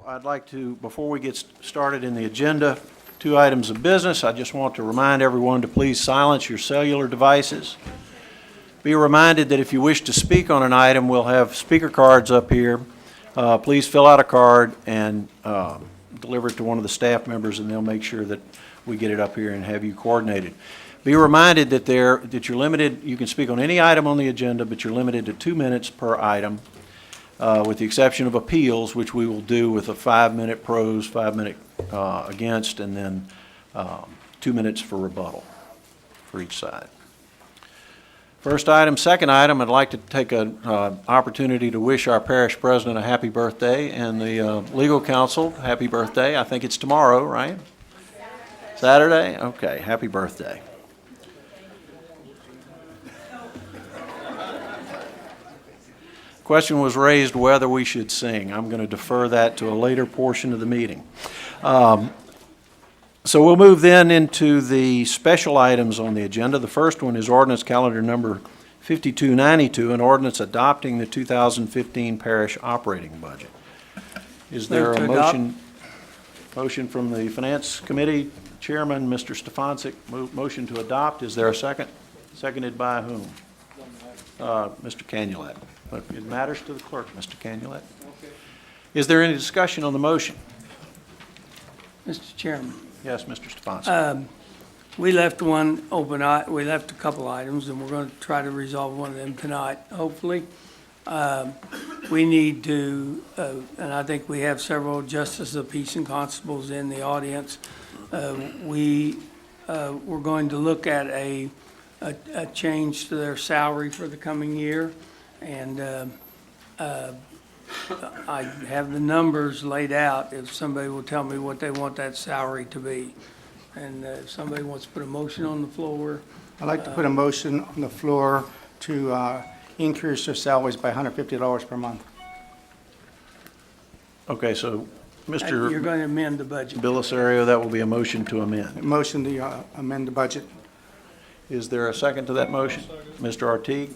I'd like to, before we get started in the agenda, 2 items of business. I just want to remind everyone to please silence your cellular devices. Be reminded that if you wish to speak on an item, we'll have speaker cards up here. Please fill out a card and deliver it to one of the staff members, and they'll make sure that we get it up here and have you coordinated. Be reminded that you're limited. You can speak on any item on the agenda, but you're limited to 2 minutes per item, with the exception of appeals, which we will do with a 5-minute pros, 5-minute against, and then 2 minutes for rebuttal for each side. First item. Second item, I'd like to take an opportunity to wish our parish president a happy birthday, and the legal counsel happy birthday. I think it's tomorrow, right? Saturday? Okay, happy birthday. Question was raised whether we should sing. I'm going to defer that to a later portion of the meeting. So we'll move then into the special items on the agenda. The first one is ordinance calendar number 5292, an ordinance adopting the 2015 parish operating budget. Is there a motion from the Finance Committee? Chairman, Mr. Stefancic, motion to adopt. Is there a second? Seconded by whom? Mr. Canulet. It matters to the clerk, Mr. Canulet. Okay. Is there any discussion on the motion? Mr. Chairman. Yes, Mr. Stefancic. We left one open. We left a couple items, and we're going to try to resolve one of them tonight, hopefully. We need to, and I think we have several justices of peace and constables in the audience. We're going to look at a change to their salary for the coming year, and I have the numbers laid out if somebody will tell me what they want that salary to be. And if somebody wants to put a motion on the floor. I'd like to put a motion on the floor to increase their salaries by $150 per month. Okay, so You're Mr. going to amend the budget. Belisario, that will be a motion to amend. Motion to amend the budget. Is there a second to that motion? Mr. Artigue?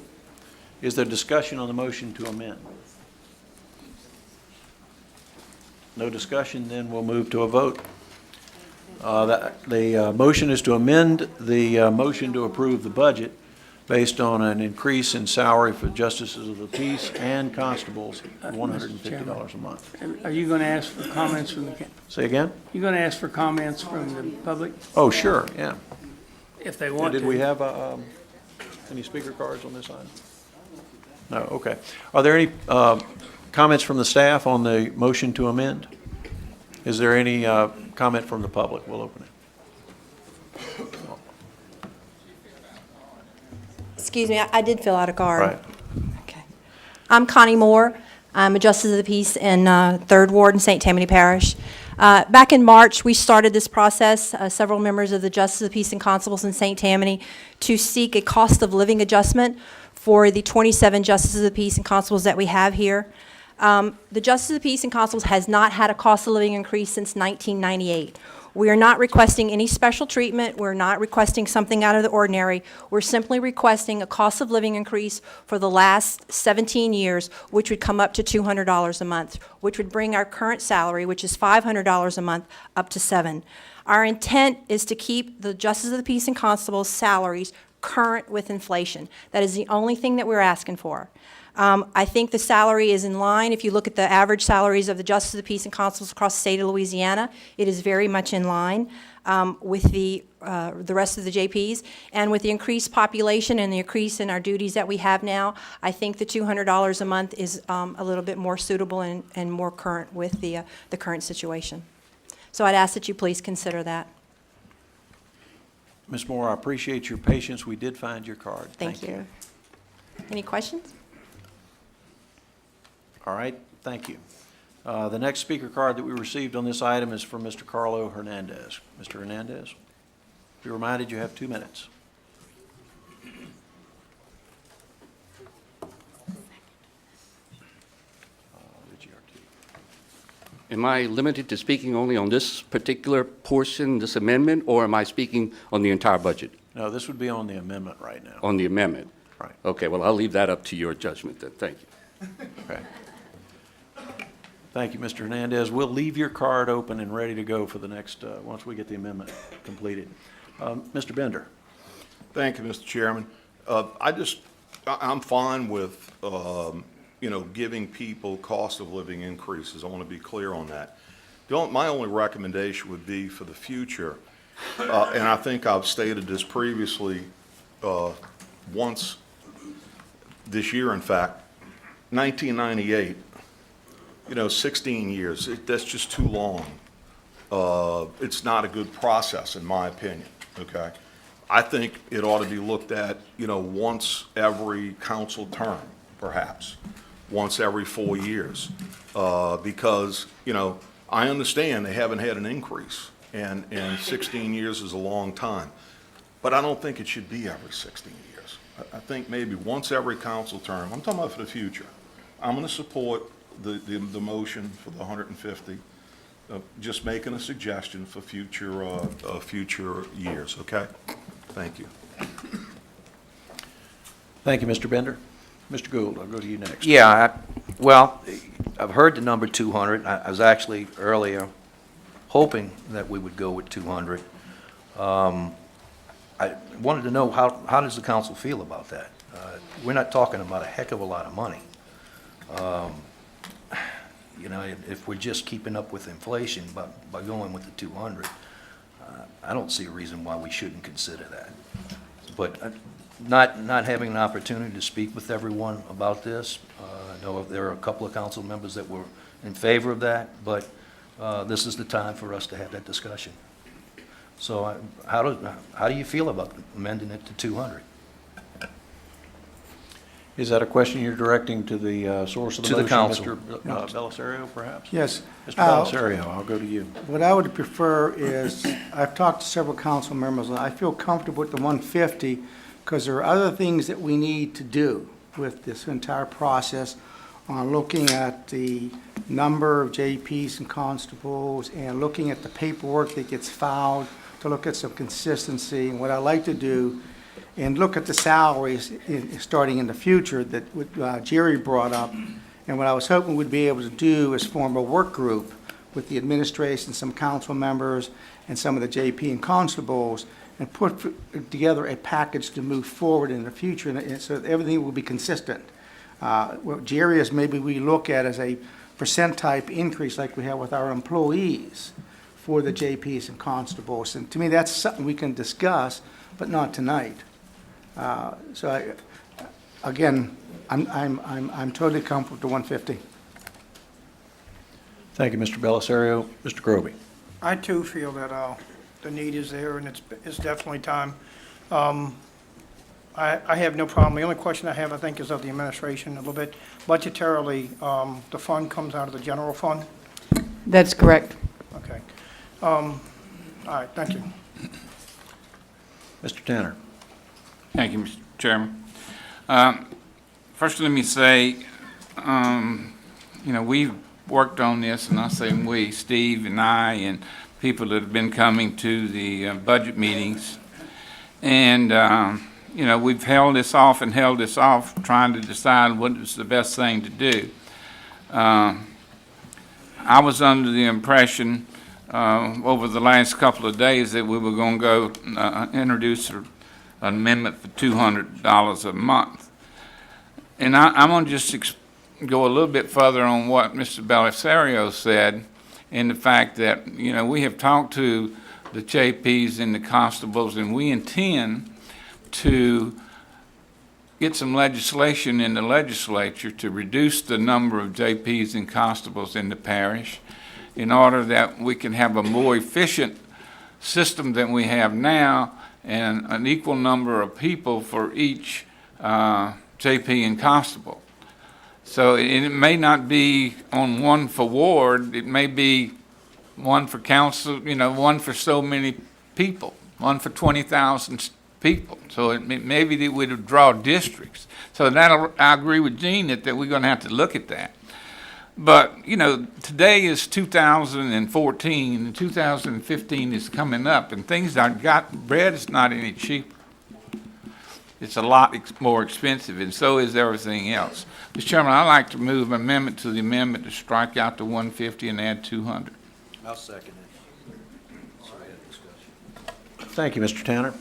Is there discussion on the motion to amend? No discussion, then we'll move to a vote. The motion is to amend the motion to approve the budget based on an increase in salary for justices of the peace and constables of $150 a month. Are you going to ask for comments from the, Say again? you going to ask for comments from the public Oh, sure, yeah. if they want to? Did we have any speaker cards on this item? No, okay. Are there any comments from the staff on the motion to amend? Is there any comment from the public? We'll open it. Excuse me, I did fill out a card. Right. Okay. I'm Connie Moore. I'm a Justice of the Peace in 3rd Ward in St. Tammany Parish. Back in March, we started this process, several members of the Justice of the Peace and Constables in St. Tammany, to seek a cost of living adjustment for the 27 Justices of the Peace and Constables that we have here. The Justice of the Peace and Constables has not had a cost of living increase since 1998. We are not requesting any special treatment. We're not requesting something out of the ordinary. We're simply requesting a cost of living increase for the last 17 years, which would come up to $200 a month, which would bring our current salary, which is $500 a month, up to $700. Our intent is to keep the Justice of the Peace and Constables' salaries current with inflation. That is the only thing that we're asking for. I think the salary is in line. If you look at the average salaries of the Justice of the Peace and Constables across the state of Louisiana, it is very much in line with the rest of the JPs. And with the increased population and the increase in our duties that we have now, I think the $200 a month is a little bit more suitable and more current with the current situation. So I'd ask that you please consider that. Ms. Moore, I appreciate your patience. We did find your card. Thank you. Any questions? All right, thank you. The next speaker card that we received on this item is from Mr. Carlo Hernandez. Mr. Hernandez, be reminded you have 2 minutes. Am I limited to speaking only on this particular portion, this amendment, or am I speaking on the entire budget? No, this would be on the amendment right now. On the amendment? Right. Okay, well, I'll leave that up to your judgment then. Thank you. Okay. Thank you, Mr. Hernandez. We'll leave your card open and ready to go for the next, once we get the amendment completed. Mr. Bender. Thank you, Mr. Chairman. I'm fine with, giving people cost of living increases. I want to be clear on that. My only recommendation would be for the future, and I think I've stated this previously once this year, in fact, 1998, 16 years, that's just too long. It's not a good process, in my opinion, okay? I think it ought to be looked at, once every council term, perhaps, once every 4 years, because, I understand they haven't had an increase, and 16 years is a long time, but I don't think it should be every 16 years. I think maybe once every council term. I'm talking about for the future. I'm going to support the motion for the 150. Just making a suggestion for future years. Okay. Thank you. Thank you, Mr. Bender. Mr. Gould, I'll go to you next. Yeah, well, I've heard the number 200. I was actually earlier hoping that we would go with 200. I wanted to know how does the council feel about that? We're not talking about a heck of a lot of money. If we're just keeping up with inflation by going with the 200, I don't see a reason why we shouldn't consider that. But not having an opportunity to speak with everyone about this, I know there are a couple of council members that were in favor of that, but this is the time for us to have that discussion. So how do you feel about amending it to 200? Is that a question you're directing to the source of the To the motion, council. Mr. Belisario, perhaps? Yes. Mr. Belisario, I'll go to you. What I would prefer is, I've talked to several council members, and I feel comfortable with the 150 because there are other things that we need to do with this entire process on looking at the number of JPs and constables and looking at the paperwork that gets filed to look at some consistency. And what I like to do and look at the salaries starting in the future that Jerry brought up. And what I was hoping we'd be able to do is form a work group with the administration, some council members, and some of the JP and constables, and put together a package to move forward in the future, and so that everything will be consistent. What Jerry is maybe we look at as a percent type increase like we have with our employees for the JPs and constables. And to me, that's something we can discuss, but not tonight. Again, I'm totally comfortable with the 150. Thank you, Mr. Belisario. Mr. Groby. I too feel that the need is there, and it's definitely time. I have no problem. The only question I have, I think, is of the administration a little bit. Budgetarily, the fund comes out of the general fund? That's correct. Okay. All right, thank you. Mr. Tanner. Thank you, Mr. Chairman. First, let me say, we've worked on this, and I say we, Steve and I, and people that have been coming to the budget meetings. And, we've held this off, trying to decide what is the best thing to do. I was under the impression over the last couple of days that we were going to go introduce an amendment for $200 a month. And I'm going to just go a little bit further on what Mr. Belisario said, in the fact that, we have talked to the JPs and the constables, and we intend to get some legislation in the legislature to reduce the number of JPs and constables in the parish in order that we can have a more efficient system than we have now and an equal number of people for each JP and constable. So it may not be on one for ward, it may be one for council, one for so many people, one for 20,000 people. So maybe they would draw districts. So I agree with Gene that we're going to have to look at that. But, today is 2014, and 2015 is coming up, and bread is not any cheaper. it's a lot more expensive, and so is everything else. Mr. Chairman, I'd like to move an amendment to the amendment to strike out the 150 and add 200. I'll second it. So we have discussion. Thank you, Mr. Tanner.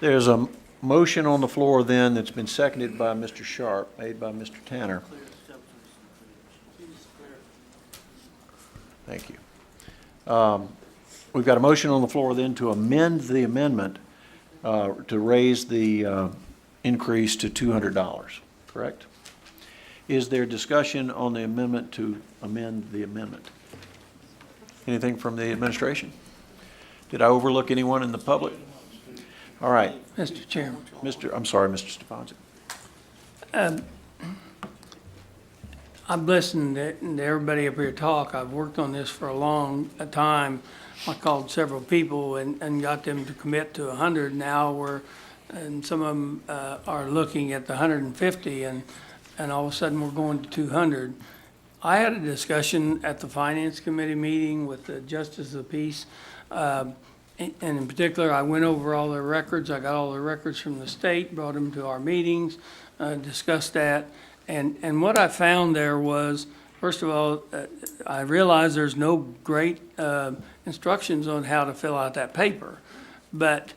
There's a motion on the floor then that's been seconded by Mr. Sharp, made by Mr. Tanner. Thank you. We've got a motion on the floor then to amend the amendment to raise the increase to $200, correct? Is there discussion on the amendment to amend the amendment? Anything from the administration? Did I overlook anyone in the public? All right. Mr. Chairman. I'm sorry, Mr. Stefanski. I've listened to everybody up here talk. I've worked on this for a long time. I called several people and got them to commit to 100. Now and some of them are looking at the 150, and all of a sudden we're going to 200. I had a discussion at the Finance Committee meeting with the Justice of the Peace, and in particular, I went over all their records. I got all the records from the state, brought them to our meetings, discussed that. And what I found there was, first of all, I realized there's no great instructions on how to fill out that paper. But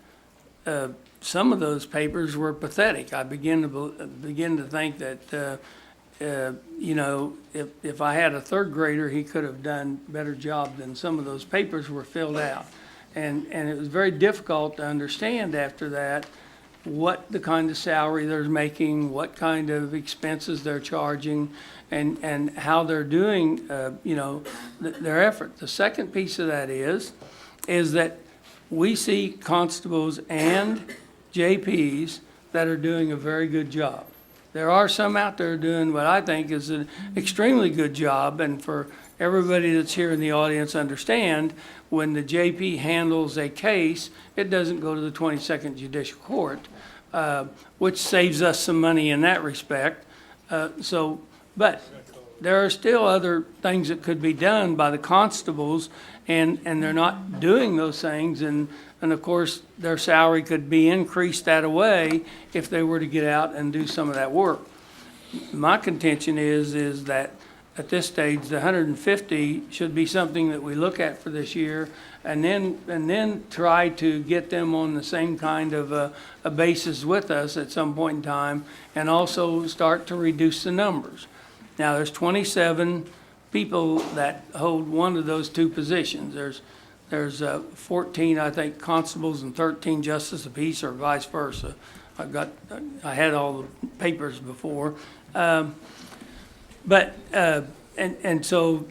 some of those papers were pathetic. I begin to think that, you know, if I had a third grader, he could have done a better job than some of those papers were filled out. And it was very difficult to understand after that what the kind of salary they're making, what kind of expenses they're charging, and how they're doing, you know, their effort. The second piece of that is that we see constables and JPs that are doing a very good job. There are some out there doing what I think is an extremely good job, and for everybody that's here in the audience understand, when the JP handles a case, it doesn't go to the 22nd Judicial Court, which saves us some money in that respect. But there are still other things that could be done by the constables, and they're not doing those things, and of course, their salary could be increased that way if they were to get out and do some of that work. My contention is that at this stage, the 150 should be something that we look at for this year, and then try to get them on the same kind of a basis with us at some point in time, and also start to reduce the numbers. Now, there's 27 people that hold one of those two positions. There's 14, I think, constables and 13 justice of peace, or vice versa. I had all the papers before. And so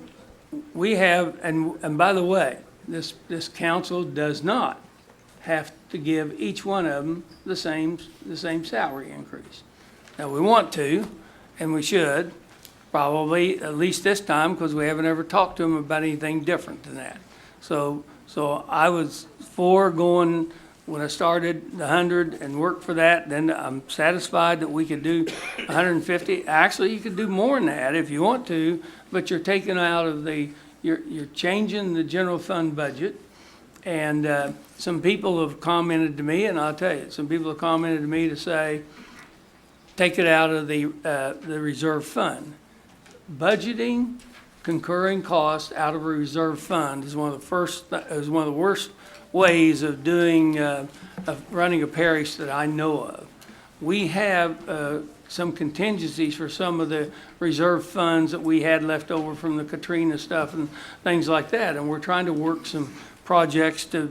we have, and by the way, this council does not have to give each one of them the same salary increase. Now, we want to, and we should, probably, at least this time, because we haven't ever talked to them about anything different than that. So I was for going, when I started, the 100 and worked for that. Then I'm satisfied that we could do 150. Actually, you could do more than that if you want to, but you're taking out of you're changing the general fund budget. And some people have commented to me, and I'll tell you, some people have commented to me to say, take it out of the reserve fund. Budgeting concurring costs out of a reserve fund is one of the worst ways of doing, of running a parish that I know of. We have some contingencies for some of the reserve funds that we had left over from the Katrina stuff and things like that, and we're trying to work some projects to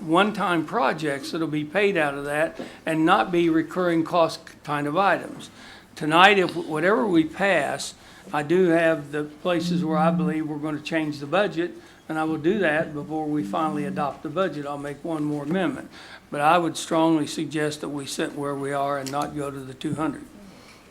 one-time projects that'll be paid out of that and not be recurring cost kind of items. Tonight, if whatever we pass, I do have the places where I believe we're going to change the budget, and I will do that before we finally adopt the budget. I'll make one more amendment. But I would strongly suggest that we sit where we are and not go to the 200.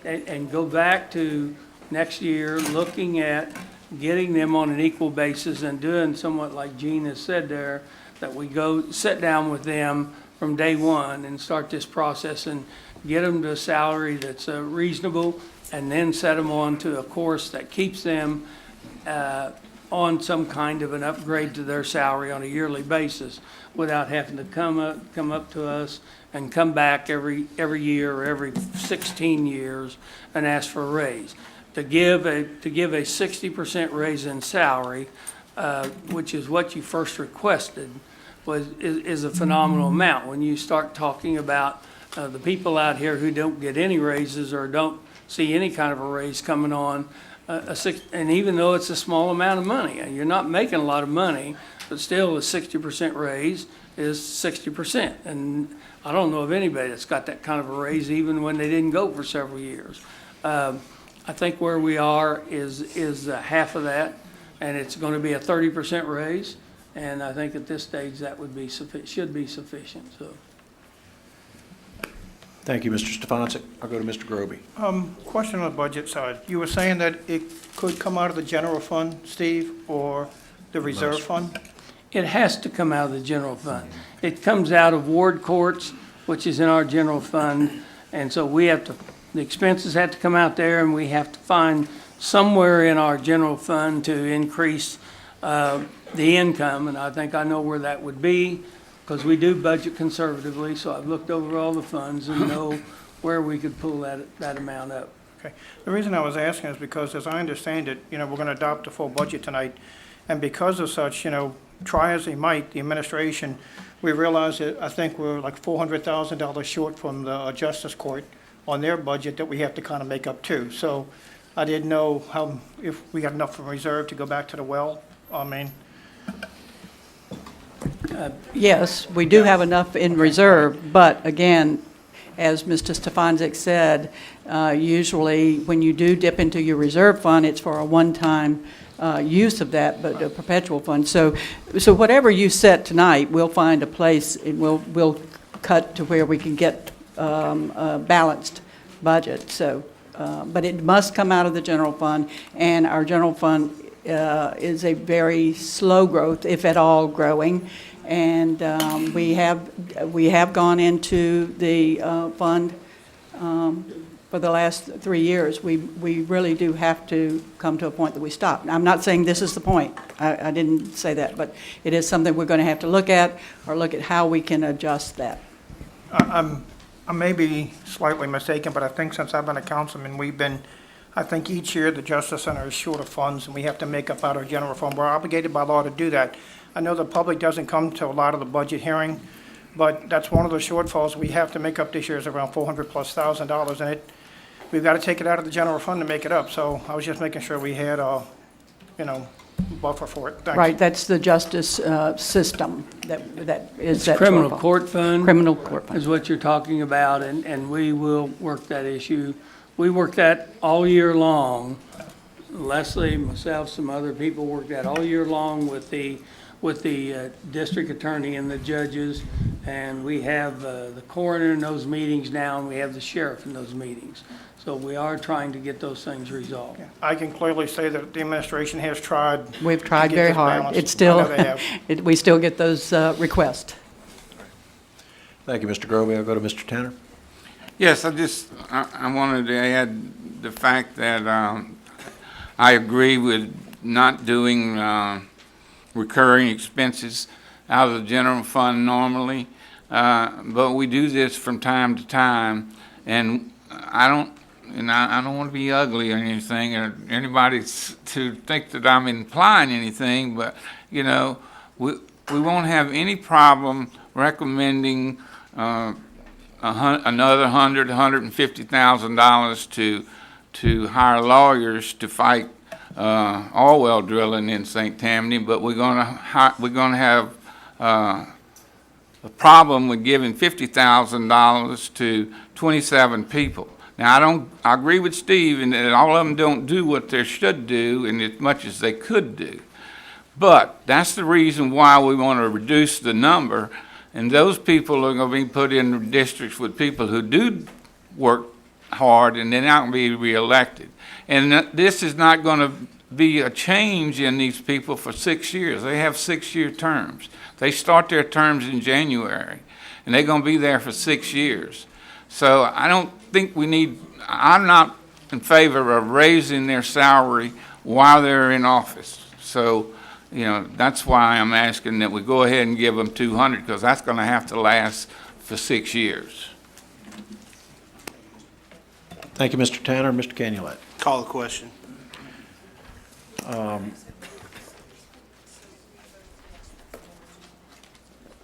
And go back to next year, looking at getting them on an equal basis and doing somewhat like Gene has said there, that we go sit down with them from day one and start this process and get them to a salary that's reasonable, and then set them on to a course that keeps them on some kind of an upgrade to their salary on a yearly basis without having to come up to us and come back every year or every 16 years and ask for a raise. To give a 60% raise in salary, which is what you first requested, is a phenomenal amount. When you start talking about the people out here who don't get any raises or don't see any kind of a raise coming on, and even though it's a small amount of money, and you're not making a lot of money, but still a 60% raise is 60%. And I don't know of anybody that's got that kind of a raise even when they didn't go for several years. I think where we are is half of that, and it's going to be a 30% raise. And I think at this stage that would be should be sufficient. So. Thank you, Mr. Stefancic. I'll go to Mr. Groby. Question on the budget side. You were saying that it could come out of the general fund, Steve, or the reserve fund? It has to come out of the general fund. It comes out of ward courts, which is in our general fund, and so we have to, the expenses have to come out there, and we have to find somewhere in our general fund to increase the income, and I think I know where that would be, because we do budget conservatively, so I've looked over all the funds and know where we could pull that amount up. Okay. The reason I was asking is because, as I understand it, we're going to adopt the full budget tonight, and because of such, try as they might, the administration, we realize that I think we're like $400,000 short from the Justice Court on their budget that we have to kind of make up too. So I didn't know if we got enough in reserve to go back to the well. I mean, Yes, we do have enough in reserve, but again, as Mr. Stefancic said, usually when you do dip into your reserve fund, it's for a one-time use of that, but a perpetual fund. So whatever you set tonight, we'll find a place, and we'll cut to where we can get a balanced budget. So, but it must come out of the general fund, and our general fund is a very slow growth, if at all growing. And we have gone into the fund for the last 3 years. We really do have to come to a point that we stop. I'm not saying this is the point. I didn't say that, but it is something we're going to have to look at, or look at how we can adjust that. I may be slightly mistaken, but I think since I've been a councilman, I think each year the Justice Center is short of funds, and we have to make up out of general fund. We're obligated by law to do that. I know the public doesn't come to a lot of the budget hearing, but that's one of the shortfalls we have to make up this year, is around $400,000+, and we've got to take it out of the general fund to make it up. So I was just making sure we had a, buffer for it. Thanks. Right, that's the justice system that is that Criminal shortfall. court fund. Criminal court fund. Is what you're talking about, and we will work that issue. We work that all year long. Leslie, myself, some other people work that all year long with the district attorney and the judges, and we have the coroner in those meetings now, and we have the sheriff in those meetings. So we are trying to get those things resolved. I can clearly say that the administration has tried. We've tried to get very this hard. balanced. It's still, I know they have. we still get those requests. Thank you, Mr. Groby. I'll go to Mr. Tanner. Yes, I wanted to add the fact that I agree with not doing recurring expenses out of the general fund normally, but we do this from time to time, and I don't want to be ugly or anything, or anybody to think that I'm implying anything, but we won't have any problem recommending another $150,000 to hire lawyers to fight all well drilling in St. Tammany, but we're going to have a problem with giving $50,000 to 27 people. Now, I agree with Steve in that all of them don't do what they should do and as much as they could do. But that's the reason why we want to reduce the number, and those people are going to be put in districts with people who do work hard, and they're not going to be reelected. And this is not going to be a change in these people for 6 years. They have 6-year terms. They start their terms in January, and they're going to be there for 6 years. So I don't think I'm not in favor of raising their salary while they're in office. So, that's why I'm asking that we go ahead and give them 200, because that's going to have to last for 6 years. Thank you, Mr. Tanner. Mr. Canulet. Call the question.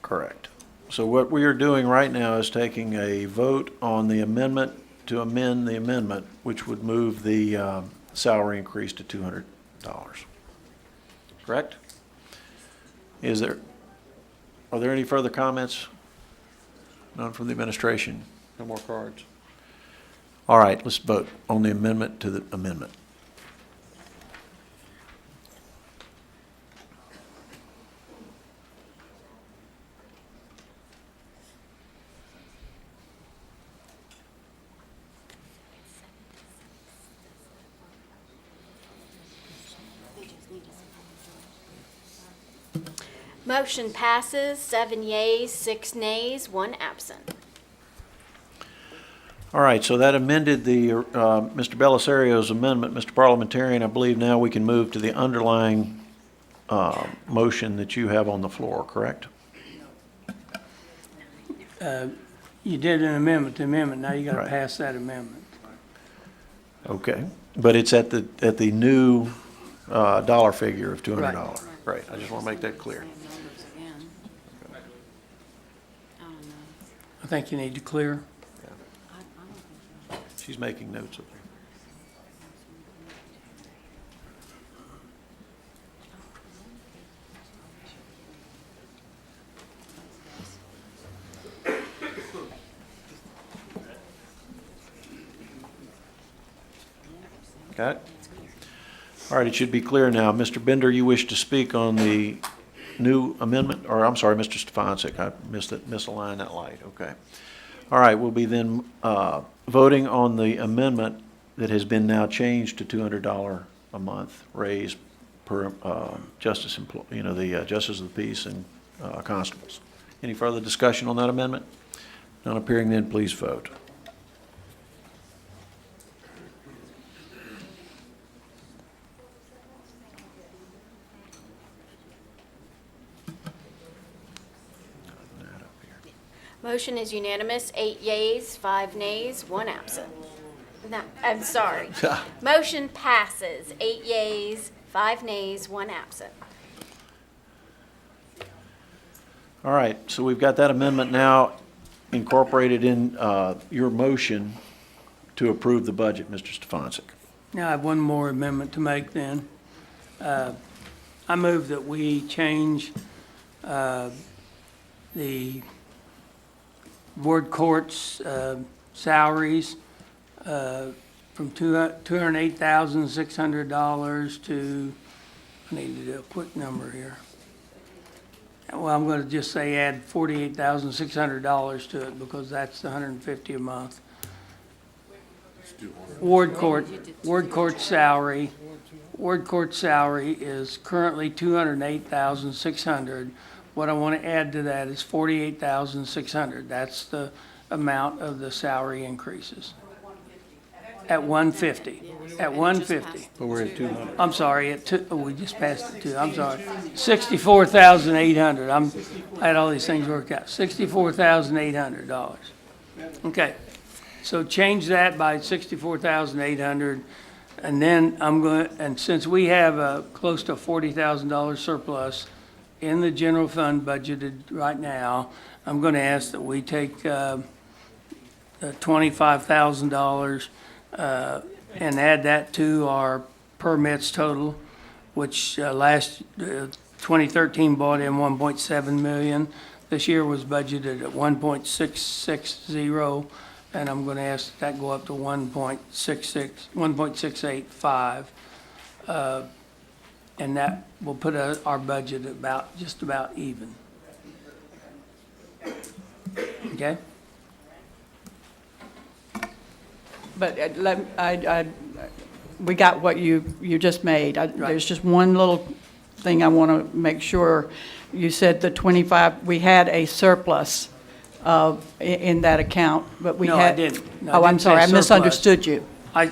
Correct. So what we are doing right now is taking a vote on the amendment to amend the amendment, which would move the salary increase to $200. Correct? Are there any further comments? None from the administration? No more cards? All right, let's vote on the amendment to the amendment. Motion passes, 7 yeas, 6 nays, 1 absent. All right, so that amended the, Mr. Bellisario's amendment. Mr. Parliamentarian, I believe now we can move to the underlying motion that you have on the floor, correct? You did an amendment to amendment, now you got to Right. pass that amendment. Okay, but it's at the new dollar figure of $200. Right, I just want to make that clear. I think you need to clear. She's making notes of it. Got it? All right, it should be clear now. Mr. Bender, you wish to speak on the new amendment, or I'm sorry, Mr. Stefanczyk, I misaligned that light, okay. All right, we'll be then voting on the amendment that has been now changed to $200 a month raise per justice, the justice of the peace and constables. Any further discussion on that amendment? None appearing, then please vote. Motion is unanimous, 8 yeas, 5 nays, 1 absent. No, I'm sorry. Motion passes, 8 yeas, 5 nays, 1 absent. All right, so we've got that amendment now incorporated in your motion to approve the budget, Mr. Stefanczyk. Now I have one more amendment to make then. I move that we change the board court's salaries from $208,600 to, I need to do a quick number here. Well, I'm going to just say add $48,600 to it because that's the $150 a month. Ward court salary is currently $208,600. What I want to add to that is $48,600. That's the amount of the salary increases. At 150. At 150. But we're at 200. I'm sorry, we just passed it too. I'm sorry. 64,800. I had all these things worked out. $64,800. Okay. So change that by 64,800, and then and since we have a close to $40,000 surplus in the general fund budgeted right now, I'm going to ask that we take $25,000 and add that to our permits total, which 2013 bought in 1.7 million. This year was budgeted at 1.660. And I'm going to ask that go up to 1.685, and that will put our budget just about even. Okay? But we got what you just made. There's just one little thing I want to make sure. You said the 25, we had a surplus in that account, but we had... No, I didn't. No, Oh, I I'm didn't sorry, say I surplus. misunderstood you.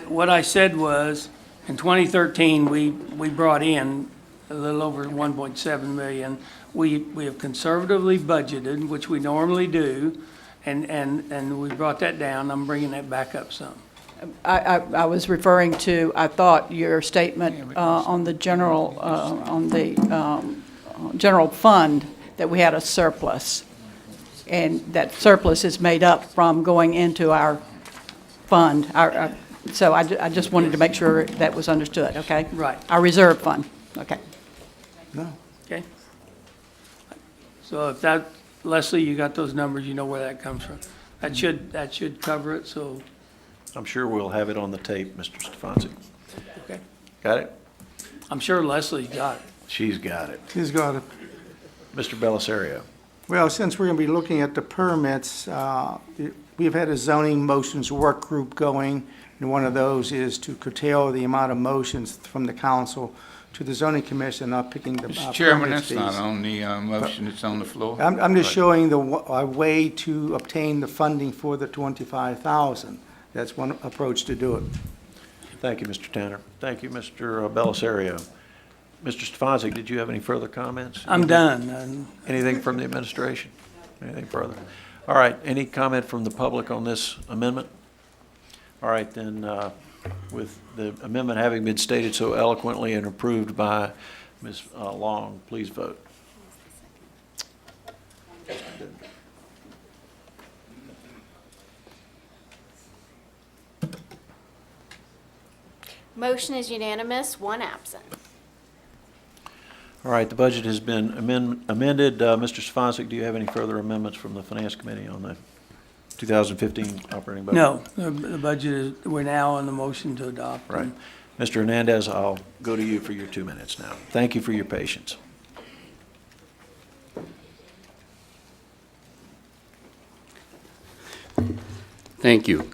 What I said was, in 2013, we brought in a little over 1.7 million. We have conservatively budgeted, which we normally do, and we brought that down. I'm bringing that back up some. I was referring to, I thought your statement on the general fund, that we had a surplus. And that surplus is made up from going into our fund. So I just wanted to make sure that was understood, okay? Right. Our reserve fund, okay. Okay? So if that, Leslie, you got those numbers, you know where that comes from. That should cover it, so, I'm sure we'll have it on the tape, Mr. Stefanski. okay. Got it? I'm sure Leslie's got it. She's got it. He's got it. Mr. Bellisario. Well, since we're going to be looking at the permits, we've had a zoning motions work group going, and one of those is to curtail the amount of motions from the council to the zoning commission, not picking the Mr. Chairman, permit that's not fees. on the motion that's on the floor. I'm just showing a way to obtain the funding for the 25,000. That's one approach to do it. Thank you, Mr. Tanner. Thank you, Mr. Bellisario. Mr. Stefanski, did you have any further comments? I'm done. Anything from the administration? Anything further? All right, any comment from the public on this amendment? All right, then, with the amendment having been stated so eloquently and approved by Ms. Long, please vote. Motion is unanimous, one absent. All right, the budget has been amended. Mr. Stefanski, do you have any further amendments from the Finance Committee on the 2015 operating budget? No, the budget is, we're now on the motion to adopt. Right. Mr. Hernandez, I'll go to you for your 2 minutes now. Thank you for your patience. Thank you.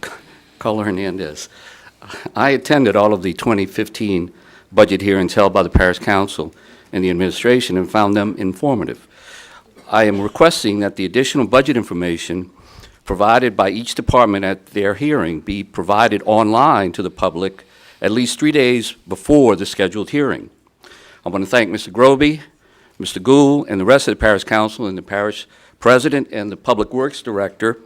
Caller Hernandez. I attended all of the 2015 budget hearings held by the Parish Council and the administration and found them informative. I am requesting that the additional budget information provided by each department at their hearing be provided online to the public at least 3 days before the scheduled hearing. I want to thank Mr. Groby, Mr. Gould, and the rest of the Parish Council and the Parish President and the Public Works Director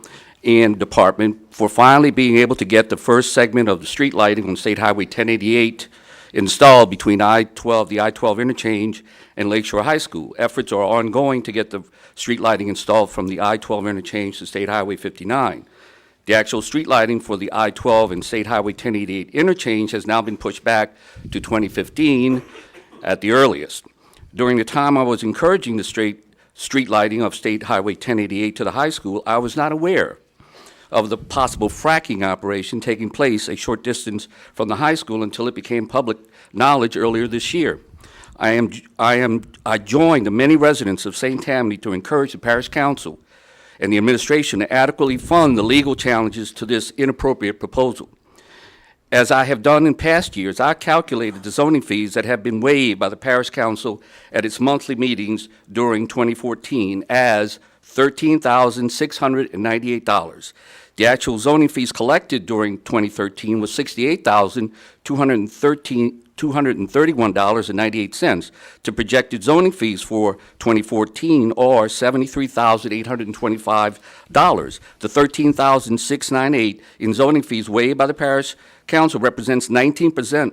and Department for finally being able to get the first segment of the street lighting on State Highway 1088 installed between I-12, the I-12 interchange, and Lakeshore High School. Efforts are ongoing to get the street lighting installed from the I-12 interchange to State Highway 59. The actual street lighting for the I-12 and State Highway 1088 interchange has now been pushed back to 2015 at the earliest. During the time I was encouraging the street lighting of State Highway 1088 to the high school, I was not aware of the possible fracking operation taking place a short distance from the high school until it became public knowledge earlier this year. I joined the many residents of St. Tammany to encourage the Parish Council and the administration to adequately fund the legal challenges to this inappropriate proposal. As I have done in past years, I calculated the zoning fees that have been waived by the Parish Council at its monthly meetings during 2014 as $13,698. The actual zoning fees collected during 2013 was $68,231.98. The projected zoning fees for 2014 are $73,825. The $13,698 in zoning fees waived by the Parish Council represents 19%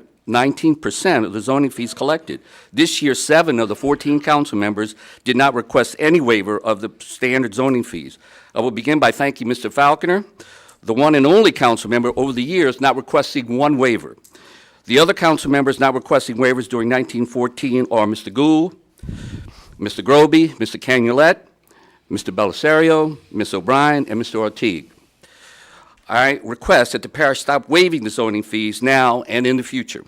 of the zoning fees collected. This year, 7 of the 14 council members did not request any waiver of the standard zoning fees. I will begin by thanking Mr. Falconer, the one and only council member over the years not requesting one waiver. The other council members not requesting waivers during 1914 are Mr. Gould, Mr. Groby, Mr. Canulet, Mr. Bellisario, Ms. O'Brien, and Mr. Ortiz. I request that the parish stop waiving the zoning fees now and in the future.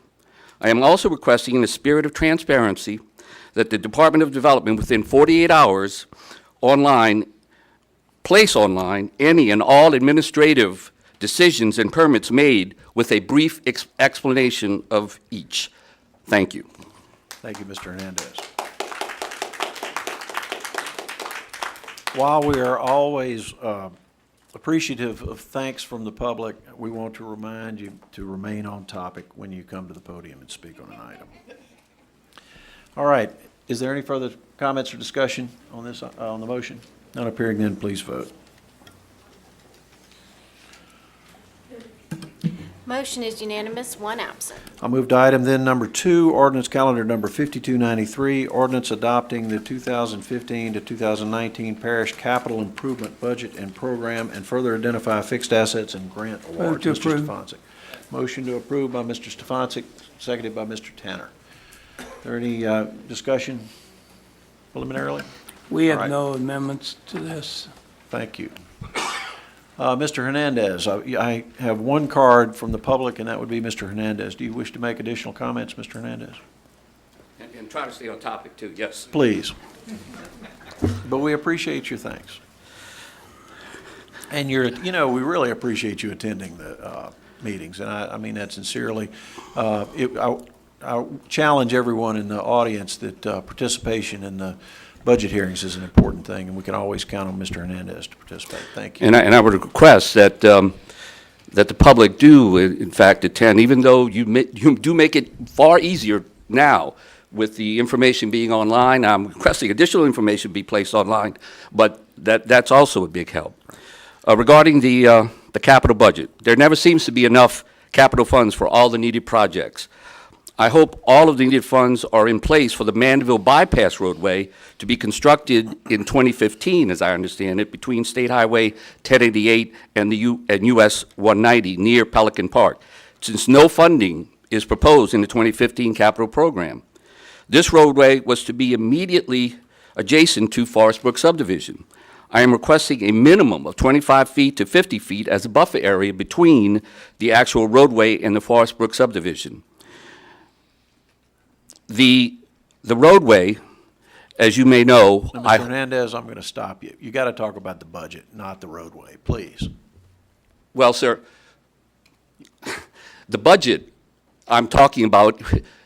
I am also requesting, in the spirit of transparency, that the Department of Development, within 48 hours, place online any and all administrative decisions and permits made with a brief explanation of each. Thank you. Thank you, Mr. Hernandez. While we are always appreciative of thanks from the public, we want to remind you to remain on topic when you come to the podium and speak on an item. All right, is there any further comments or discussion on this, on the motion? None appearing, then please vote. Motion is unanimous, one absent. I'll move to item then number 2, ordinance calendar number 5293, ordinance adopting the 2015 to 2019 Parish Capital Improvement Budget and Program, and further identify fixed assets and grant awards. to Mr. approve. Stefanczyk. Motion to approve by Mr. Stefanczyk, seconded by Mr. Tanner. Is there any discussion preliminarily? We All right. have no amendments to this. Thank you. Mr. Hernandez, I have one card from the public, and that would be Mr. Hernandez. Do you wish to make additional comments, Mr. Hernandez? And try to stay on topic, too, yes. Please. But we appreciate your thanks. And we really appreciate you attending the meetings, and I mean that sincerely. I challenge everyone in the audience that participation in the budget hearings is an important thing, and we can always count on Mr. Hernandez to participate. Thank you. And I would request that, that the public do, in fact, attend, even though you do make it far easier now with the information being online. I'm requesting additional information be placed online, but that's also a big help. Regarding the capital budget, there never seems to be enough capital funds for all the needed projects. I hope all of the needed funds are in place for the Mandeville Bypass roadway to be constructed in 2015, as I understand it, between State Highway 1088 and US 190 near Pelican Park, since no funding is proposed in the 2015 capital program. This roadway was to be immediately adjacent to Forest Brook subdivision. I am requesting a minimum of 25 feet to 50 feet as a buffer area between the actual roadway and the Forest Brook subdivision. The roadway, as you may know, Now, Mr. Hernandez, I'm going to stop you. You got to talk about the budget, not the roadway, please. Well, sir, the budget I'm talking about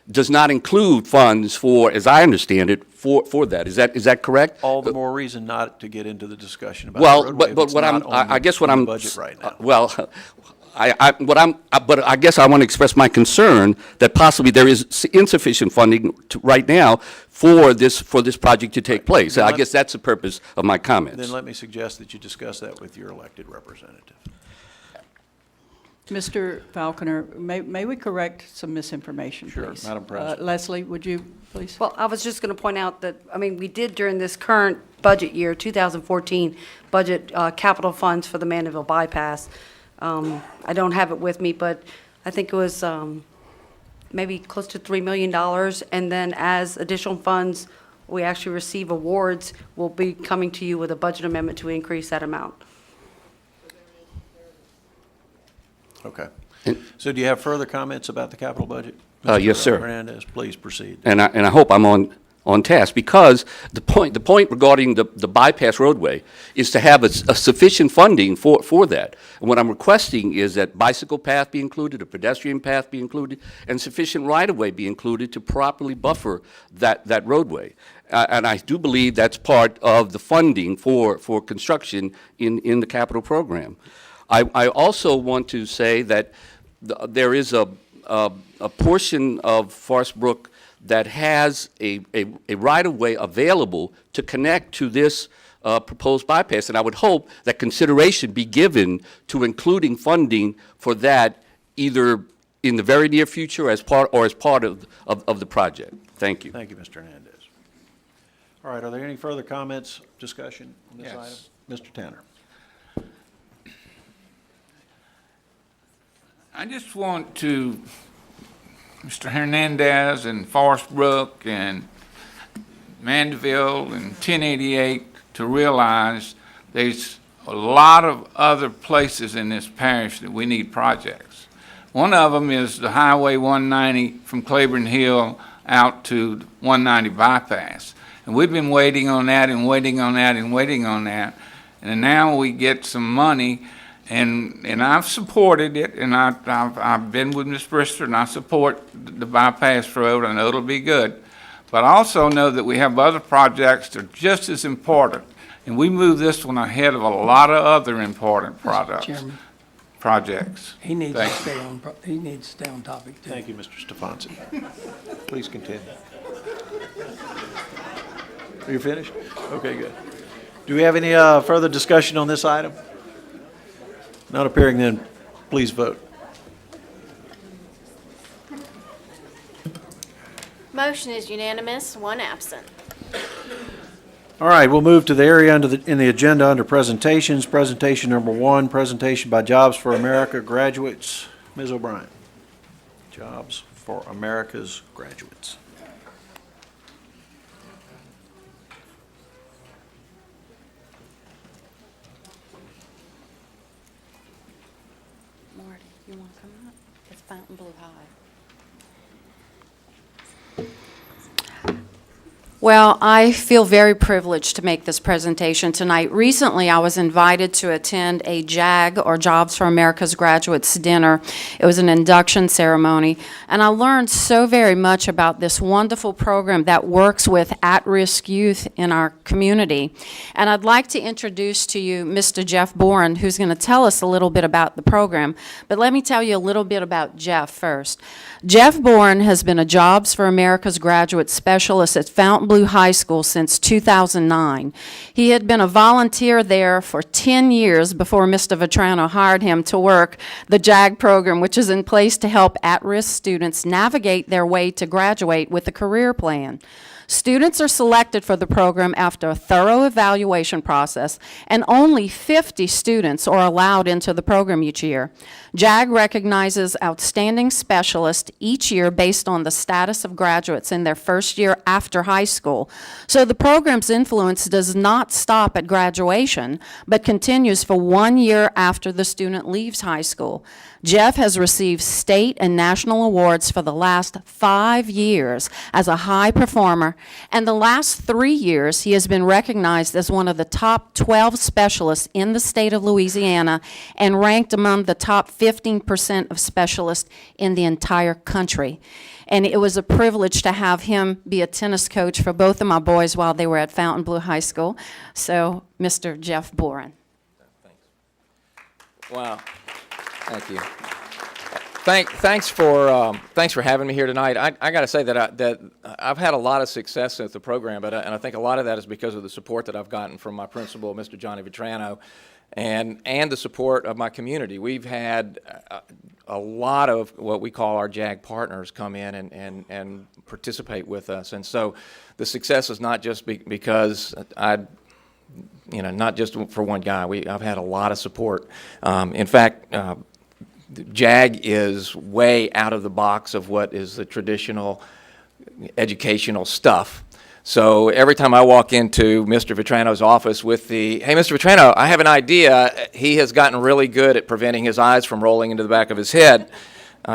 does not include funds for, as I understand it, for that. Is that correct? All the more reason not to get into the discussion about the Well, roadway if but it's what not I'm, on I guess what I'm, the budget right now. well, but I guess I want to express my concern that possibly there is insufficient funding right now for this project to take place. Then I let- guess that's the purpose of my comments. Then let me suggest that you discuss that with your elected representative. Mr. Falconer, may we correct some misinformation, Sure, please? Madam President. Leslie, would you, please? Well, I was just going to point out that, I mean, we did during this current budget year, 2014, budget capital funds for the Mandeville bypass. I don't have it with me, but I think it was maybe close to $3 million. And then as additional funds, we actually receive awards, we'll be coming to you with a budget amendment to increase that amount. Okay. And- So do you have further comments about the capital budget? Yes, Mr. sir. Hernandez, please proceed. And I hope I'm on task, because the point regarding the bypass roadway is to have a sufficient funding for that. And what I'm requesting is that bicycle path be included, a pedestrian path be included, and sufficient right-of-way be included to properly buffer that roadway. And I do believe that's part of the funding for construction in the capital program. I also want to say that there is a portion of Forest Brook that has a right-of-way available to connect to this proposed bypass. And I would hope that consideration be given to including funding for that either in the very near future as part of the project. Thank you. Thank you, Mr. Hernandez. All right, are there any further comments, discussion on this Yes. item? Mr. Tanner. I just want to, Mr. Hernandez and Forest Brook and Mandeville and 1088, to realize there's a lot of other places in this parish that we need projects. One of them is the Highway 190 from Claiborne Hill out to 190 bypass. And we've been waiting on that and waiting on that and waiting on that. And now we get some money. And I've supported it, and I've been with Ms. Brister, and I support the bypass road. I know it'll be good. But I also know that we have other projects that are just as important. And we move this one ahead of a lot of other important Chairman, projects. he needs to Thank you. stay on, he needs to stay on topic, too. Thank you, Mr. Stefanczyk. Please continue. You're finished? Okay, good. Do we have any further discussion on this item? Not appearing then, please vote. Motion is unanimous, one absent. All right, we'll move to the area in the agenda under presentations. Presentation number 1, presentation by Jobs for America graduates. Ms. O'Brien. Jobs for America's graduates. Marty, you want to come up? It's Fountain Blue High. Well, I feel very privileged to make this presentation tonight. Recently, I was invited to attend a JAG, or Jobs for America's Graduates dinner. It was an induction ceremony, and I learned so very much about this wonderful program that works with at-risk youth in our community. And I'd like to introduce to you Mr. Jeff Boren, who's going to tell us a little bit about the program. But let me tell you a little bit about Jeff first. Jeff Boren has been a Jobs for America's Graduate Specialist at Fountain Blue High School since 2009. He had been a volunteer there for 10 years before Mr. Vetrano hired him to work the JAG program, which is in place to help at-risk students navigate their way to graduate with a career plan. Students are selected for the program after a thorough evaluation process, and only 50 students are allowed into the program each year. JAG recognizes outstanding specialists each year based on the status of graduates in their first year after high school. So the program's influence does not stop at graduation, but continues for 1 year after the student leaves high school. Jeff has received state and national awards for the last 5 years as a high performer, and the last 3 years he has been recognized as one of the top 12 specialists in the state of Louisiana and ranked among the top 15% of specialists in the entire country. And it was a privilege to have him be a tennis coach for both of my boys while they were at Fountain Blue High School. So, Mr. Jeff Boren. Wow. Thank you. Thanks for having me here tonight. I got to say that I've had a lot of success with the program, and I think a lot of that is because of the support that I've gotten from my principal, Mr. Johnny Vetrano, and the support of my community. We've had a lot of what we call our JAG partners come in and participate with us, and so the success is not just because not just for one guy. I've had a lot of support. In fact, JAG is way out of the box of what is the traditional educational stuff. So every time I walk into Mr. Vetrano's office with hey, Mr. Vetrano, I have an idea. He has gotten really good at preventing his eyes from rolling into the back of his head.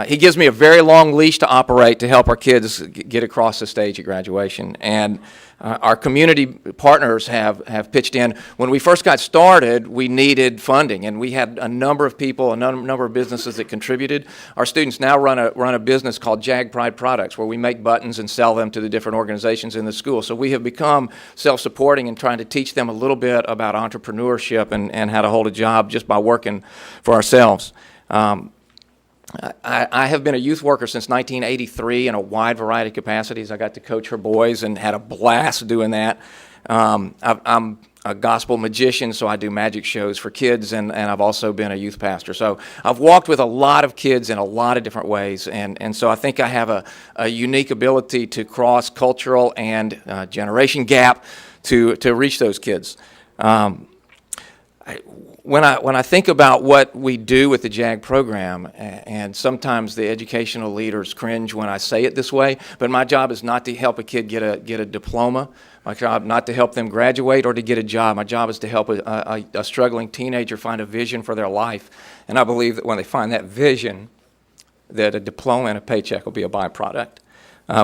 He gives me a very long leash to operate to help our kids get across the stage at graduation. And our community partners have pitched in. When we first got started, we needed funding, and we had a number of people, a number of businesses that contributed. Our students now run a business called Jag Pride Products, where we make buttons and sell them to the different organizations in the school. So we have become self-supporting and trying to teach them a little bit about entrepreneurship and how to hold a job just by working for ourselves. I have been a youth worker since 1983 in a wide variety of capacities. I got to coach her boys and had a blast doing that. I'm a gospel magician, so I do magic shows for kids, and I've also been a youth pastor. So I've walked with a lot of kids in a lot of different ways, and so I think I have a unique ability to cross cultural and generation gap to reach those kids. When I think about what we do with the JAG program, and sometimes the educational leaders cringe when I say it this way, but my job is not to help a kid get a diploma. My job not to help them graduate or to get a job. My job is to help a struggling teenager find a vision for their life. And I believe that when they find that vision, that a diploma and a paycheck will be a byproduct.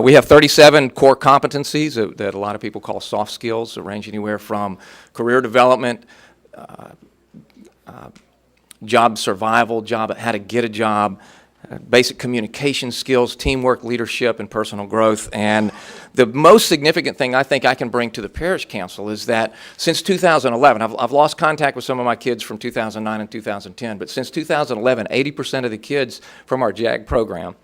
We have 37 core competencies that a lot of people call soft skills, that range anywhere from career development, job survival, how to get a job, basic communication skills, teamwork, leadership, and personal growth. And the most significant thing I think I can bring to the Parish Council is that since 2011, I've lost contact with some of my kids from 2009 and 2010, but since 2011, 80% of the kids from our JAG program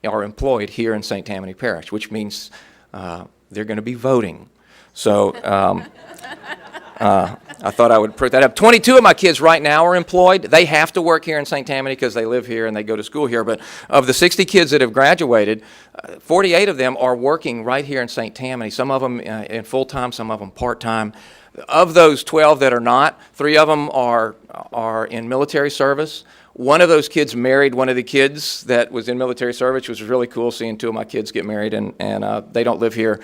are employed here in St. Tammany Parish, which means they're going to be voting So I thought I would put that up. 22 of my kids right now are employed. They have to work here in St. Tammany because they live here and they go to school here. But of the 60 kids that have graduated, 48 of them are working right here in St. Tammany, some of them in full-time, some of them part-time. Of those 12 that are not, 3 of them are in military service. One of those kids married one of the kids that was in military service, which was really cool seeing 2 of my kids get married, and they don't live here.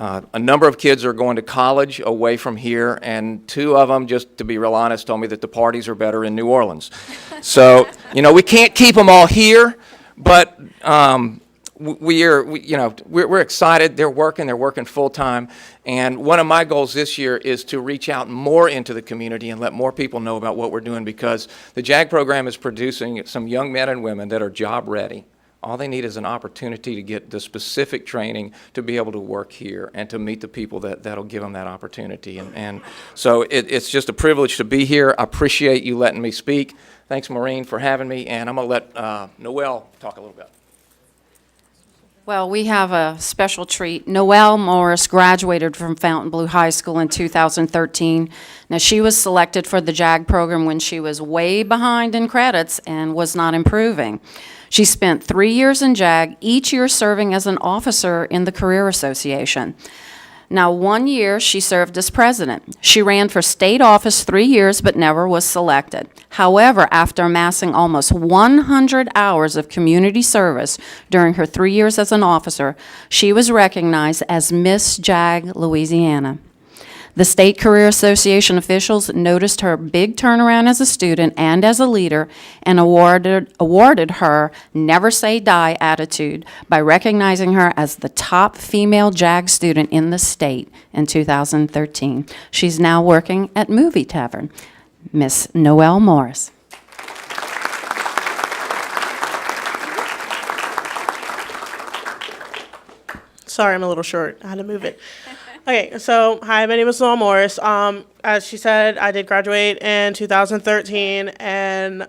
A number of kids are going to college away from here, and 2 of them, just to be real honest, told me that the parties are better in New Orleans. So, we can't keep them all here, but we're excited. They're working full-time, and one of my goals this year is to reach out more into the community and let more people know about what we're doing, because the JAG program is producing some young men and women that are job-ready. All they need is an opportunity to get the specific training to be able to work here and to meet the people that'll give them that opportunity. And so it's just a privilege to be here. I appreciate you letting me speak. Thanks, Maureen, for having me. And I'm going to let Noelle talk a little bit. Well, we have a special treat. Noelle Morris graduated from Fontainebleau High School in 2013. Now, she was selected for the JAG program when she was way behind in credits and was not improving. She spent 3 years in JAG, each year serving as an officer in the Career Association. Now, 1 year she served as president. She ran for state office 3 years but never was selected. However, after amassing almost 100 hours of community service during her 3 years as an officer, she was recognized as Miss JAG Louisiana. The State Career Association officials noticed her big turnaround as a student and as a leader and awarded her Never Say Die attitude by recognizing her as the top female JAG student in the state in 2013. She's now working at Movie Tavern. Miss Noelle Morris. Sorry, I'm a little short. I had to move it. Okay, so hi, my name is Noelle Morris. As she said, I did graduate in 2013, and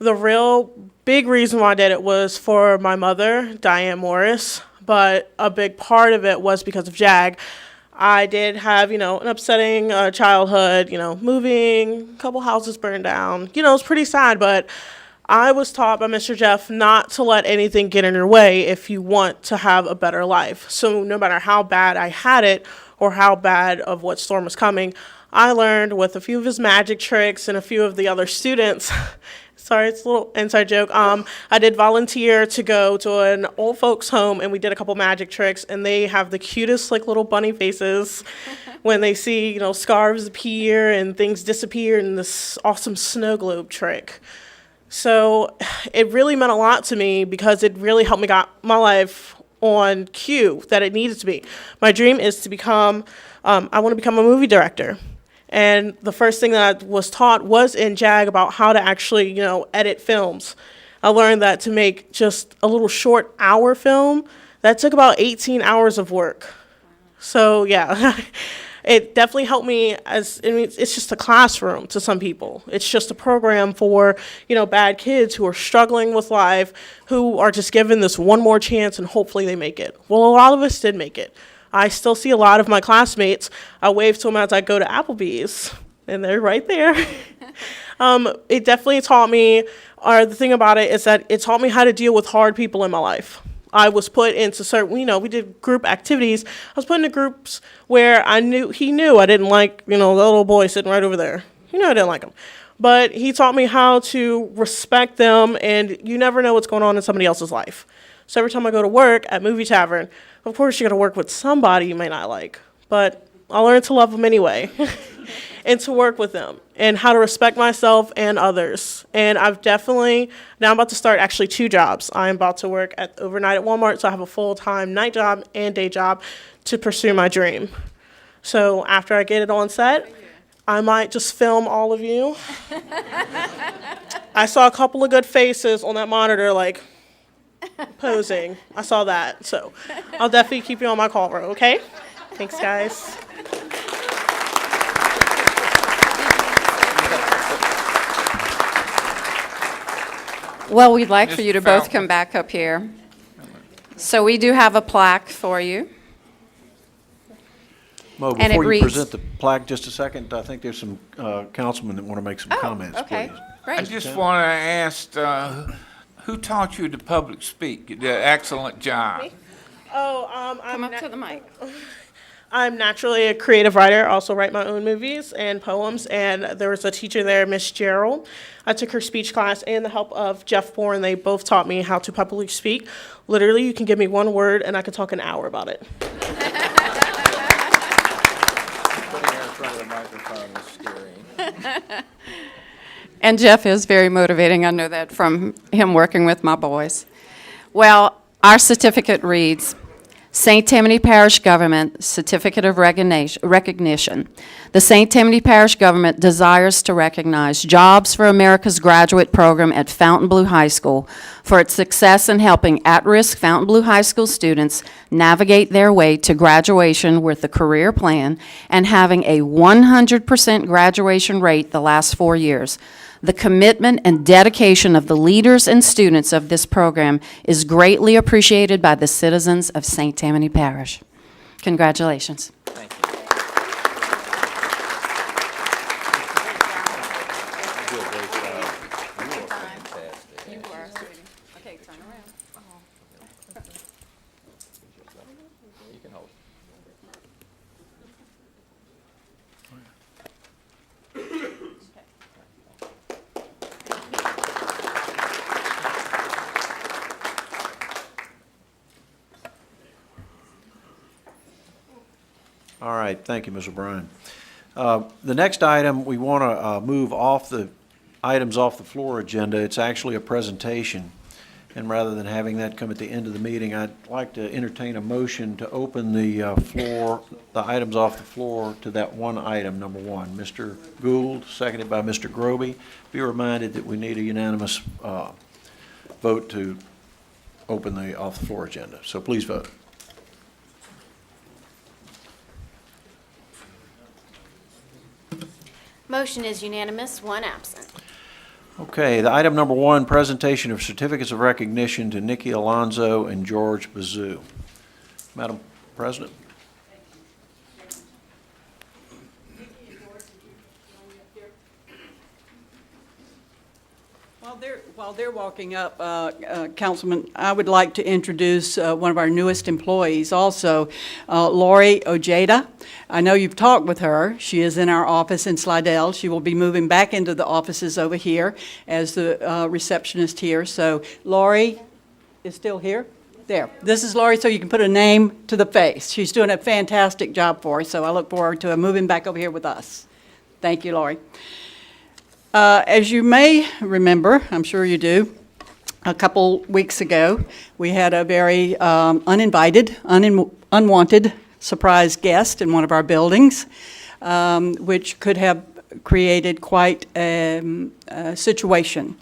the real big reason why I did it was for my mother, Diane Morris, but a big part of it was because of JAG. I did have, an upsetting childhood, moving, a couple houses burned down. It was pretty sad, but I was taught by Mr. Jeff not to let anything get in your way if you want to have a better life. So no matter how bad I had it or how bad of what storm was coming, I learned with a few of his magic tricks and a few of the other students. Sorry, it's a little inside joke. I did volunteer to go to an old folks home, and we did a couple magic tricks, and they have the cutest little bunny faces when they see, scarves appear and things disappear in this awesome snow globe trick. So it really meant a lot to me because it really helped me got my life on cue that it needed to be. My dream is to become, I want to become a movie director. And the first thing that I was taught was in JAG about how to actually, edit films. I learned that to make just a little short hour film, that took about 18 hours of work. So yeah. It definitely helped me it's just a classroom to some people. It's just a program for, bad kids who are struggling with life, who are just given this one more chance and hopefully they make it. Well, a lot of us did make it. I still see a lot of my classmates. I wave to them as I go to Applebee's, and they're right there. It definitely taught me, or the thing about it is that it taught me how to deal with hard people in my life. I was put into certain, we did group activities. I was put into groups where he knew I didn't like, the little boy sitting right over there. I didn't like him. But he taught me how to respect them, and you never know what's going on in somebody else's life. So every time I go to work at Movie Tavern, of course you're going to work with somebody you may not like, but I learned to love them anyway and to work with them and how to respect myself and others. And now I'm about to start actually 2 jobs. I'm about to work overnight at Walmart, so I have a full-time night job and day job to pursue my dream. So after I get it on set, I might just film all of you. I saw a couple of good faces on that monitor, posing. I saw that, so I'll definitely keep you on my call roll, okay? Thanks, guys. Well, we'd like for you to both come back up here. So we do have a plaque for you. Mo, And it before you reads- present the plaque, just a second, I think there's some councilmen that want to make some comments, okay. please. Great. I just want to ask, who taught you to public speak? You did an excellent job. Oh, Come up to the mic. I'm naturally a creative writer, also write my own movies and poems, and there was a teacher there, Miss Gerald. I took her speech class and the help of Jeff Bourne. They both taught me how to publicly speak. Literally, you can give me one word and I could talk an hour about it. Putting her in front of the microphone is scary. And Jeff is very motivating. I know that from him working with my boys. Well, our certificate reads, St. Tammany Parish Government Certificate of Recognition. The St. Tammany Parish Government desires to recognize Jobs for America's graduate program at Fontainebleau High School for its success in helping at-risk Fontainebleau High School students navigate their way to graduation with a career plan and having a 100% graduation rate the last 4 years. The commitment and dedication of the leaders and students of this program is greatly appreciated by the citizens of St. Tammany Parish. Congratulations. Thank you. You did a great job. You were fantastic. You were, sweetie. Okay, turn around. You can hold. All right, thank you, Ms. O'Brien. The next item, we want to move off the items off the floor agenda. It's actually a presentation, and rather than having that come at the end of the meeting, I'd like to entertain a motion to open the the items off the floor to that one item, number one. Mr. Gould, seconded by Mr. Groby. Be reminded that we need a unanimous vote to open the off the floor agenda, so please vote. Motion is unanimous, one absent. Okay, the item number one, presentation of certificates of recognition to Nikki Alonso and George Bazoo. Madam President. While they're walking up, Councilman, I would like to introduce one of our newest employees also, Lori Ojeda. I know you've talked with her. She is in our office in Slidell. She will be moving back into the offices over here as the receptionist here. So Lori is still here? There. This is Lori, so you can put a name to the face. She's doing a fantastic job for us, so I look forward to her moving back over here with us. Thank you, Lori. As you may remember, I'm sure you do, a couple weeks ago, we had a very uninvited, unwanted surprise guest in one of our buildings, which could have created quite a situation.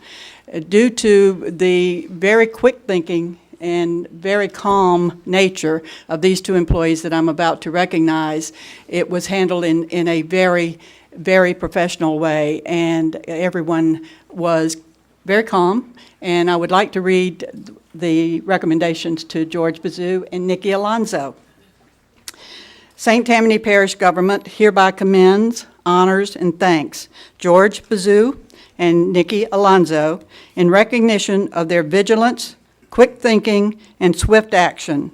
Due to the very quick thinking and very calm nature of these two employees that I'm about to recognize, it was handled in a very professional way, and everyone was very calm. And I would like to read the recommendations to George Bazoo and Nikki Alonso. St. Tammany Parish Government hereby commends, honors, and thanks George Bazoo and Nikki Alonso in recognition of their vigilance, quick thinking, and swift action,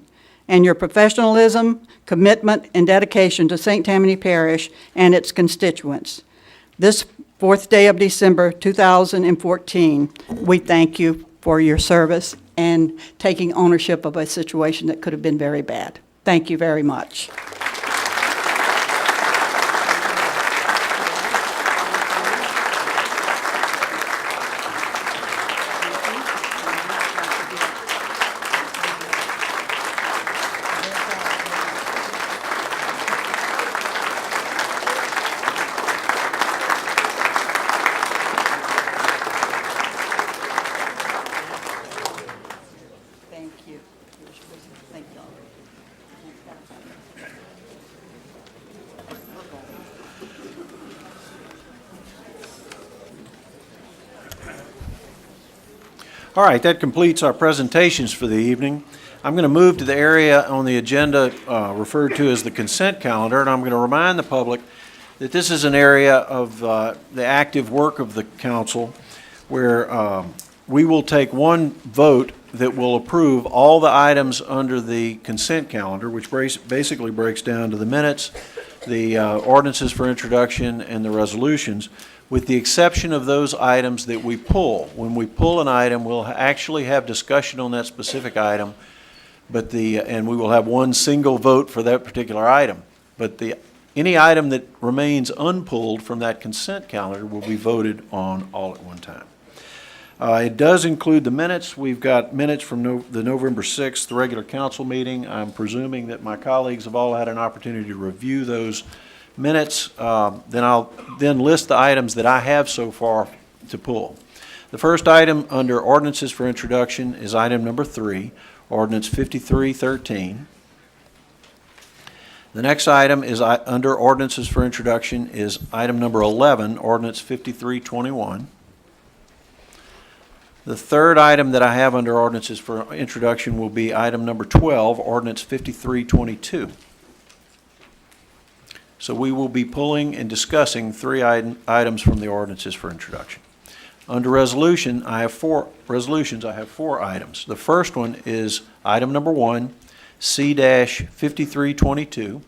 and your professionalism, commitment, and dedication to St. Tammany Parish and its constituents. This 4th day of December 2014, we thank you for your service and taking ownership of a situation that could have been very bad. Thank you very much. Thank you. Thank you. All right, that completes our presentations for the evening. I'm going to move to the area on the agenda referred to as the consent calendar, and I'm going to remind the public that this is an area of the active work of the council where we will take one vote that will approve all the items under the consent calendar, which basically breaks down to the minutes, the ordinances for introduction, and the resolutions, with the exception of those items that we pull. When we pull an item, we'll actually have discussion on that specific item, and we will have one single vote for that particular item. But any item that remains unpulled from that consent calendar will be voted on all at one time. It does include the minutes. We've got minutes from the November 6th regular council meeting. I'm presuming that my colleagues have all had an opportunity to review those minutes. Then I'll list the items that I have so far to pull. The first item under ordinances for introduction is item number 3, ordinance 5313. The next item is under ordinances for introduction is item number 11, ordinance 5321. The third item that I have under ordinances for introduction will be item number 12, ordinance 5322. So we will be pulling and discussing 3 items from the ordinances for introduction. Under resolutions, I have 4 items. The first one is item number 1, C-5322.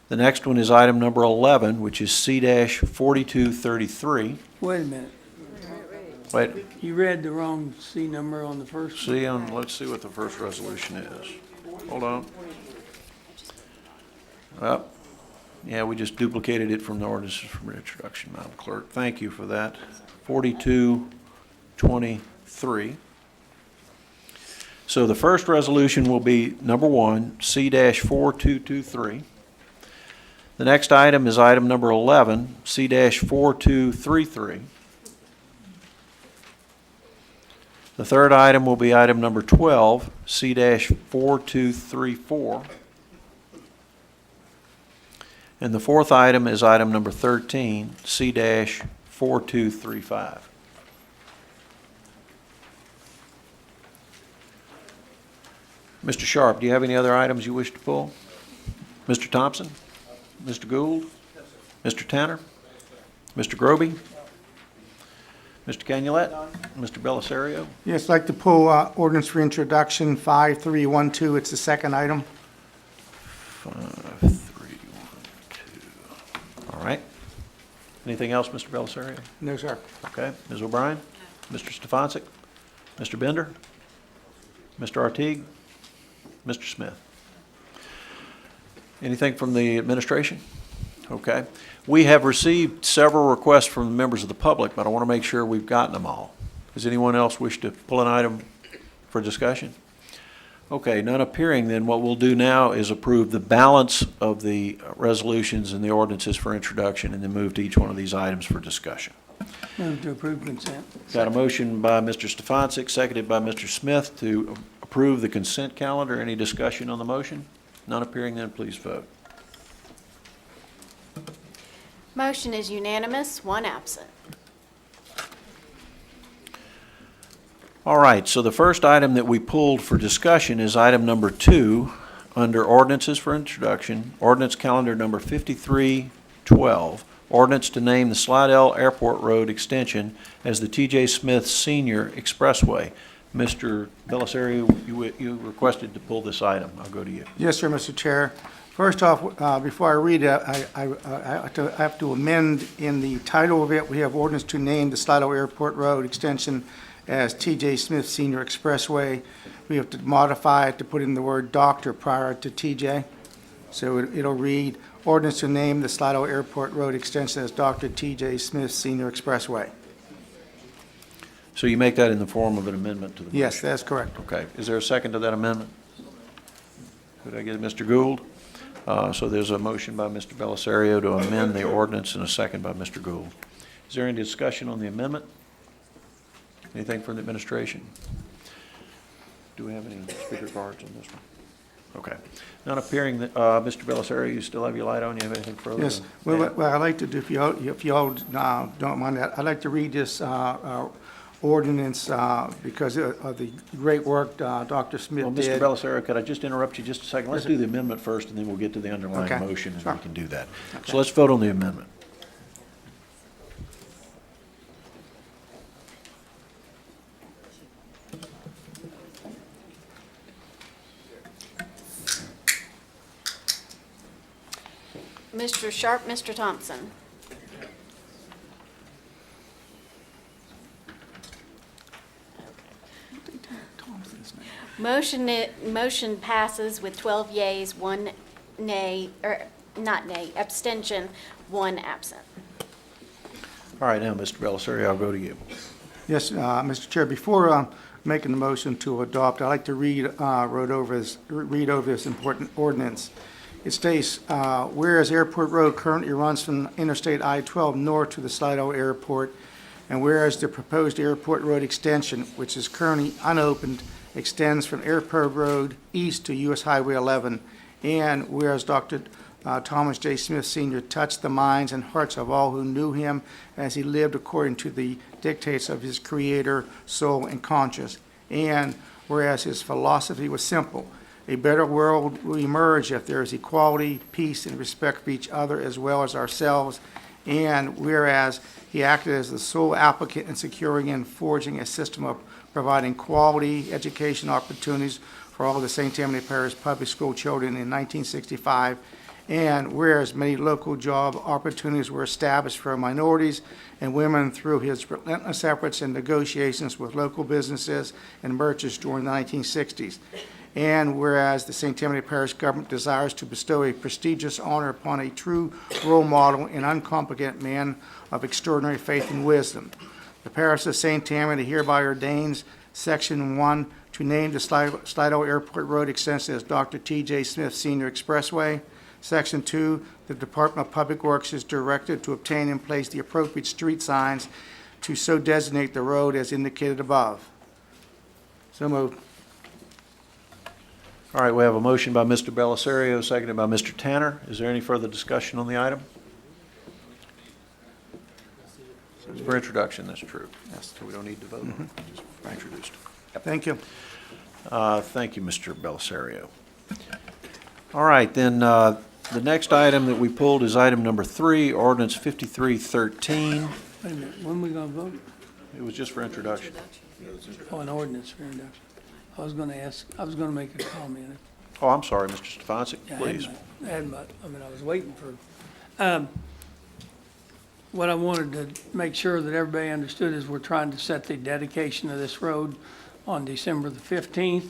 The next one is item number 11, which is C-4233. Wait a minute. Wait, You read the wrong C number on the first one. let's see what the first resolution is. Hold on. Well, yeah, we just duplicated it from the ordinances for introduction, Madam Clerk. Thank you for that. 4223. So the first resolution will be number 1, C-4223. The next item is item number 11, C-4233. The third item will be item number 12, C-4234. And the fourth item is item number 13, C-4235. Mr. Sharp, do you have any other items you wish to pull? Mr. Thompson? Mr. Gould? Mr. Tanner? Mr. Groby? Mr. Canulet? Mr. Belisario? Yes, I'd like to pull ordinance for introduction 5312. It's the second item. 5312. All right. Anything else, Mr. Belisario? No, sir. Okay. Ms. O'Brien? Mr. Stefancic? Mr. Bender? Mr. Artigue? Mr. Smith? Anything from the administration? Okay. We have received several requests from the members of the public, but I want to make sure we've gotten them all. Does anyone else wish to pull an item for discussion? Okay, none appearing, then what we'll do now is approve the balance of the resolutions and the ordinances for introduction and then move to each one of these items for discussion. Move to approve consent. Got a motion by Mr. Stefancic, seconded by Mr. Smith to approve the consent calendar. Any discussion on the motion? None appearing, then please vote. Motion is unanimous, 1 absent. All right, so the first item that we pulled for discussion is item number 2 under ordinances for introduction, ordinance calendar number 5312, ordinance to name the Slidell Airport Road extension as the T.J. Smith Senior Expressway. Mr. Belisario, you requested to pull this item. I'll go to you. Yes, sir, Mr. Chair. First off, before I read it, I have to amend in the title of it. We have ordinance to name the Slidell Airport Road extension as T.J. Smith Senior Expressway. We have to modify it to put in the word doctor prior to T.J. So it'll read, ordinance to name the Slidell Airport Road extension as Dr. T.J. Smith Senior Expressway. So you make that in the form of an amendment to the motion? Yes, that's correct. Okay. Is there a second to that amendment? Could I get Mr. Gould? So there's a motion by Mr. Belisario to amend the ordinance and a second by Mr. Gould. Is there any discussion on the amendment? Anything from the administration? Do we have any speaker cards on this one? Okay. None appearing. Mr. Belisario, you still have your light on? You have anything further? Yes. Well, I'd like to do, if y'all don't mind that, I'd like to read this ordinance because of the great work Dr. Smith Well, did. Mr. Bellisario, could I just interrupt you just a second? Let's do the amendment first, and then we'll get to the underlying Okay. motion, and Sure. we can do that. So let's vote on the amendment. Mr. Sharp, Mr. Thompson. Motion passes with 12 yeas, 1 nay, or not nay, abstention, 1 absent. All right, now, Mr. Bellisario, I'll go to you. Yes, Mr. Chair, before making the motion to adopt, I'd like to read over this important ordinance. It states, whereas Airport Road currently runs from Interstate I-12 north to the Sligo Airport, and whereas the proposed Airport Road extension, which is currently unopened, extends from Airport Road east to US Highway 11, and whereas Dr. Thomas J. Smith Sr. touched the minds and hearts of all who knew him as he lived according to the dictates of his creator, soul, and conscience, and whereas his philosophy was simple, a better world will emerge if there is equality, peace, and respect for each other as well as ourselves, and whereas he acted as the sole applicant in securing and forging a system of providing quality education opportunities for all the St. Tammany Parish public school children in 1965, and whereas many local job opportunities were established for minorities and women through his relentless efforts and negotiations with local businesses and merchants during the 1960s, and whereas the St. Tammany Parish government desires to bestow a prestigious honor upon a true role model and uncomplicated man of extraordinary faith and wisdom, the Parish of St. Tammany hereby ordains Section 1 to name the Sligo Airport Road extension as Dr. T.J. Smith Sr. Expressway. Section 2, the Department of Public Works is directed to obtain and place the appropriate street signs to so designate the road as indicated above. So moved. All right, we have a motion by Mr. Bellisario, seconded by Mr. Tanner. Is there any further discussion on the item? It's for introduction, that's true. Yes. So we don't need to vote on it, just introduced. Thank you. Thank you, Mr. Bellisario. All right, then, the next item that we pulled is item number 3, ordinance 5313. Wait a minute, when we gonna vote? It was just for introduction. Oh, an ordinance for introduction. I was gonna make a comment. Oh, I'm sorry, Mr. Stefanczyk, Yeah, please. I was waiting for, what I wanted to make sure that everybody understood is we're trying to set the dedication of this road on December the 15th.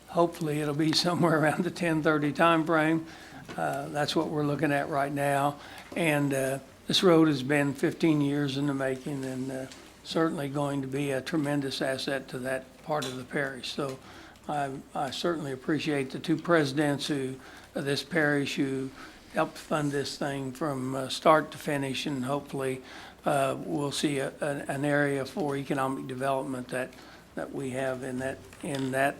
Hopefully, it'll be somewhere around the 10:30 timeframe. That's what we're looking at right now. And this road has been 15 years in the making and certainly going to be a tremendous asset to that part of the parish. So I certainly appreciate the 2 presidents of this parish who helped fund this thing from start to finish, and hopefully we'll see an area for economic development that we have in that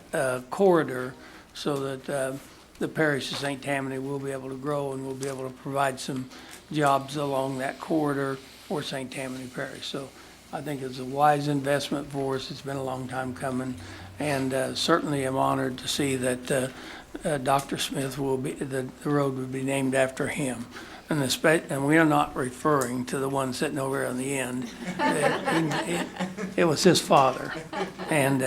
corridor, so that the parish of St. Tammany will be able to grow and we'll be able to provide some jobs along that corridor for St. Tammany Parish. So I think it's a wise investment for us. It's been a long time coming, and certainly I'm honored to see that Dr. Smith will be, the road would be named after him. And we are not referring to the one sitting over there on the end. It was his father, and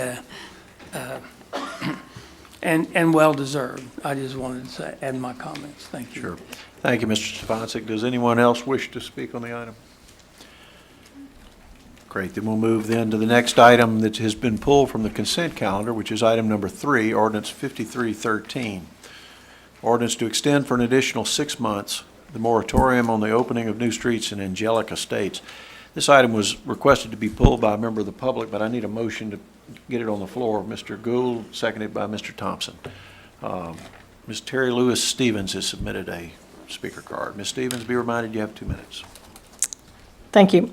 well-deserved. I just wanted to add my comments. Thank you. Sure. Thank you, Mr. Stefanczyk. Does anyone else wish to speak on the item? Great, then we'll move then to the next item that has been pulled from the consent calendar, which is item number 3, ordinance 5313. Ordinance to extend for an additional 6 months the moratorium on the opening of new streets in Angelic Estates. This item was requested to be pulled by a member of the public, but I need a motion to get it on the floor. Mr. Gould, seconded by Mr. Thompson. Ms. Terry Lewis Stevens has submitted a speaker card. Ms. Stevens, be reminded you have 2 minutes. Thank you.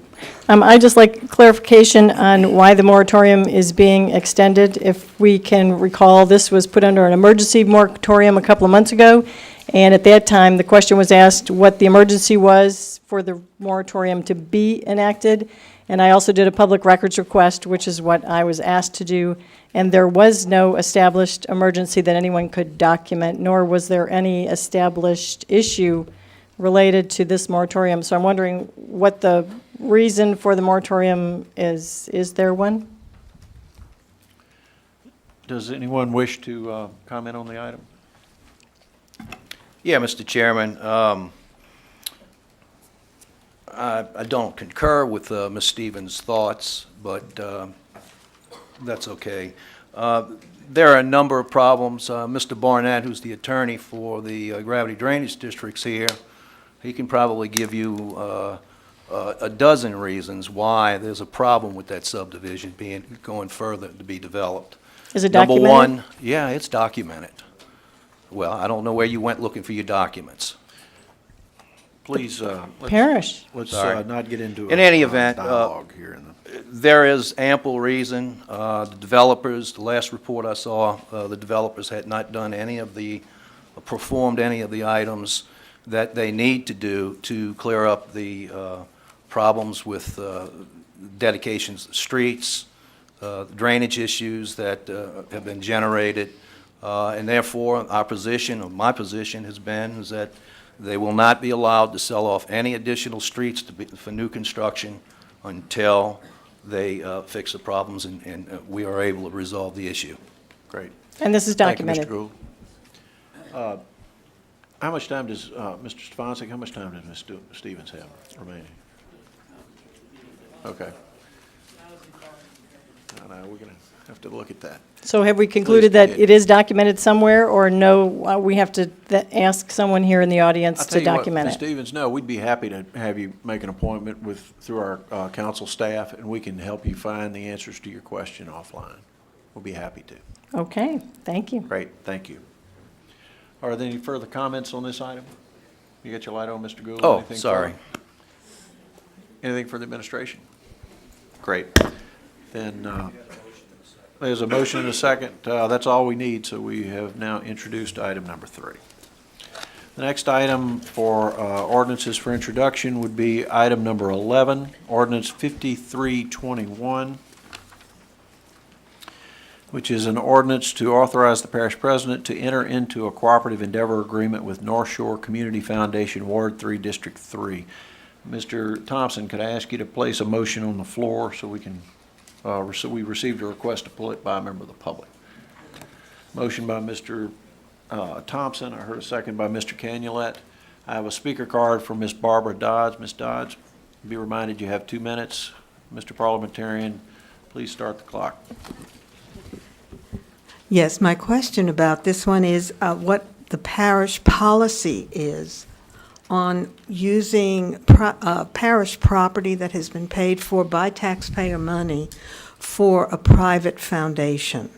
I'd just like clarification on why the moratorium is being extended. If we can recall, this was put under an emergency moratorium a couple of months ago, And at that time, the question was asked what the emergency was for the moratorium to be enacted. And I also did a public records request, which is what I was asked to do. And there was no established emergency that anyone could document, nor was there any established issue related to this moratorium. So I'm wondering what the reason for the moratorium is. Is there one? Does anyone wish to comment on the item? Yeah, Mr. Chairman, I don't concur with Ms. Stevens' thoughts, but that's okay. There are a number of problems. Mr. Barnett, who's the attorney for the gravity drainage districts here, he can probably give you a dozen reasons why there's a problem with that subdivision going further to be developed. Is it documented? Number one, yeah, it's documented. Well, I don't know where you went looking for your documents. Please, Parish. let's Sorry. not get into In any event, dialogue here. there is ample reason. The developers, the last report I saw, the developers had not done any of the, performed any of the items that they need to do to clear up the problems with dedications of streets, drainage issues that have been generated. And therefore, our position, or my position, has been is that they will not be allowed to sell off any additional streets for new construction until they fix the problems and we are able to resolve the issue. Great. And this is documented. Thank you, Mr. Gould. How much time does, Mr. Stefanczyk, how much time does Ms. Stevens have remaining? Okay. No, we're going to have to look at that. So have we concluded Please that continue. it is documented somewhere, or no, we have to ask someone here in the audience I'll to tell you what, document Ms. it? Stevens, no, we'd be happy to have you make an appointment through our council staff, and we can help you find the answers to your question offline. We'll be happy to. Okay, thank you. Great, thank you. Are there any further comments on this item? You got your light on, Mr. Gould? Oh, Anything sorry. further? Anything for the administration? Great. Then there's a motion and a second. That's all we need, so we have now introduced item number 3. The next item for ordinances for introduction would be item number 11, ordinance 5321, which is an ordinance to authorize the parish president to enter into a cooperative endeavor agreement with North Shore Community Foundation, Ward 3, District 3. Mr. Thompson, could I ask you to place a motion on the floor so we can, we received a request to pull it by a member of the public. Motion by Mr. Thompson. I heard a second by Mr. Canulet. I have a speaker card for Ms. Barbara Dodds. Ms. Dodds, be reminded you have 2 minutes. Mr. Parliamentarian, please start the clock. Yes, my question about this one is what the parish policy is on using parish property that has been paid for by taxpayer money for a private foundation.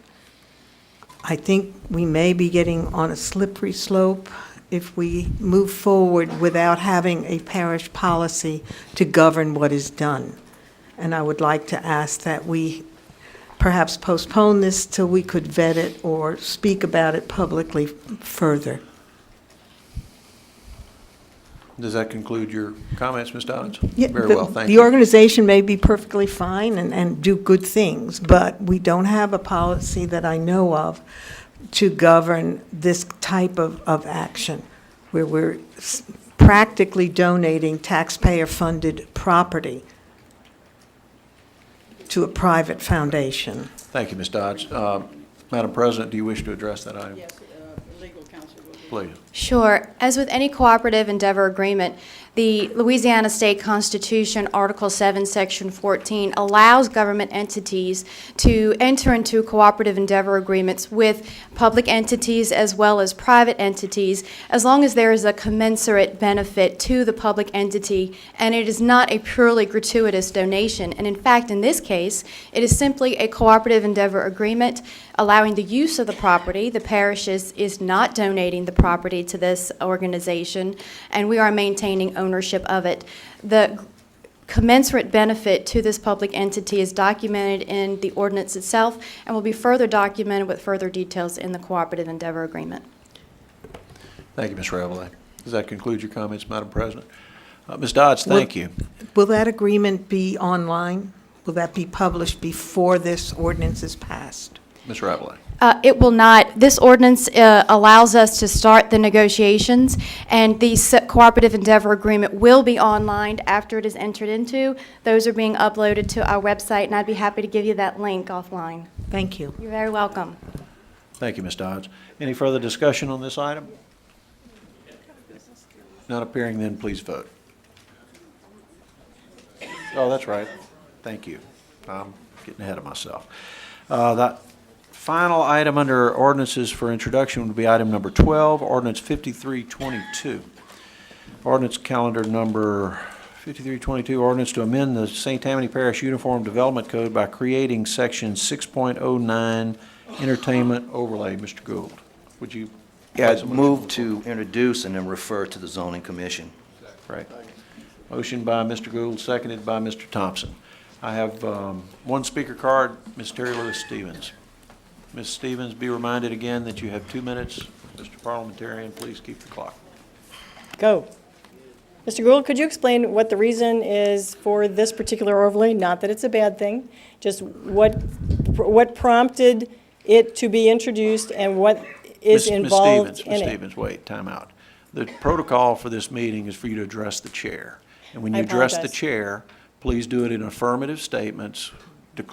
I think we may be getting on a slippery slope if we move forward without having a parish policy to govern what is done. And I would like to ask that we perhaps postpone this till we could vet it or speak about it publicly further. Does that conclude your comments, Ms. Dodds? Yeah, Very well, thank the you. organization may be perfectly fine and do good things, but we don't have a policy that I know of to govern this type of action, where we're practically donating taxpayer-funded property to a private foundation. Thank you, Ms. Dodds. Madam President, do you wish to address that item? Yes, legal counsel will. Please. Sure. As with any cooperative endeavor agreement, the Louisiana State Constitution, Article 7, Section 14, allows government entities to enter into cooperative endeavor agreements with public entities as well as private entities, as long as there is a commensurate benefit to the public entity and it is not a purely gratuitous donation. And in fact, in this case, it is simply a cooperative endeavor agreement allowing the use of the property. The parish is not donating the property to this organization, and we are maintaining ownership of it. The commensurate benefit to this public entity is documented in the ordinance itself and will be further documented with further details in the cooperative endeavor agreement. Thank you, Ms. Raveley. Does that conclude your comments, Madam President? Ms. Dodds, thank you. Will that agreement be online? Will that be published before this ordinance is passed? Ms. Raveley. It will not. This ordinance allows us to start the negotiations, and the cooperative endeavor agreement will be online after it is entered into. Those are being uploaded to our website, and I'd be happy to give you that link offline. Thank you. You're very welcome. Thank you, Ms. Dodds. Any further discussion on this item? Not appearing, then please vote. Oh, that's right. Thank you. I'm getting ahead of myself. That final item under ordinances for introduction would be item number 12, ordinance 5322. Ordinance calendar number 5322, ordinance to amend the St. Tammany Parish Uniform Development Code by creating section 6.09 entertainment overlay. Mr. Gould, would you? Yeah, I'd move to introduce and then refer to the zoning commission. Right. Motion by Mr. Gould, seconded by Mr. Thompson. I have one speaker card, Ms. Terry Lewis Stevens. Ms. Stevens, be reminded again that you have 2 minutes. Mr. Parliamentarian, please keep the clock. Go. Mr. Gould, could you explain what the reason is for this particular overlay? Not that it's a bad thing, just what prompted it to be introduced and what is involved in it? Ms. Stevens, wait, time out. The protocol for this meeting is for you to address the chair. And when you address the chair, please do it in affirmative statements.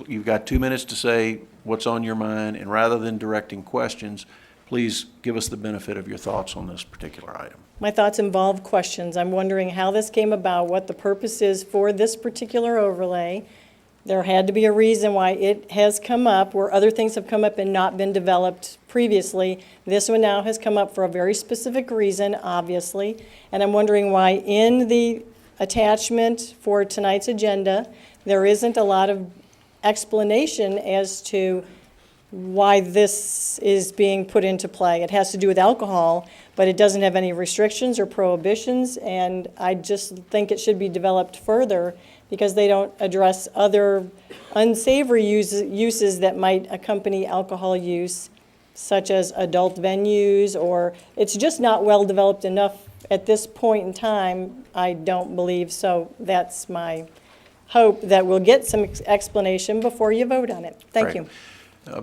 You've got 2 minutes to say what's on your mind, and rather than directing questions, please give us the benefit of your thoughts on this particular item. My thoughts involve questions. I'm wondering how this came about, what the purpose is for this particular overlay. There had to be a reason why it has come up, where other things have come up and not been developed previously. This one now has come up for a very specific reason, obviously, and I'm wondering why in the attachment for tonight's agenda, there isn't a lot of explanation as to why this is being put into play. It has to do with alcohol, but it doesn't have any restrictions or prohibitions, and I just think it should be developed further because they don't address other unsavory uses that might accompany alcohol use, such as adult venues, or it's just not well developed enough at this point in time, I don't believe. So that's my hope, that we'll get some explanation before you vote on it. Thank you.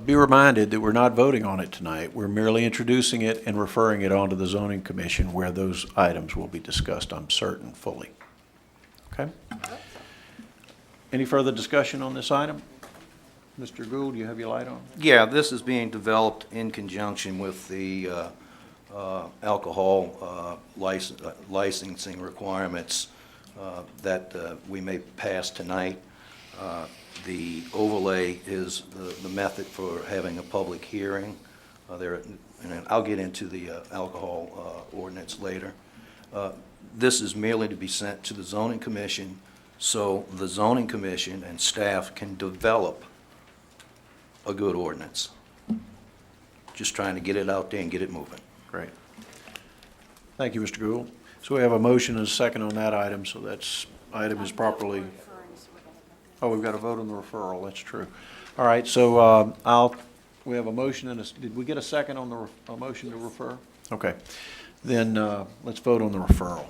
Be reminded that we're not voting on it tonight. We're merely introducing it and referring it on to the Zoning Commission, where those items will be discussed, I'm certain, fully. Okay? Any further discussion on this item? Mr. Gould, you have your light on? Yeah, this is being developed in conjunction with the alcohol licensing requirements that we may pass tonight. The overlay is the method for having a public hearing. And I'll get into the alcohol ordinance later. This is merely to be sent to the Zoning Commission so the Zoning Commission and staff can develop a good ordinance. Just trying to get it out there and get it moving. Great. Thank you, Mr. Gould. So we have a motion and a second on that item, so that item is properly... Oh, we've got to vote on the referral, that's true. All right, so we have a motion and did we get a second on the motion to refer? Okay. Then let's vote on the referral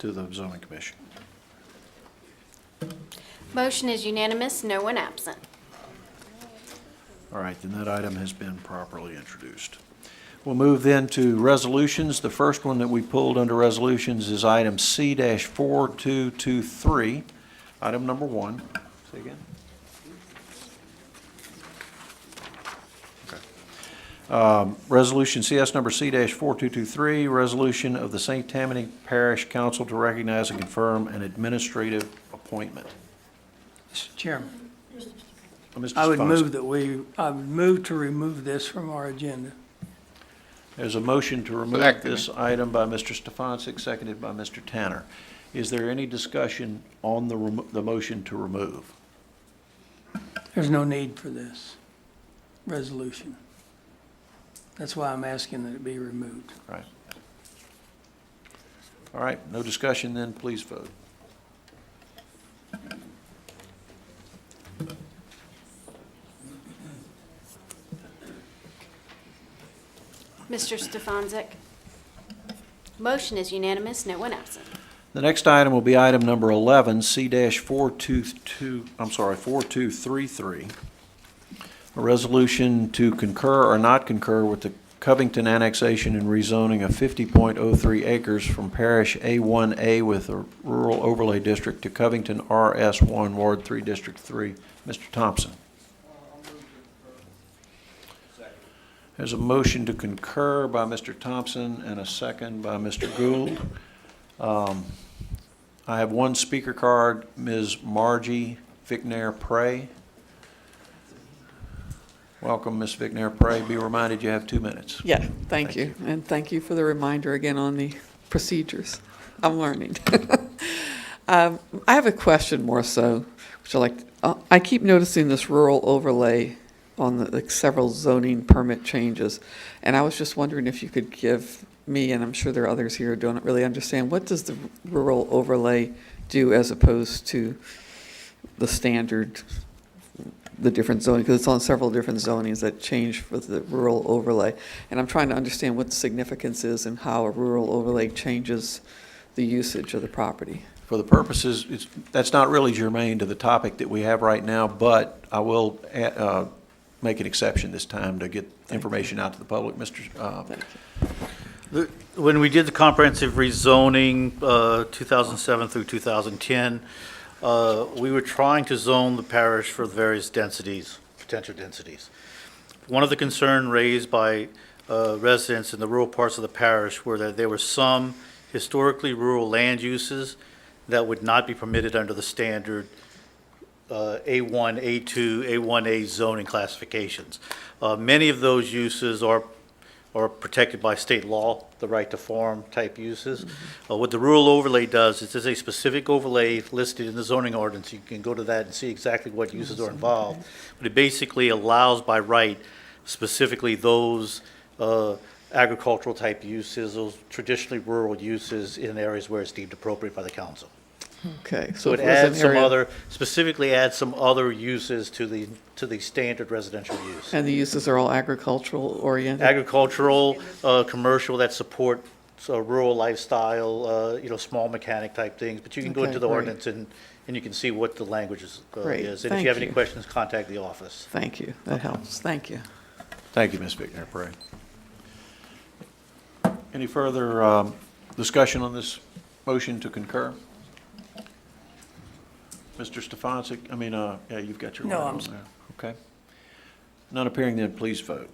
to the Zoning Commission. Motion is unanimous, no one absent. All right, then that item has been properly introduced. We'll move then to resolutions. The first one that we pulled under resolutions is item C-4223. Item number 1. Say again. Okay. Resolution CS number C-4223, resolution of the St. Tammany Parish Council to recognize and confirm an administrative appointment. Mr. Chairman, Mr. I would Stefanski. move to remove this from our agenda. There's a motion to remove this item by Mr. Stefanski, seconded by Mr. Tanner. Is there any discussion on the motion to remove? There's no need for this resolution. That's why I'm asking that it be removed. Right. All right, no discussion then, please vote. Mr. Stefanczyk, Motion is unanimous, no one absent. The next item will be item number 11, C-4233. A resolution to concur or not concur with the Covington annexation and rezoning of 50.03 acres from Parish A1A with a rural overlay district to Covington RS1, Ward 3, District 3. Mr. Thompson. There's a motion to concur by Mr. Thompson and a second by Mr. Gould. I have one speaker card, Ms. Margie Vicknair-Prey. Welcome, Ms. Vicknair-Prey. Be reminded you have 2 minutes. Yeah, thank you. And thank you for the reminder again on the procedures. I'm learning. I have a question more so, which I keep noticing this rural overlay on the several zoning permit changes. And I was just wondering if you could give me, and I'm sure there are others here who don't really understand, what does the rural overlay do as opposed to the standard, the different zoning, because it's on several different zonings that change for the rural overlay. And I'm trying to understand what the significance is and how a rural overlay changes the usage of the property. For the purposes, that's not really germane to the topic that we have right now, but I will make an exception this time to get information out to the public. Mr. When we did the comprehensive rezoning 2007 through 2010, we were trying to zone the parish for the various densities, potential densities. One of the concerns raised by residents in the rural parts of the parish were that there were some historically rural land uses that would not be permitted under the standard A1, A2, A1A zoning classifications. Many of those uses are protected by state law, the right to farm type uses. What the rural overlay does is there's a specific overlay listed in the zoning ordinance. You can go to that and see exactly what uses are involved. But it basically allows by right specifically those agricultural type uses, those traditionally rural uses in areas where it's deemed appropriate by the council. Okay. So it if there's adds an some area- other, specifically adds some other uses to the standard residential use. And the uses are all agricultural oriented? Agricultural, commercial that support rural lifestyle, small mechanic type things. But you can go Okay, into the great. ordinance and you can see what the language is. Great, And if thank you have any you. questions, contact the office. Thank you. That helps. Thank you. Thank you, Ms. Vicknair-Prey. Any further discussion on this motion to concur? Mr. Stefanczyk, yeah, you've got your No, line I'm on s- there. Okay. None appearing, then please vote.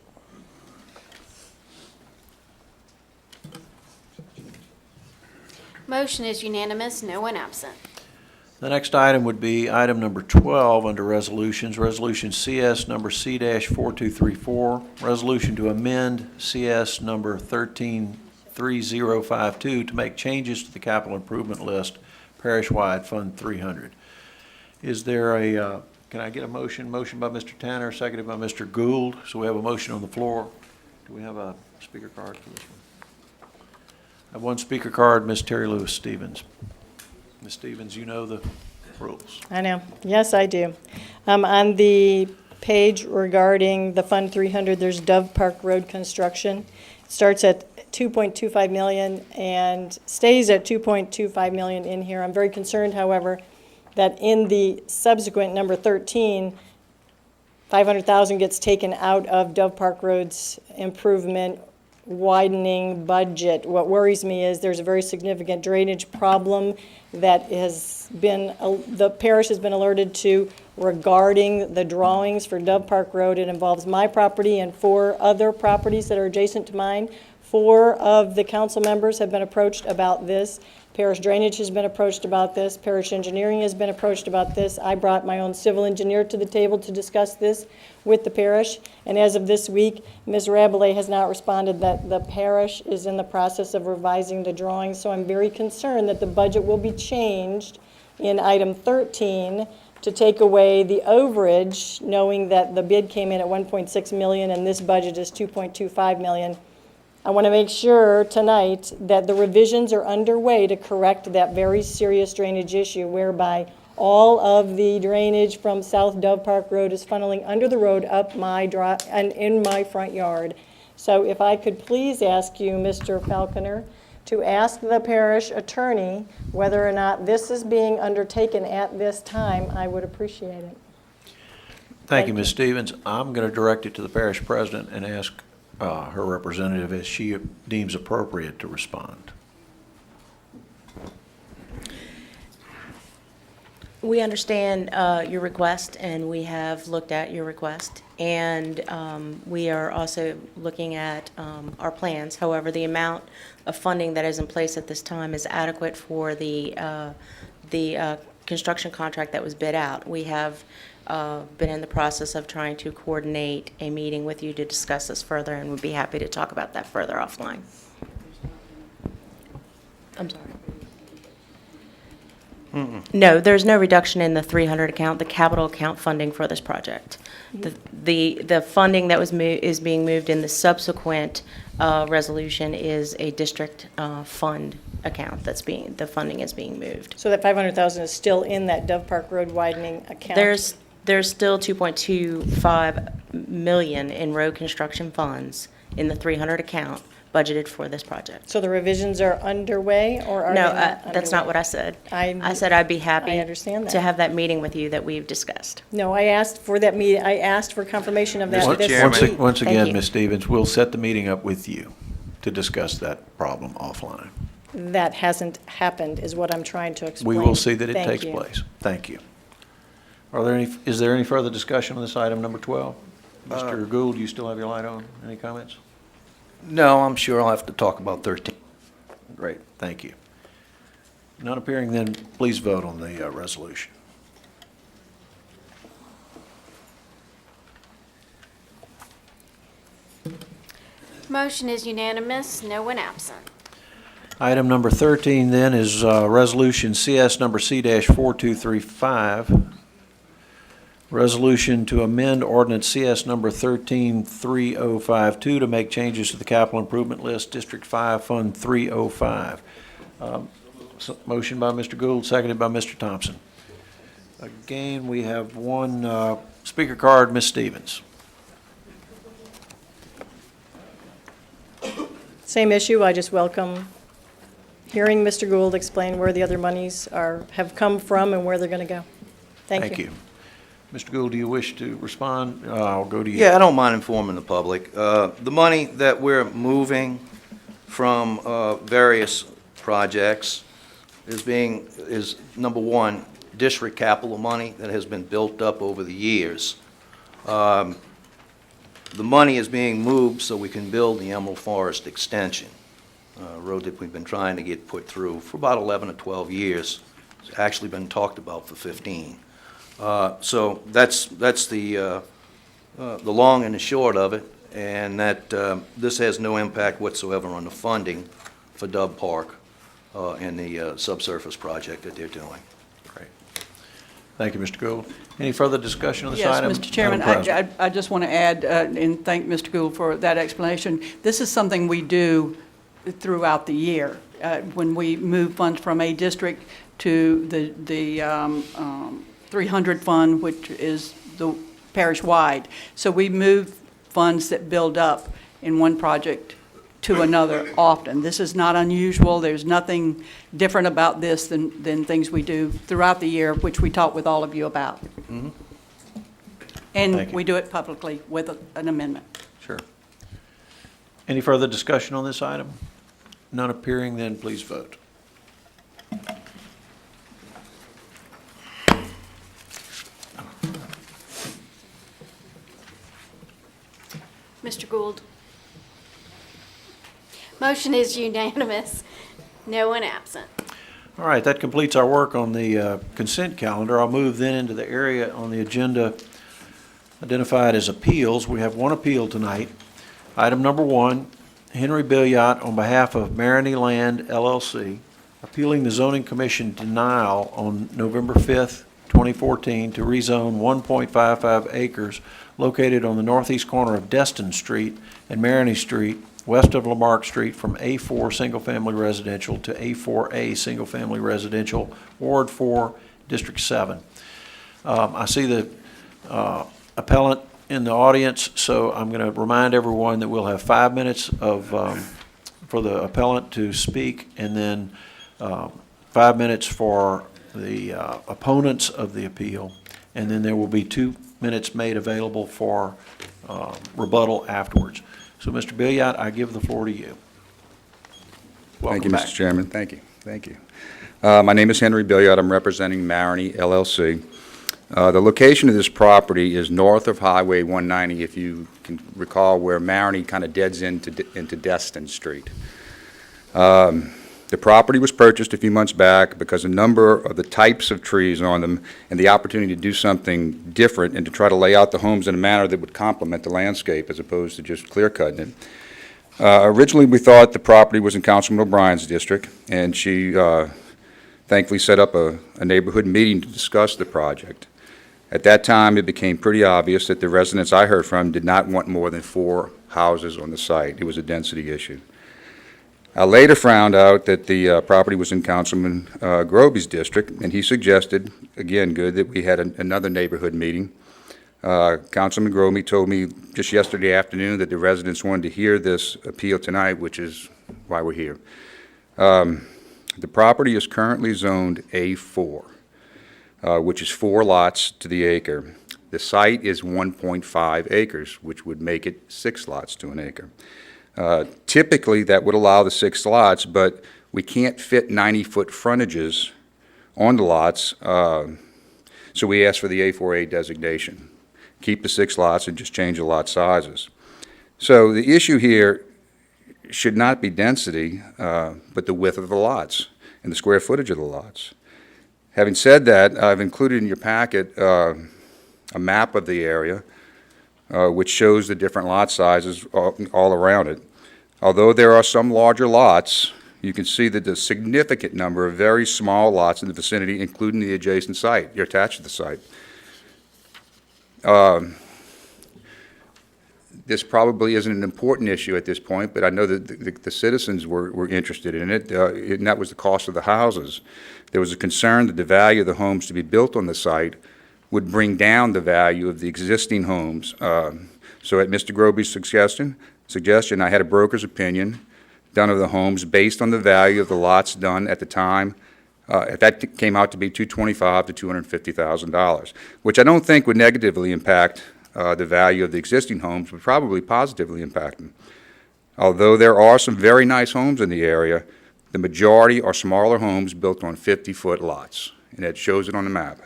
Motion is unanimous, no one absent. The next item would be item number 12 under resolutions, Resolution CS number C-4234, resolution to amend CS number 133052 to make changes to the capital improvement list, parish-wide Fund 300. Is there a, can I get a motion? Motion by Mr. Tanner, seconded by Mr. Gould. So we have a motion on the floor. Do we have a speaker card for this one? I have one speaker card, Ms. Terry Lewis Stevens. Ms. Stevens, you know the rules. I know. Yes, I do. On the page regarding the Fund 300, there's Dove Park Road construction. It starts at 2.25 million and stays at 2.25 million in here. I'm very concerned, however, that in the subsequent number 13, 500,000 gets taken out of Dove Park Road's improvement widening budget. What worries me is there's a very significant drainage problem that has been, the parish has been alerted to regarding the drawings for Dove Park Road. It involves my property and 4 other properties that are adjacent to mine. 4 of the council members have been approached about this. Parish Drainage has been approached about this. Parish Engineering has been approached about this. I brought my own civil engineer to the table to discuss this with the parish. And as of this week, Ms. Rabelais has not responded that the parish is in the process of revising the drawings. So I'm very concerned that the budget will be changed in item 13 to take away the overage, knowing that the bid came in at 1.6 million and this budget is 2.25 million. I want to make sure tonight that the revisions are underway to correct that very serious drainage issue whereby all of the drainage from South Dove Park Road is funneling under the road up my drive and in my front yard. So if I could please ask you, Mr. Falconer, to ask the parish attorney whether or not this is being undertaken at this time, I would appreciate it. Thank you, Ms. Stevens. I'm going to direct it to the parish president and ask her representative as she deems appropriate to respond. We understand your request, and we have looked at your request, and we are also looking at our plans. However, the amount of funding that is in place at this time is adequate for the construction contract that was bid out. We have been in the process of trying to coordinate a meeting with you to discuss this further, and we'd be happy to talk about that further offline. I'm sorry. No, there's no reduction in the 300 account, the capital account funding for this project. The funding that is being moved in the subsequent resolution is a district fund account the funding is being moved. So that 500,000 is still in that Dove Park Road widening account? There's still 2.25 million in road construction funds in the 300 account budgeted for this project. So the revisions are underway, or are they No, not that's not underway? what I said. I said I'd be happy I understand that. to have that meeting with you that we've discussed. No, I asked for that meeting, I asked for confirmation of that this week. Once Thank again, you. Ms. Stevens, we'll set the meeting up with you to discuss that problem offline. That hasn't happened, is what I'm trying to explain. We will see that it Thank takes you. place. Thank you. Is there any further discussion on this item number 12? Mr. Gould, you still have your light on? Any comments? No, I'm sure I'll have to talk about 13. Great, thank you. None appearing, then please vote on the resolution. Motion is unanimous, no one absent. Item number 13, then, is Resolution CS number C-4235. Resolution to amend ordinance CS number 133052 to make changes to the capital improvement list, District 5, Fund 305. Motion by Mr. Gould, seconded by Mr. Thompson. Again, we have one speaker card, Ms. Stevens. Same issue, I just welcome hearing Mr. Gould explain where the other monies have come from and where they're going to go. Thank you. Mr. Gould, do you wish to respond? I'll go to you. Yeah, I don't mind informing the public. The money that we're moving from various projects is number one, district capital money that has been built up over the years. The money is being moved so we can build the Emerald Forest Extension, a road that we've been trying to get put through for about 11 or 12 years. It's actually been talked about for 15. So that's the long and the short of it, and that this has no impact whatsoever on the funding for Dove Park and the subsurface project that they're doing. Great. Thank you, Mr. Gould. Any further discussion on this Yes, item? Mr. Chairman, Madam President. I just want to add and thank Mr. Gould for that explanation. This is something we do throughout the year. When we move funds from a district to the 300 fund, which is the parish-wide. So we move funds that build up in one project to another often. This is not unusual. There's nothing different about this than things we do throughout the year, which we talk with all of you about. Mm-hmm. And Thank you. we do it publicly with an amendment. Sure. Any further discussion on this item? None appearing, then please vote. Mr. Gould. Motion is unanimous, no one absent. All right, that completes our work on the consent calendar. I'll move then into the area on the agenda identified as appeals. We have one appeal tonight. Item number 1, Henry Billiot on behalf of Maroney Land LLC, appealing the Zoning Commission denial on November 5th, 2014 to rezone 1.55 acres located on the northeast corner of Destin Street and Maroney Street, west of Lamarck Street, from A4 single-family residential to A4A single-family residential, Ward 4, District 7. I see the appellant in the audience, so I'm going to remind everyone that we'll have 5 minutes of for the appellant to speak, and then 5 minutes for the opponents of the appeal, and then there will be 2 minutes made available for rebuttal afterwards. So, Mr. Billiot, I give the floor to you. Thank you, Welcome back. Mr. Chairman. Thank you. Thank you. My name is Henry Billiot. I'm representing Tammany LLC. The location of this property is north of Highway 190, if you can recall, where Tammany kind of deads into Destin Street. The property was purchased a few months back because a number of the types of trees on them and the opportunity to do something different and to try to lay out the homes in a manner that would complement the landscape as opposed to just clear-cutting it. Originally, we thought the property was in Councilman O'Brien's district, and she thankfully set up a neighborhood meeting to discuss the project. At that time, it became pretty obvious that the residents I heard from did not want more than 4 houses on the site. It was a density issue. I later found out that the property was in Councilman Groby's district, and he suggested, again, good, that we had another neighborhood meeting. Councilman Groby told me just yesterday afternoon that the residents wanted to hear this appeal tonight, which is why we're here. The property is currently zoned A4, which is 4 lots to the acre. The site is 1.5 acres, which would make it 6 lots to an acre. Typically, that would allow the 6 lots, but we can't fit 90-foot frontages on the lots, so we asked for the A4A designation. Keep the 6 lots and just change the lot sizes. So the issue here should not be density, but the width of the lots and the square footage of the lots. Having said that, I've included in your packet a map of the area, which shows the different lot sizes all around it. Although there are some larger lots, you can see that there's a significant number of very small lots in the vicinity, including the adjacent site. You're attached to the site. This probably isn't an important issue at this point, but I know that the citizens were interested in it, and that was the cost of the houses. There was a concern that the value of the homes to be built on the site would bring down the value of the existing homes. So at Mr. Groby's suggestion, I had a broker's opinion done of the homes based on the value of the lots done at the time. That came out to be $225,000 to $250,000, which I don't think would negatively impact the value of the existing homes, but probably positively impact them. Although there are some very nice homes in the area, the majority are smaller homes built on 50-foot lots, and it shows it on the map.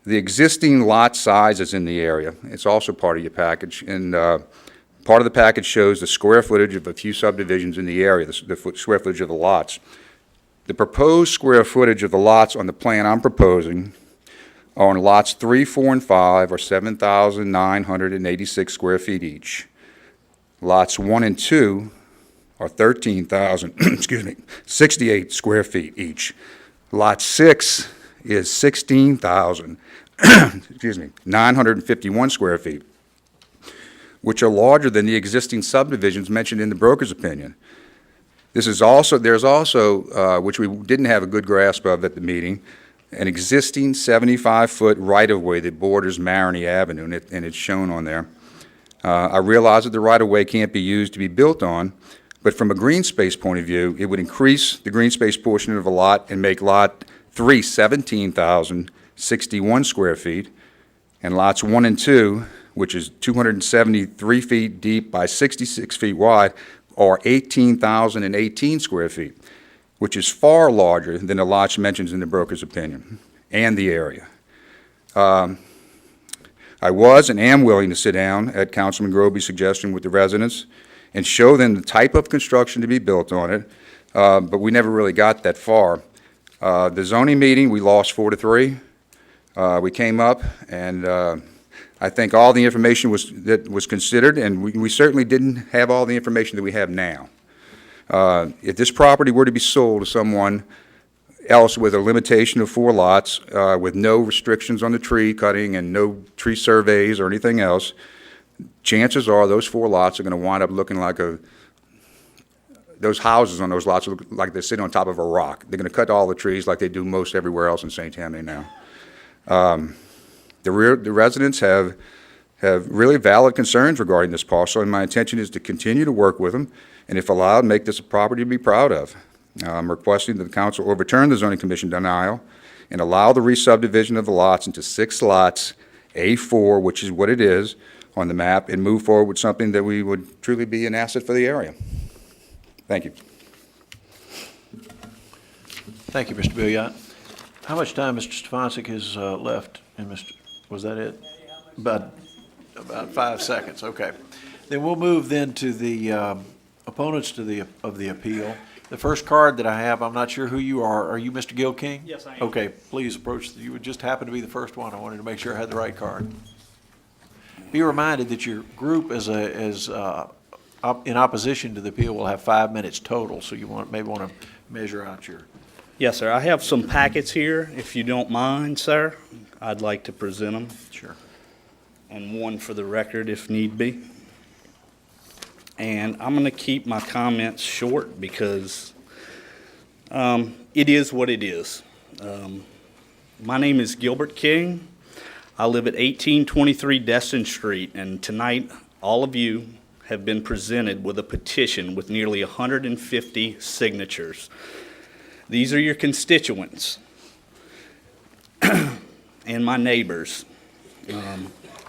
The existing lot sizes in the area, it's also part of your package, and part of the package shows the square footage of a few subdivisions in the area, the square footage of the lots. The proposed square footage of the lots on the plan I'm proposing on lots 3, 4, and 5 are 7,986 square feet each. Lots 1 and 2 are 68 square feet each. Lot 6 is 951 square feet, which are larger than the existing subdivisions mentioned in the broker's opinion. There's also, which we didn't have a good grasp of at the meeting, an existing 75-foot right-of-way that borders Tammany Avenue, and it's shown on there. I realize that the right-of-way can't be used to be built on, but from a green space point of view, it would increase the green space portion of a lot and make Lot 3 17,061 square feet, and Lots 1 and 2, which is 273 feet deep by 66 feet wide, are 18,018 square feet, which is far larger than the lots mentioned in the broker's opinion and the area. I was and am willing to sit down at Councilman Groby's suggestion with the residents and show them the type of construction to be built on it, but we never really got that far. The zoning meeting, we lost 4-3. We came up, and I think all the information that was considered, and we certainly didn't have all the information that we have now. If this property were to be sold to someone else with a limitation of 4 lots, with no restrictions on the tree cutting and no tree surveys or anything else, chances are those 4 lots are going to wind up looking like those houses on those lots look like they're sitting on top of a rock. They're going to cut all the trees like they do most everywhere else in St. Tammany now. The residents have have really valid concerns regarding this parcel, and my intention is to continue to work with them, and if allowed, make this a property to be proud of. I'm requesting that the council overturn the zoning commission denial and allow the re-subdivision of the lots into 6 lots, A4, which is what it is on the map, and move forward with something that we would truly be an asset for the area. Thank you. Thank you, Mr. Billiot. How much time Mr. Stefancic has left? And was that it? About 5 seconds, okay. Then we'll move then to the opponents of the appeal. The first card that I have, I'm not sure who you are. Are you Mr. Gil King? Yes, I am. Okay, please approach. You would just happen to be the first one. I wanted to make sure I had the right card. Be reminded that your group in opposition to the appeal will have 5 minutes total, so you maybe want to measure out your... Yes, sir. I have some packets here, if you don't mind, sir. I'd like to present them. Sure. And one for the record if need be. And I'm going to keep my comments short because it is what it is. My name is Gilbert King. I live at 1823 Destin Street, and tonight all of you have been presented with a petition with nearly 150 signatures. These are your constituents and my neighbors.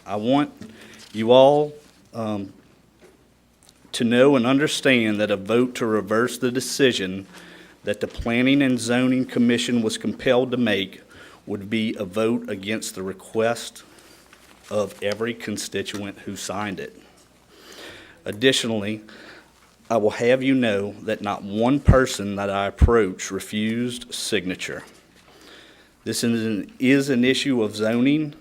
I want you all to know and understand that a vote to reverse the decision that the Planning and Zoning Commission was compelled to make would be a vote against the request of every constituent who signed it. Additionally, I will have you know that not one person that I approached refused signature. This is an issue of zoning,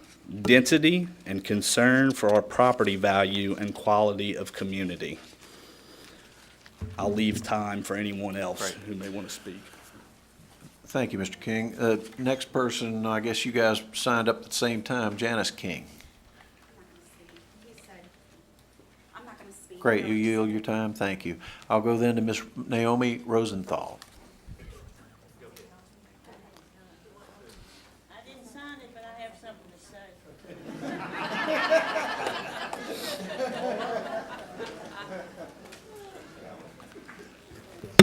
density, and concern for our property value and quality of community. I'll leave time for anyone else who may want to speak. Thank you, Mr. King. Next person, I guess you guys signed up at the same time, Janice King. Great, you yield your time, thank you. I'll go then to Ms. Naomi Rosenthal. I didn't sign it, but I have something to say.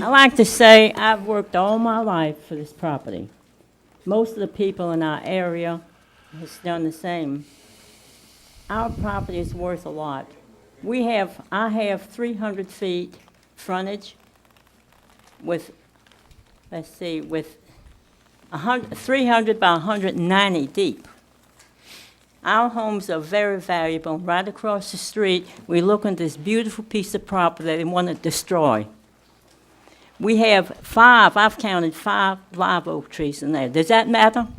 I like to say I've worked all my life for this property. Most of the people in our area has done the same. Our property is worth a lot. I have 300 feet frontage with, let's see, with 300 by 190 deep. Our homes are very valuable. Right across the street, we look at this beautiful piece of property that they want to destroy. We have I've counted 5 live oak trees in there. Does that matter?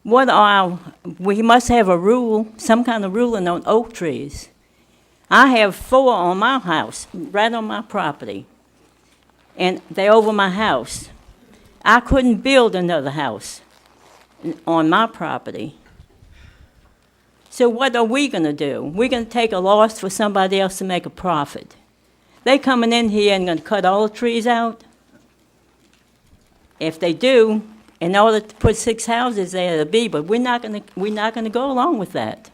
We must have a rule, some kind of ruling on oak trees. I have 4 on my house, right on my property, and they're over my house. I couldn't build another house on my property. So what are we going to do? We're going to take a loss for somebody else to make a profit. They coming in here and going to cut all the trees out? If they do, in order to put 6 houses there to be, but we're not going to go along with that.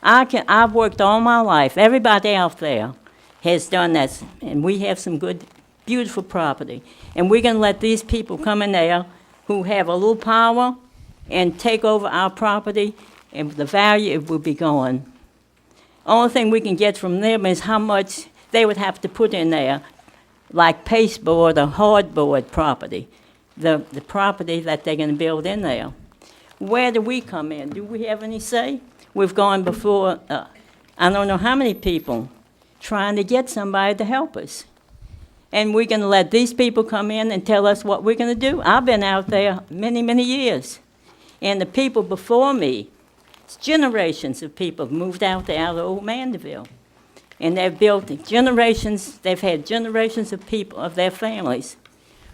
I've worked all my life. Everybody out there has done that, and we have some good, beautiful property. And we're going to let these people come in there who have a little power and take over our property, and the value will be gone. Only thing we can get from them is how much they would have to put in there, like pasteboard or hardboard property, the property that they're going to build in there. Where do we come in? Do we have any say? We've gone before, I don't know how many people, trying to get somebody to help us. And we're going to let these people come in and tell us what we're going to do. I've been out there many, many years. And the people before me, generations of people have moved out there out of old Mandeville. And they've built generations, they've had generations of people, of their families,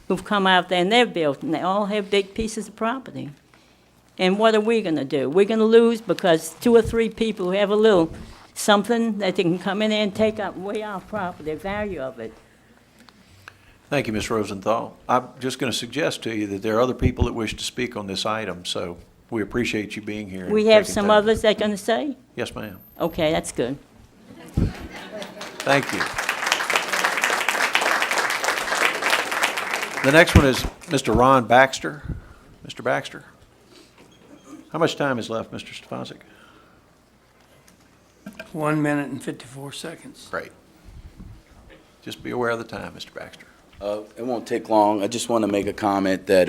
who've come out there and they've built, and they all have big pieces of property. And what are we going to do? We're going to lose because 2 or 3 people who have a little something that they can come in and take away our property, the value of it. Thank you, Ms. Rosenthal. I'm just going to suggest to you that there are other people that wish to speak on this item, so we appreciate you being here. and We have taking some time. others that going to say? Yes, ma'am. Okay, that's good. Thank you. The next one is Mr. Ron Baxter. Mr. Baxter? How much time is left, Mr. Stefanczyk? 1 minute and 54 seconds. Great. Just be aware of the time, Mr. Baxter. It won't take long. I just want to make a comment that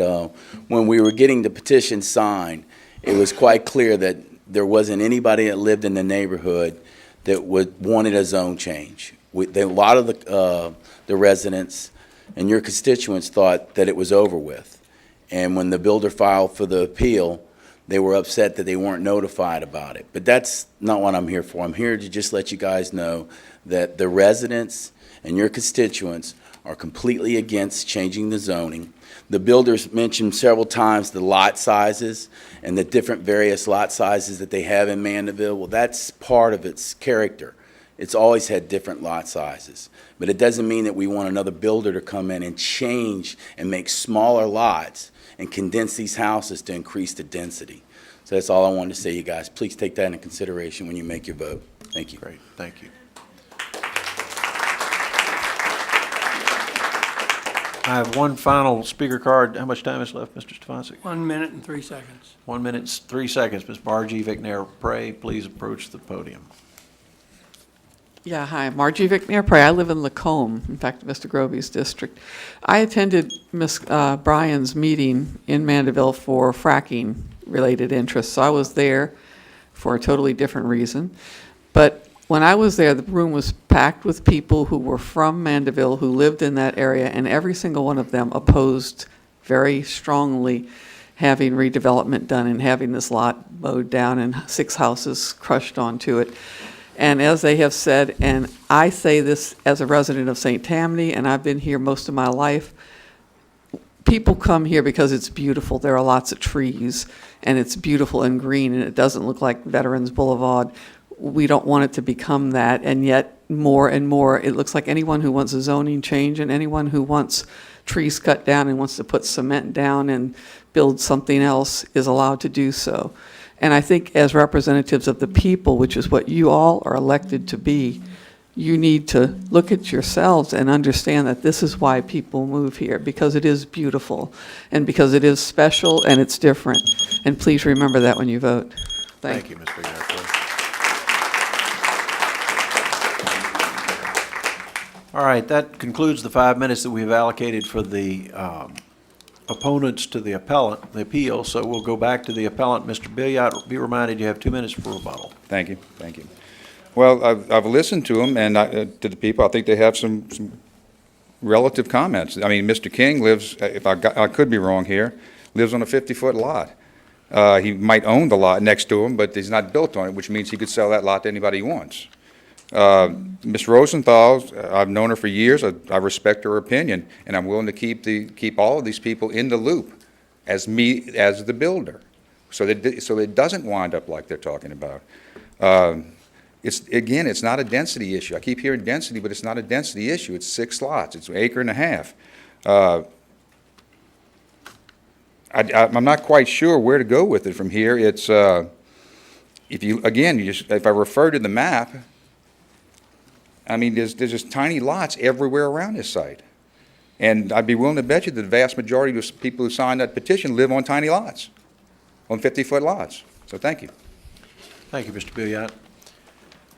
when we were getting the petition signed, it was quite clear that there wasn't anybody that lived in the neighborhood that wanted a zone change. A lot of the residents and your constituents thought that it was over with. And when the builder filed for the appeal, they were upset that they weren't notified about it. But that's not what I'm here for. I'm here to just let you guys know that the residents and your constituents are completely against changing the zoning. The builders mentioned several times the lot sizes and the different various lot sizes that they have in Mandeville. Well, that's part of its character. It's always had different lot sizes. But it doesn't mean that we want another builder to come in and change and make smaller lots and condense these houses to increase the density. So that's all I wanted to say, you guys. Please take that into consideration when you make your vote. Thank you. Great, thank you. I have one final speaker card. How much time is left, Mr. Stefanczyk? 1 minute and 3 seconds. 1 minute, 3 seconds. Ms. Margie Vicnair-Prey, please approach the podium. Yeah, hi, Margie Vicnair-Prey. I live in Lacombe, in fact, Mr. Grovey's district. I attended Ms. Bryan's meeting in Mandeville for fracking-related interests, so I was there for a totally different reason. But when I was there, the room was packed with people who were from Mandeville, who lived in that area, and every single one of them opposed very strongly having redevelopment done and having this lot mowed down and 6 houses crushed onto it. And as they have said, and I say this as a resident of St. Tammany, and I've been here most of my life, people come here because it's beautiful. There are lots of trees, and it's beautiful and green, and it doesn't look like Veterans Boulevard. We don't want it to become that, and yet more and more, it looks like anyone who wants a zoning change and anyone who wants trees cut down and wants to put cement down and build something else is allowed to do so. And I think as representatives of the people, which is what you all are elected to be, you need to look at yourselves and understand that this is why people move here, because it is beautiful and because it is special and it's different. And please remember that when you vote. Thank you, Ms. Vicnair-Prey. All right, that concludes the 5 minutes that we've allocated for the opponents to the appellant, the appeal. So we'll go back to the appellant. Mr. Billiot, be reminded you have 2 minutes for rebuttal. Thank you, thank you. Well, I've listened to them and to the people. I think they have some relative comments. I mean, Mr. King lives, if I could be wrong here, lives on a 50-foot lot. He might own the lot next to him, but he's not built on it, which means he could sell that lot to anybody he wants. Ms. Rosenthal, I've known her for years. I respect her opinion, and I'm willing to keep all of these people in the loop as the builder, so it doesn't wind up like they're talking about. It's not a density issue. I keep hearing density, but it's not a density issue. It's 6 lots. It's 1.5 acres. I'm not quite sure where to go with it from here. It's if I refer to the map, I mean, there's just tiny lots everywhere around this site. And I'd be willing to bet you that the vast majority of the people who signed that petition live on tiny lots, on 50-foot lots. So thank you. Thank you, Mr. Billiot.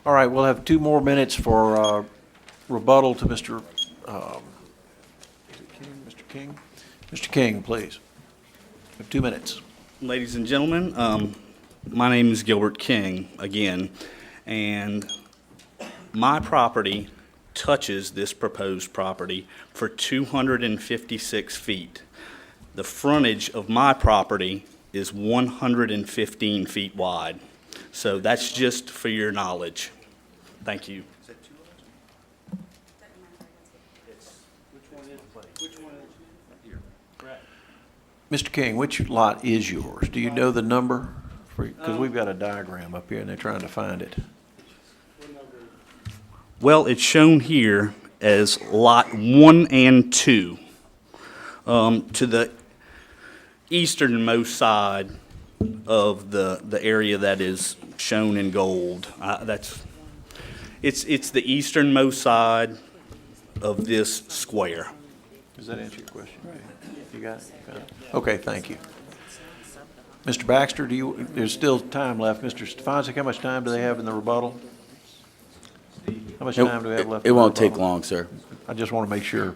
All right, we'll have 2 more minutes for rebuttal to Mr. King. Mr. King, please. You have 2 minutes. Ladies and gentlemen, my name is Gilbert King again, and my property touches this proposed property for 256 feet. The frontage of my property is 115 feet wide. So that's just for your knowledge. Thank you. Mr. King, which lot is yours? Do you know the number? Because we've got a diagram up here and they're trying to find it. Well, it's shown here as lot 1 and 2. To the easternmost side of the area that is shown in gold. It's the easternmost side of this square. Does that answer your question? You got it? Okay, thank you. Mr. Baxter, there's still time left. Mr. Stefanczyk, how much time do they have in the rebuttal? How much time do we have left? It in the won't take rebuttal? long, sir. I just want to make sure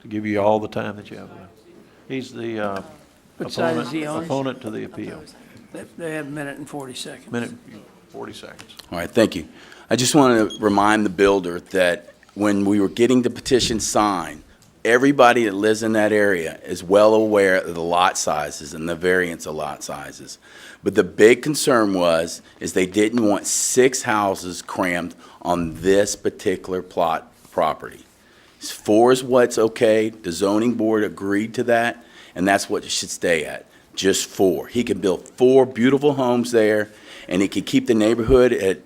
to give you all the time that you have left. He's the What side is he on? opponent to the appeal. They have a minute and 40 seconds. Minute, 40 seconds. All right, thank you. I just want to remind the builder that when we were getting the petition signed, everybody that lives in that area is well aware of the lot sizes and the variance of lot sizes. But the big concern is they didn't want 6 houses crammed on this particular plot property. 4 is what's okay. The zoning board agreed to that, and that's what it should stay at, just 4. He can build 4 beautiful homes there, and he can keep the neighborhood at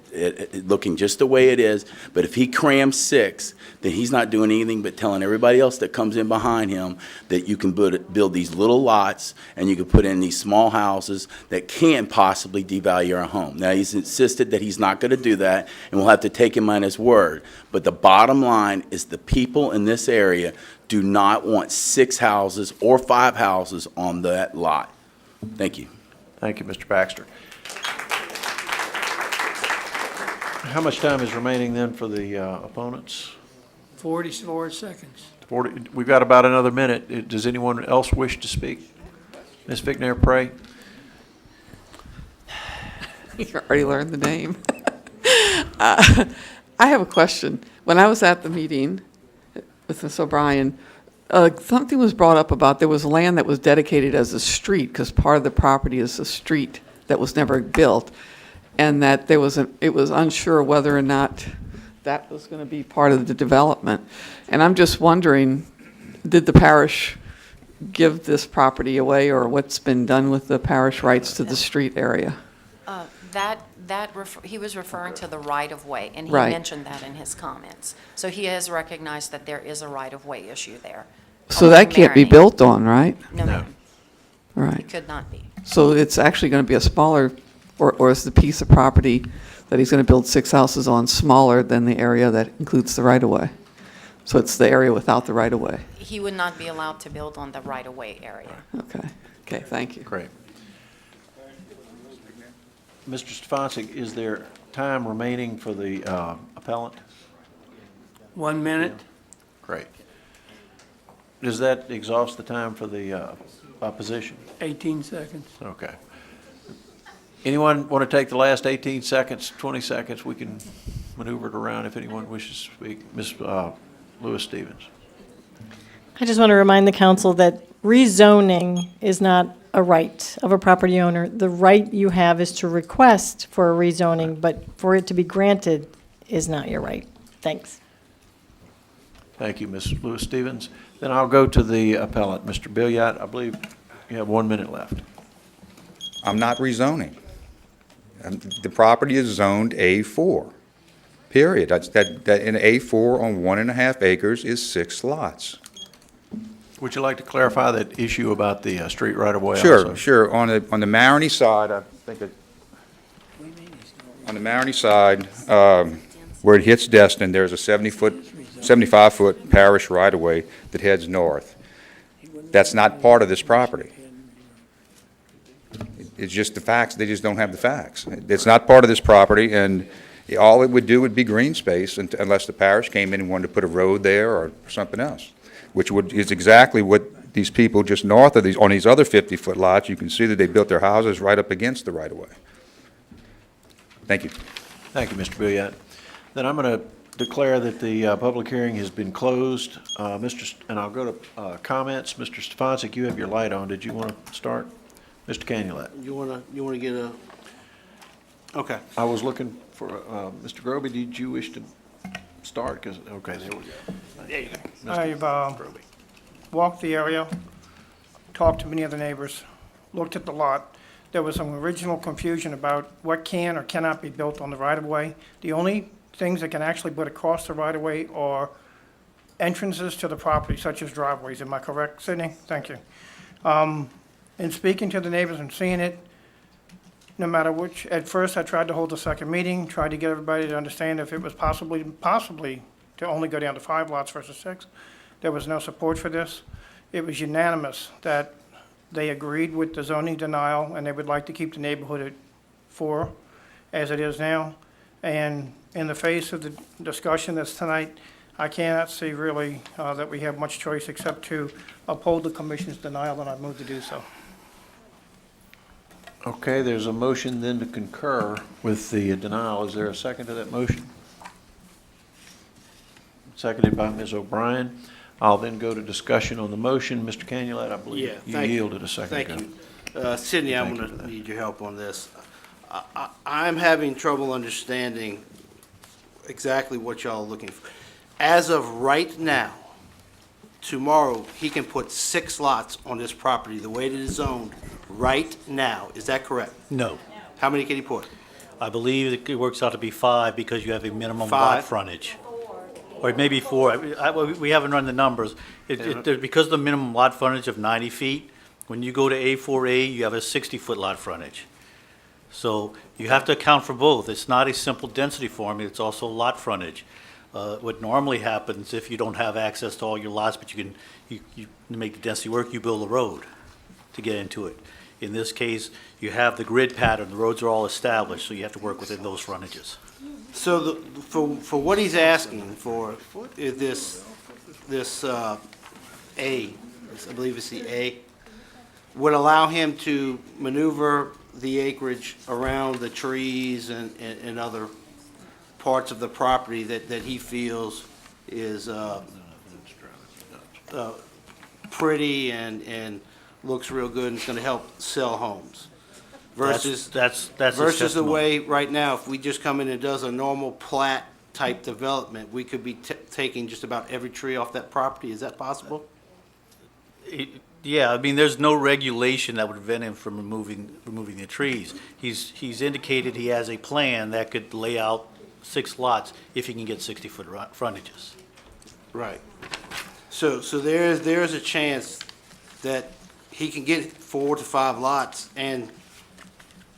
looking just the way it is. But if he crams 6, then he's not doing anything but telling everybody else that comes in behind him that you can build these little lots and you can put in these small houses that can possibly devalue our home. Now, he's insisted that he's not going to do that, and we'll have to take him on his word. But the bottom line is the people in this area do not want 6 houses or 5 houses on that lot. Thank you. Thank you, Mr. Baxter. How much time is remaining then for the opponents? 44 seconds. 40. We've got about another minute. Does anyone else wish to speak? Ms. Fickner-Pray? You already learned the name. I have a question. When I was at the meeting with Ms. O'Brien, something was brought up about there was land that was dedicated as a street because part of the property is a street that was never built, and that it was unsure whether or not that was going to be part of the development. And I'm just wondering, did the parish give this property away, or what's been done with the parish rights to the street area? He was referring to the right-of-way, and he Right. mentioned that in his comments. So he has recognized that there is a right-of-way issue there. So along that can't be Maroney. built on, right? No, ma'am. Right. It could not be. So it's actually going to be a smaller, or is the piece of property that he's going to build 6 houses on smaller than the area that includes the right-of-way? So it's the area without the right-of-way? He would not be allowed to build on the right-of-way area. Okay, thank you. Great. Mr. Stefanczyk, is there time remaining for the appellant? 1 minute. Great. Does that exhaust the time for the opposition? 18 seconds. Okay. Anyone want to take the last 18 seconds, 20 seconds? We can maneuver it around if anyone wishes to speak. Ms. Lewis Stevens. I just want to remind the council that rezoning is not a right of a property owner. The right you have is to request for a rezoning, but for it to be granted is not your right. Thanks. Thank you, Ms. Lewis Stevens. Then I'll go to the appellant, Mr. Billiot. I believe you have 1 minute left. I'm not rezoning. The property is zoned A4, period. That in A4 on 1.5 acres is 6 lots. Would you like to clarify that issue about the street right-of-way Sure, also? sure. On the Maroney side, I think on the Maroney side, where it hits Destin, there's a 75-foot parish right-of-way that heads north. That's not part of this property. It's just the facts. They just don't have the facts. It's not part of this property, and all it would do would be green space unless the parish came in and wanted to put a road there or something else, which is exactly what these people just north of on these other 50-foot lots, you can see that they built their houses right up against the right-of-way. Thank you. Thank you, Mr. Billiot. Then I'm going to declare that the public hearing has been closed. And I'll go to comments. Mr. Stefanczyk, you have your light on. Did you want to start? Mr. Canulet. You wanna get a, okay. I was looking for, Mr. Groby, did you wish to start? Okay, there we go. There you go. I've walked the area, talked to many of the neighbors, looked at the lot. There was some original confusion about what can or cannot be built on the right-of-way. The only things that can actually put across the right-of-way are entrances to the property, such as driveways. Am I correct, Sydney? Thank you. In speaking to the neighbors and seeing it, no matter which, at first I tried to hold a second meeting, tried to get everybody to understand if it was possibly to only go down to 5 lots versus 6. There was no support for this. It was unanimous that they agreed with the zoning denial and they would like to keep the neighborhood at 4 as it is now. And in the face of the discussion that's tonight, I cannot see really that we have much choice except to uphold the commission's denial, and I move to do so. Okay, there's a motion then to concur with the denial. Is there a second to that motion? Seconded by Ms. O'Brien. I'll then go to discussion on the motion. Mr. Canulet, I believe you yielded a second ago. Thank you. Sydney, I'm going to need your help on this. I'm having trouble understanding exactly what y'all are looking for. As of right now, tomorrow, he can put 6 lots on this property, the way it is zoned right now. Is that correct? No. How many can he put? I believe it works out to be 5 because you have a minimum lot 5? frontage. Or maybe 4. We haven't run the numbers. Because of the minimum lot frontage of 90 feet, when you go to A4A, you have a 60-foot lot frontage. So you have to account for both. It's not a simple density formula, it's also lot frontage. What normally happens if you don't have access to all your lots, but you make the density work, you build a road to get into it. In this case, you have the grid pattern, the roads are all established, so you have to work within those frontages. So for what he's asking for is this A, I believe it's the A, would allow him to maneuver the acreage around the trees and other parts of the property that he feels is pretty and looks real good and is going to help sell homes. Versus that's versus the testimony. way right now, if we just come in and does a normal plat type development, we could be taking just about every tree off that property. Is that possible? Yeah, I mean, there's no regulation that would prevent him from removing the trees. He's indicated he has a plan that could lay out 6 lots if he can get 60-foot frontages. Right. So there's a chance that he can get 4 to 5 lots and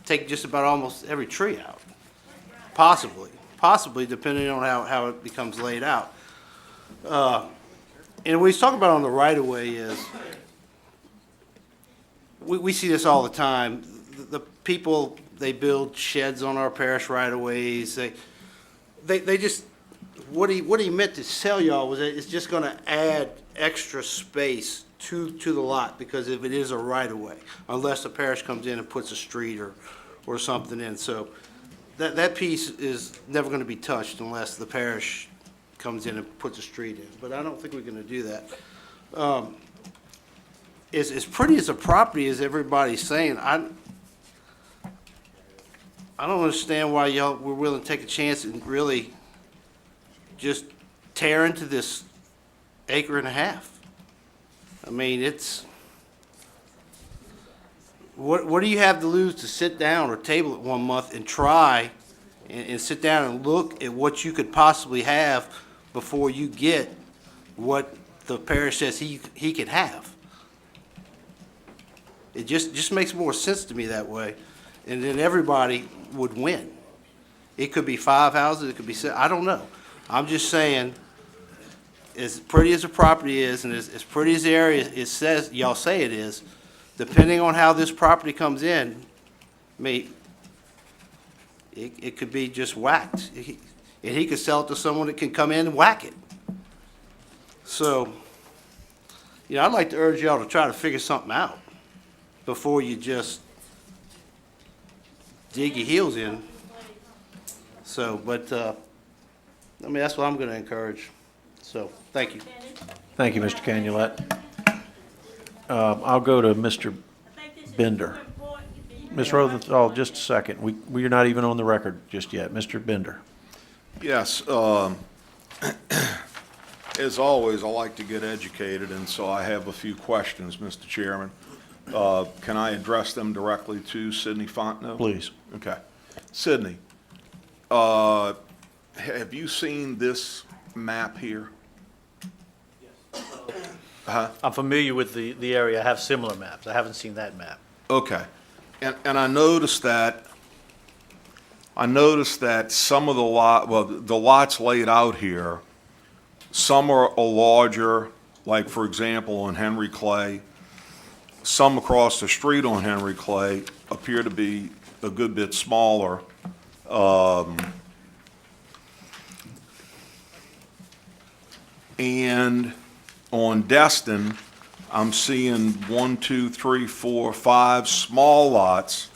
take just about almost every tree out. Possibly, depending on how it becomes laid out. And what he's talking about on the right-of-way is, we see this all the time. The people, they build sheds on our parish right-of-ways. They just, what he meant to sell y'all was that it's just gonna add extra space to the lot, because if it is a right-of-way, unless the parish comes in and puts a street or something in. So that piece is never gonna be touched unless the parish comes in and puts a street in. But I don't think we're gonna do that. As pretty as a property as everybody's saying, I don't understand why y'all were willing to take a chance and really just tear into this 1.5 acres. I mean, it's, what do you have to lose to sit down or table it 1 month and try and sit down and look at what you could possibly have before you get what the parish says he could have? It just makes more sense to me that way, and then everybody would win. It could be 5 houses, it could be 6, I don't know. I'm just saying, as pretty as the property is, and as pretty as the area it says, y'all say it is, depending on how this property comes in, it could be just whacked. And he could sell it to someone that can come in and whack it. So, I'd like to urge y'all to try to figure something out before you just dig your heels in. So, but, that's what I'm gonna encourage. So, thank you. Thank you, Mr. Canulet. I'll go to Mr. Bender. Ms. Rosenthal, just a second. We're not even on the record just yet. Mr. Bender. Yes, as always, I like to get educated, and so I have a few questions, Mr. Chairman. Can I address them directly to Sidney Fontenot? Please. Okay. Sidney, have you seen this map here? I'm familiar with the area. I have similar maps. I haven't seen that map. Okay. And I noticed that I noticed that some of the lots laid out here, some are larger, like for example on Henry Clay. Some across the street on Henry Clay appear to be a good bit smaller. And on Destin, I'm seeing 1, 2, 3, 4, 5 small lots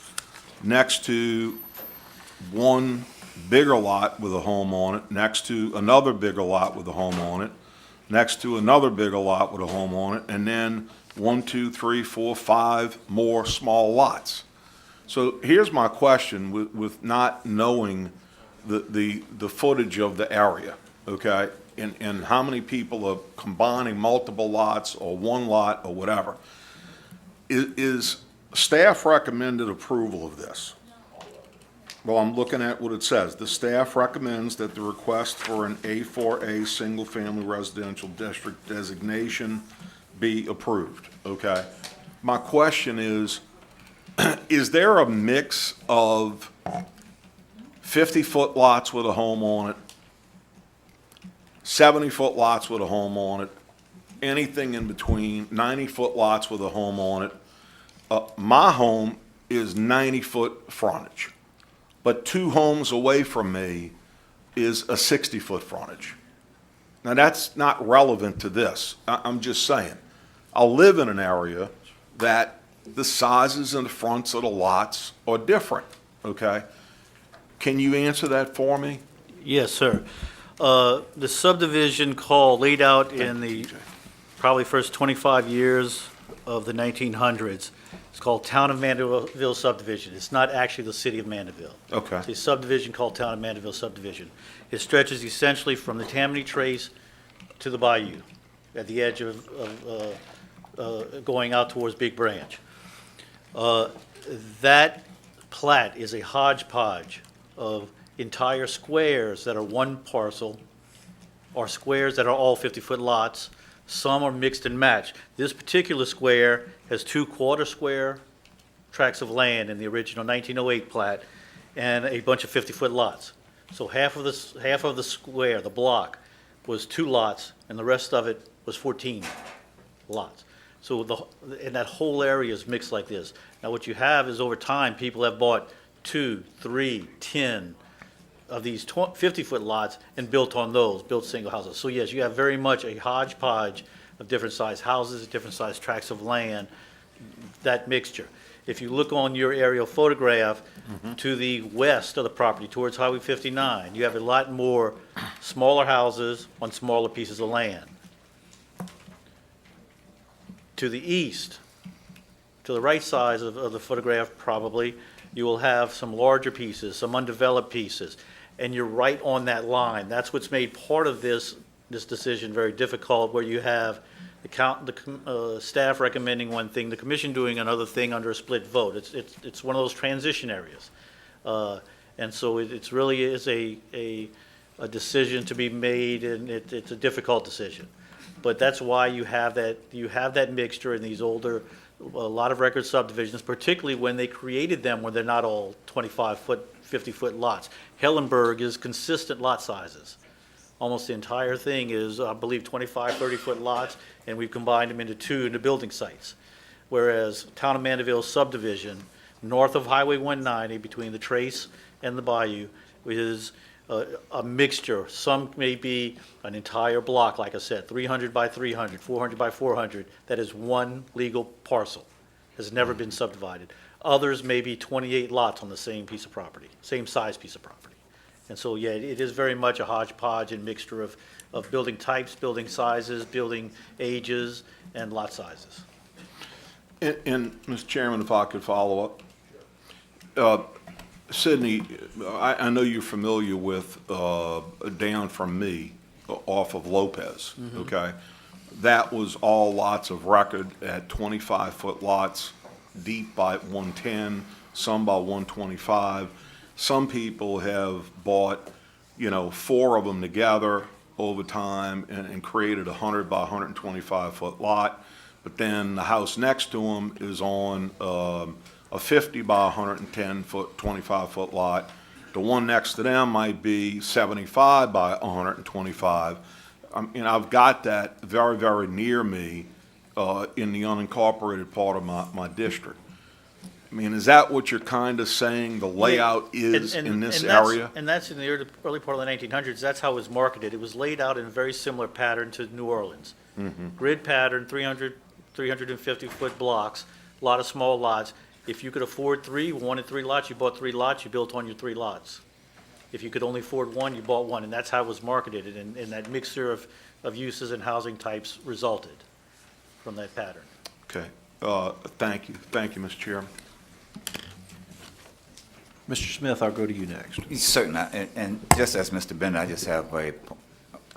next to one bigger lot with a home on it, next to another bigger lot with a home on it, next to another bigger lot with a home on it, and then 1, 2, 3, 4, 5 more small lots. So here's my question with not knowing the footage of the area, okay? And how many people are combining multiple lots or one lot or whatever. Is staff recommended approval of this? Well, I'm looking at what it says. The staff recommends that the request for an A4A single-family residential district designation be approved, okay? My question is there a mix of 50-foot lots with a home on it, 70-foot lots with a home on it, anything in between, 90-foot lots with a home on it? My home is 90-foot frontage, but 2 homes away from me is a 60-foot frontage. Now, that's not relevant to this. I'm just saying. I live in an area that the sizes and the fronts of the lots are different, okay? Can you answer that for me? Yes, sir. The subdivision call laid out in the probably first 25 years of the 1900s, it's called Town of Mandeville Subdivision. It's not actually the city of Mandeville. Okay. It's a subdivision called Town of Mandeville Subdivision. It stretches essentially from the Tammany Trace to the bayou at the edge of going out towards Big Branch. That plat is a hodgepodge of entire squares that are one parcel, or squares that are all 50-foot lots. Some are mixed and matched. This particular square has 2 quarter-square tracts of land in the original 1908 plat and a bunch of 50-foot lots. So half of the square, the block, was 2 lots, and the rest of it was 14 lots. So and that whole area is mixed like this. Now what you have is over time, people have bought 2, 3, 10 of these 50-foot lots and built on those, built single houses. So yes, you have very much a hodgepodge of different size houses, different size tracts of land, that mixture. If you look on your aerial photograph to the west of the property, towards Highway 59, you have a lot more smaller houses on smaller pieces of land. To the east, to the right side of the photograph probably, you will have some larger pieces, some undeveloped pieces, and you're right on that line. That's what's made part of this decision very difficult, where you have the staff recommending one thing, the commission doing another thing under a split vote. It's one of those transition areas. And so it really is a decision to be made, and it's a difficult decision. But that's why you have that mixture in these older, a lot of record subdivisions, particularly when they created them, where they're not all 25-foot, 50-foot lots. Hellenberg is consistent lot sizes. Almost the entire thing is, I believe, 25, 30-foot lots, and we've combined them into 2 into building sites. Whereas Town of Mandeville subdivision, north of Highway 190, between the Trace and the Bayou, is a mixture. Some may be an entire block, like I said, 300 by 300, 400 by 400, that is one legal parcel, has never been subdivided. Others may be 28 lots on the same piece of property, same size piece of property. And so, yeah, it is very much a hodgepodge and mixture of building types, building sizes, building ages, and lot sizes. And Mr. Chairman, if I could follow up. Sidney, I know you're familiar with down from me off of Lopez, okay? That was all lots of record at 25-foot lots, deep by 110, some by 125. Some people have bought, 4 of them together over time and created a 100 by 125-foot lot. But then the house next to them is on a 50 by 110-foot, 25-foot lot, The one next to them might be 75 by 125. And I've got that very, very near me in the unincorporated part of my district. I mean, is that what you're kind of saying the layout is in this area? And that's in the early part of the 1900s. That's how it was marketed. It was laid out in a very similar pattern to New Orleans. Grid pattern, 350-foot blocks, a lot of small lots. If you could afford three, wanted 3 lots, you bought 3 lots, you built on your 3 lots. If you could only afford one, you bought one, and that's how it was marketed, and that mixture of uses and housing types resulted from that pattern. Okay. Thank you. Thank you, Mr. Chairman. Mr. Smith, I'll go to you next. Certainly, and just as Mr. Bennett, I just have a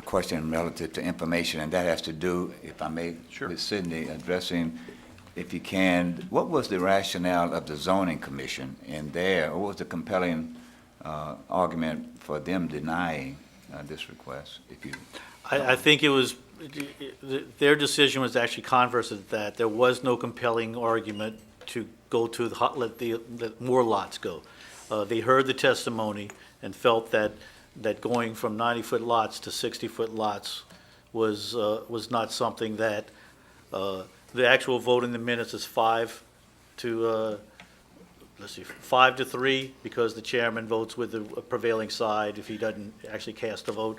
question relative to information, and that has to do, if I may, with Sydney addressing, if you can, what was the rationale of the zoning commission in there? What was the compelling argument for them denying this request? If you, I think it was, their decision was actually converse of that. There was no compelling argument to go to let more lots go. They heard the testimony and felt that going from 90-foot lots to 60-foot lots was not something that, the actual vote in the minutes is 5 to 3, because the chairman votes with the prevailing side if he doesn't actually cast a vote.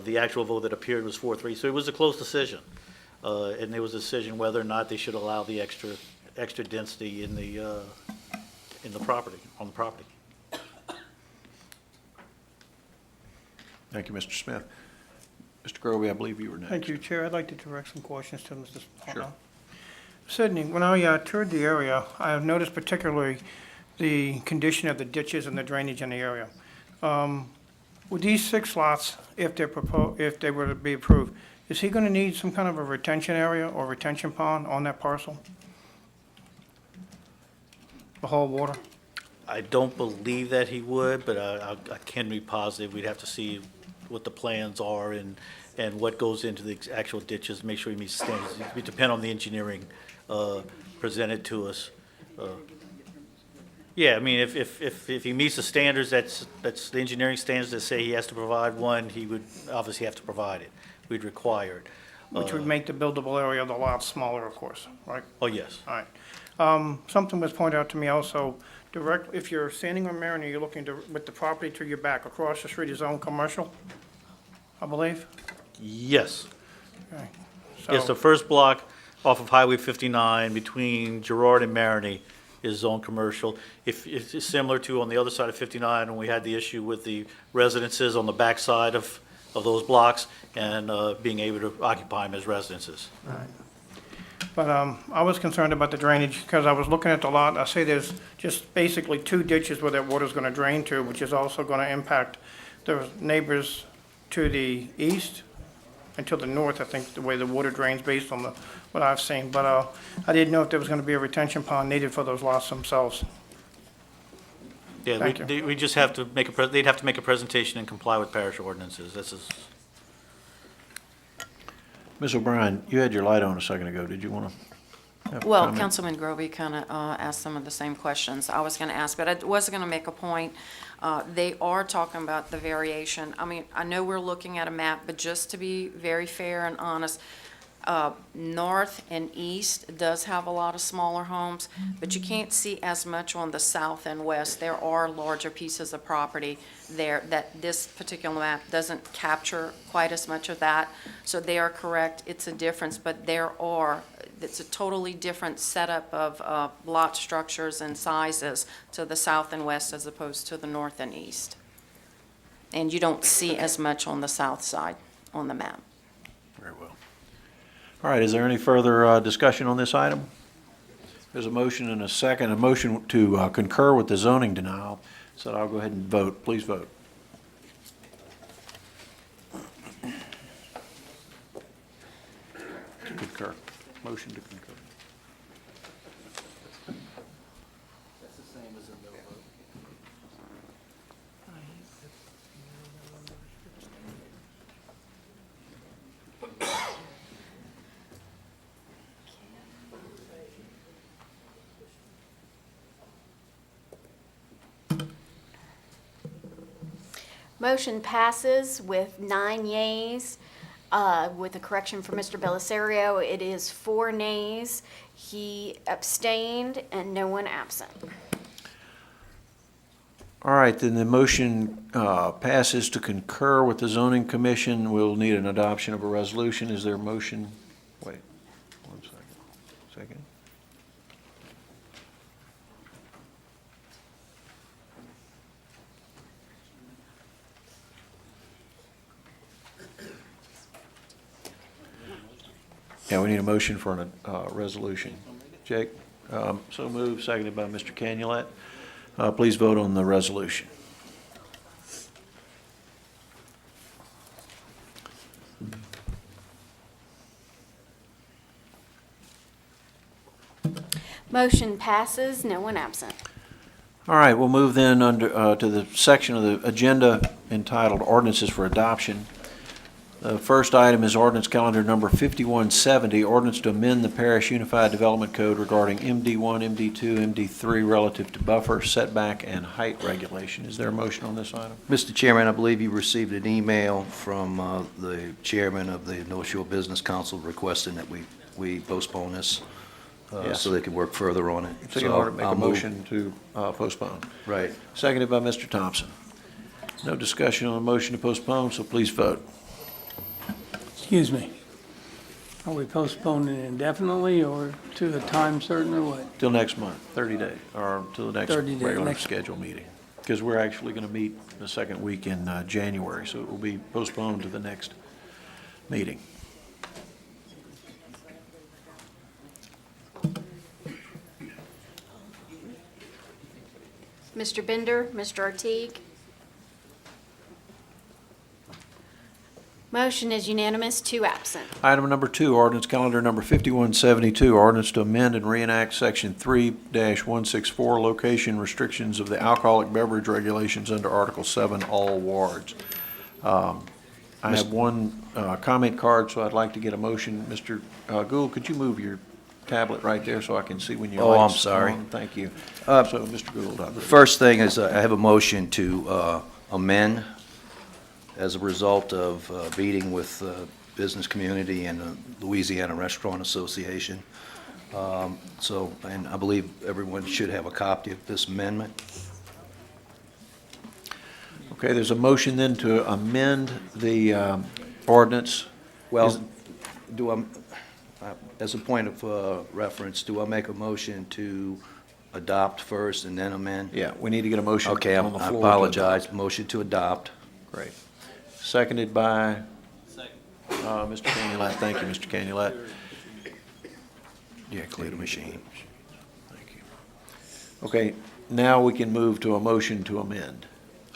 The actual vote that appeared was 4-3, so it was a close decision. And there was a decision whether or not they should allow the extra density in the property, on the property. Thank you, Mr. Smith. Mr. Grovey, I believe you were next. Thank you, Chair. I'd like to direct some questions to Mr. Sure. Sydney, when I toured the area, I have noticed particularly the condition of the ditches and the drainage in the area. With these 6 lots, if they were to be approved, is he going to need some kind of a retention area or retention pond on that parcel? The whole water? I don't believe that he would, but I can be positive. We'd have to see what the plans are and what goes into the actual ditches, make sure he meets standards. It would depend on the engineering presented to us. Yeah, I mean, if he meets the standards, that's the engineering standards that say he has to provide one, he would obviously have to provide it. We'd require it. Which would make the buildable area of the lot smaller, of course, right? Oh, yes. All right. Something was pointed out to me also, if you're standing on Mariner, you're looking with the property to your back, across the street is owned commercial, I believe? Yes. Okay. Yes, the first block off of Highway 59 between Girard and Marigny is zone commercial. If it's similar to on the other side of 59, when we had the issue with the residences on the back side of those blocks and being able to occupy them as residences. Right. But I was concerned about the drainage because I was looking at the lot. I say there's just basically 2 ditches where that water's going to drain to, which is also going to impact the neighbors to the east and to the north, I think, the way the water drains based on what I've seen. But I didn't know if there was going to be a retention pond needed for those lots themselves. Yeah, we just have to make they'd have to make a presentation and comply with parish ordinances. This is. Ms. O'Brien, you had your light on a second ago. Did you want to? Well, Councilman Grovey kind of asked some of the same questions I was going to ask, but I was going to make a point. They are talking about the variation. I mean, I know we're looking at a map, but just to be very fair and honest, north and east does have a lot of smaller homes, but you can't see as much on the south and west. There are larger pieces of property there that this particular map doesn't capture quite as much of that. So they are correct, it's a difference, but it's a totally different setup of lot structures and sizes to the south and west as opposed to the north and east. And you don't see as much on the south side on the map. Very well. All right, is there any further discussion on this item? There's a motion and a second, a motion to concur with the zoning denial. So I'll go ahead and vote. Please vote. To concur. Motion to concur. That's the same as a no vote. Motion passes with 9 yeas. With a correction for Mr. Belisario, it is 4 nays. He abstained and no one absent. All right, then the motion passes to concur with the zoning commission. We'll need an adoption of a resolution. Is there a motion? Wait, 1 second. Yeah, we need a motion for a resolution. Jake, so moved, seconded by Mr. Canulet. Please vote on the resolution. Motion passes, no one absent. All right, we'll move then to the section of the agenda entitled Ordinances for Adoption. The first item is ordinance calendar number 5170, ordinance to amend the Parish Unified Development Code regarding MD1, MD2, MD3 relative to buffer, setback, and height regulation. Is there a motion on this item? Mr. Chairman, I believe you received an email from the chairman of the North Shore Business Council requesting that we postpone this Yes. so they can work further on it. So you want to make a motion to postpone. Right. Seconded by Mr. Thompson. No discussion on the motion to postpone, so please vote. Excuse me. Are we postponing indefinitely or to a time certain or what? Till next month, 30 days, or till the next 30 days, regular next- scheduled meeting. Because we're actually going to meet the second week in January, so it will be postponed to the next meeting. Mr. Bender, Mr. Artigue. Motion is unanimous, 2 absent. Item number 2, ordinance calendar number 5172, ordinance to amend and reenact section 3-164, location restrictions of the alcoholic beverage regulations under Article 7, all wards. I have one comment card, so I'd like to get a motion. Mr. Gould, could you move your tablet right there so I can see when your Oh, light's I'm sorry. on? Thank you. So, Mr. Gould, I The believe. first thing is I have a motion to amend as a result of meeting with the business community and the Louisiana Restaurant Association. And I believe everyone should have a copy of this amendment. Okay, there's a motion then to amend the ordinance. Well, as a point of reference, do I make a motion to adopt first and then amend? Yeah, we need to get a motion on the Okay, floor. I to apologize. adopt. Motion to adopt. Great. Seconded by? Mr. Canulet. Thank you, Mr. Canulet. Yeah, clear the machine. Thank you. Okay, now we can move to a motion to amend.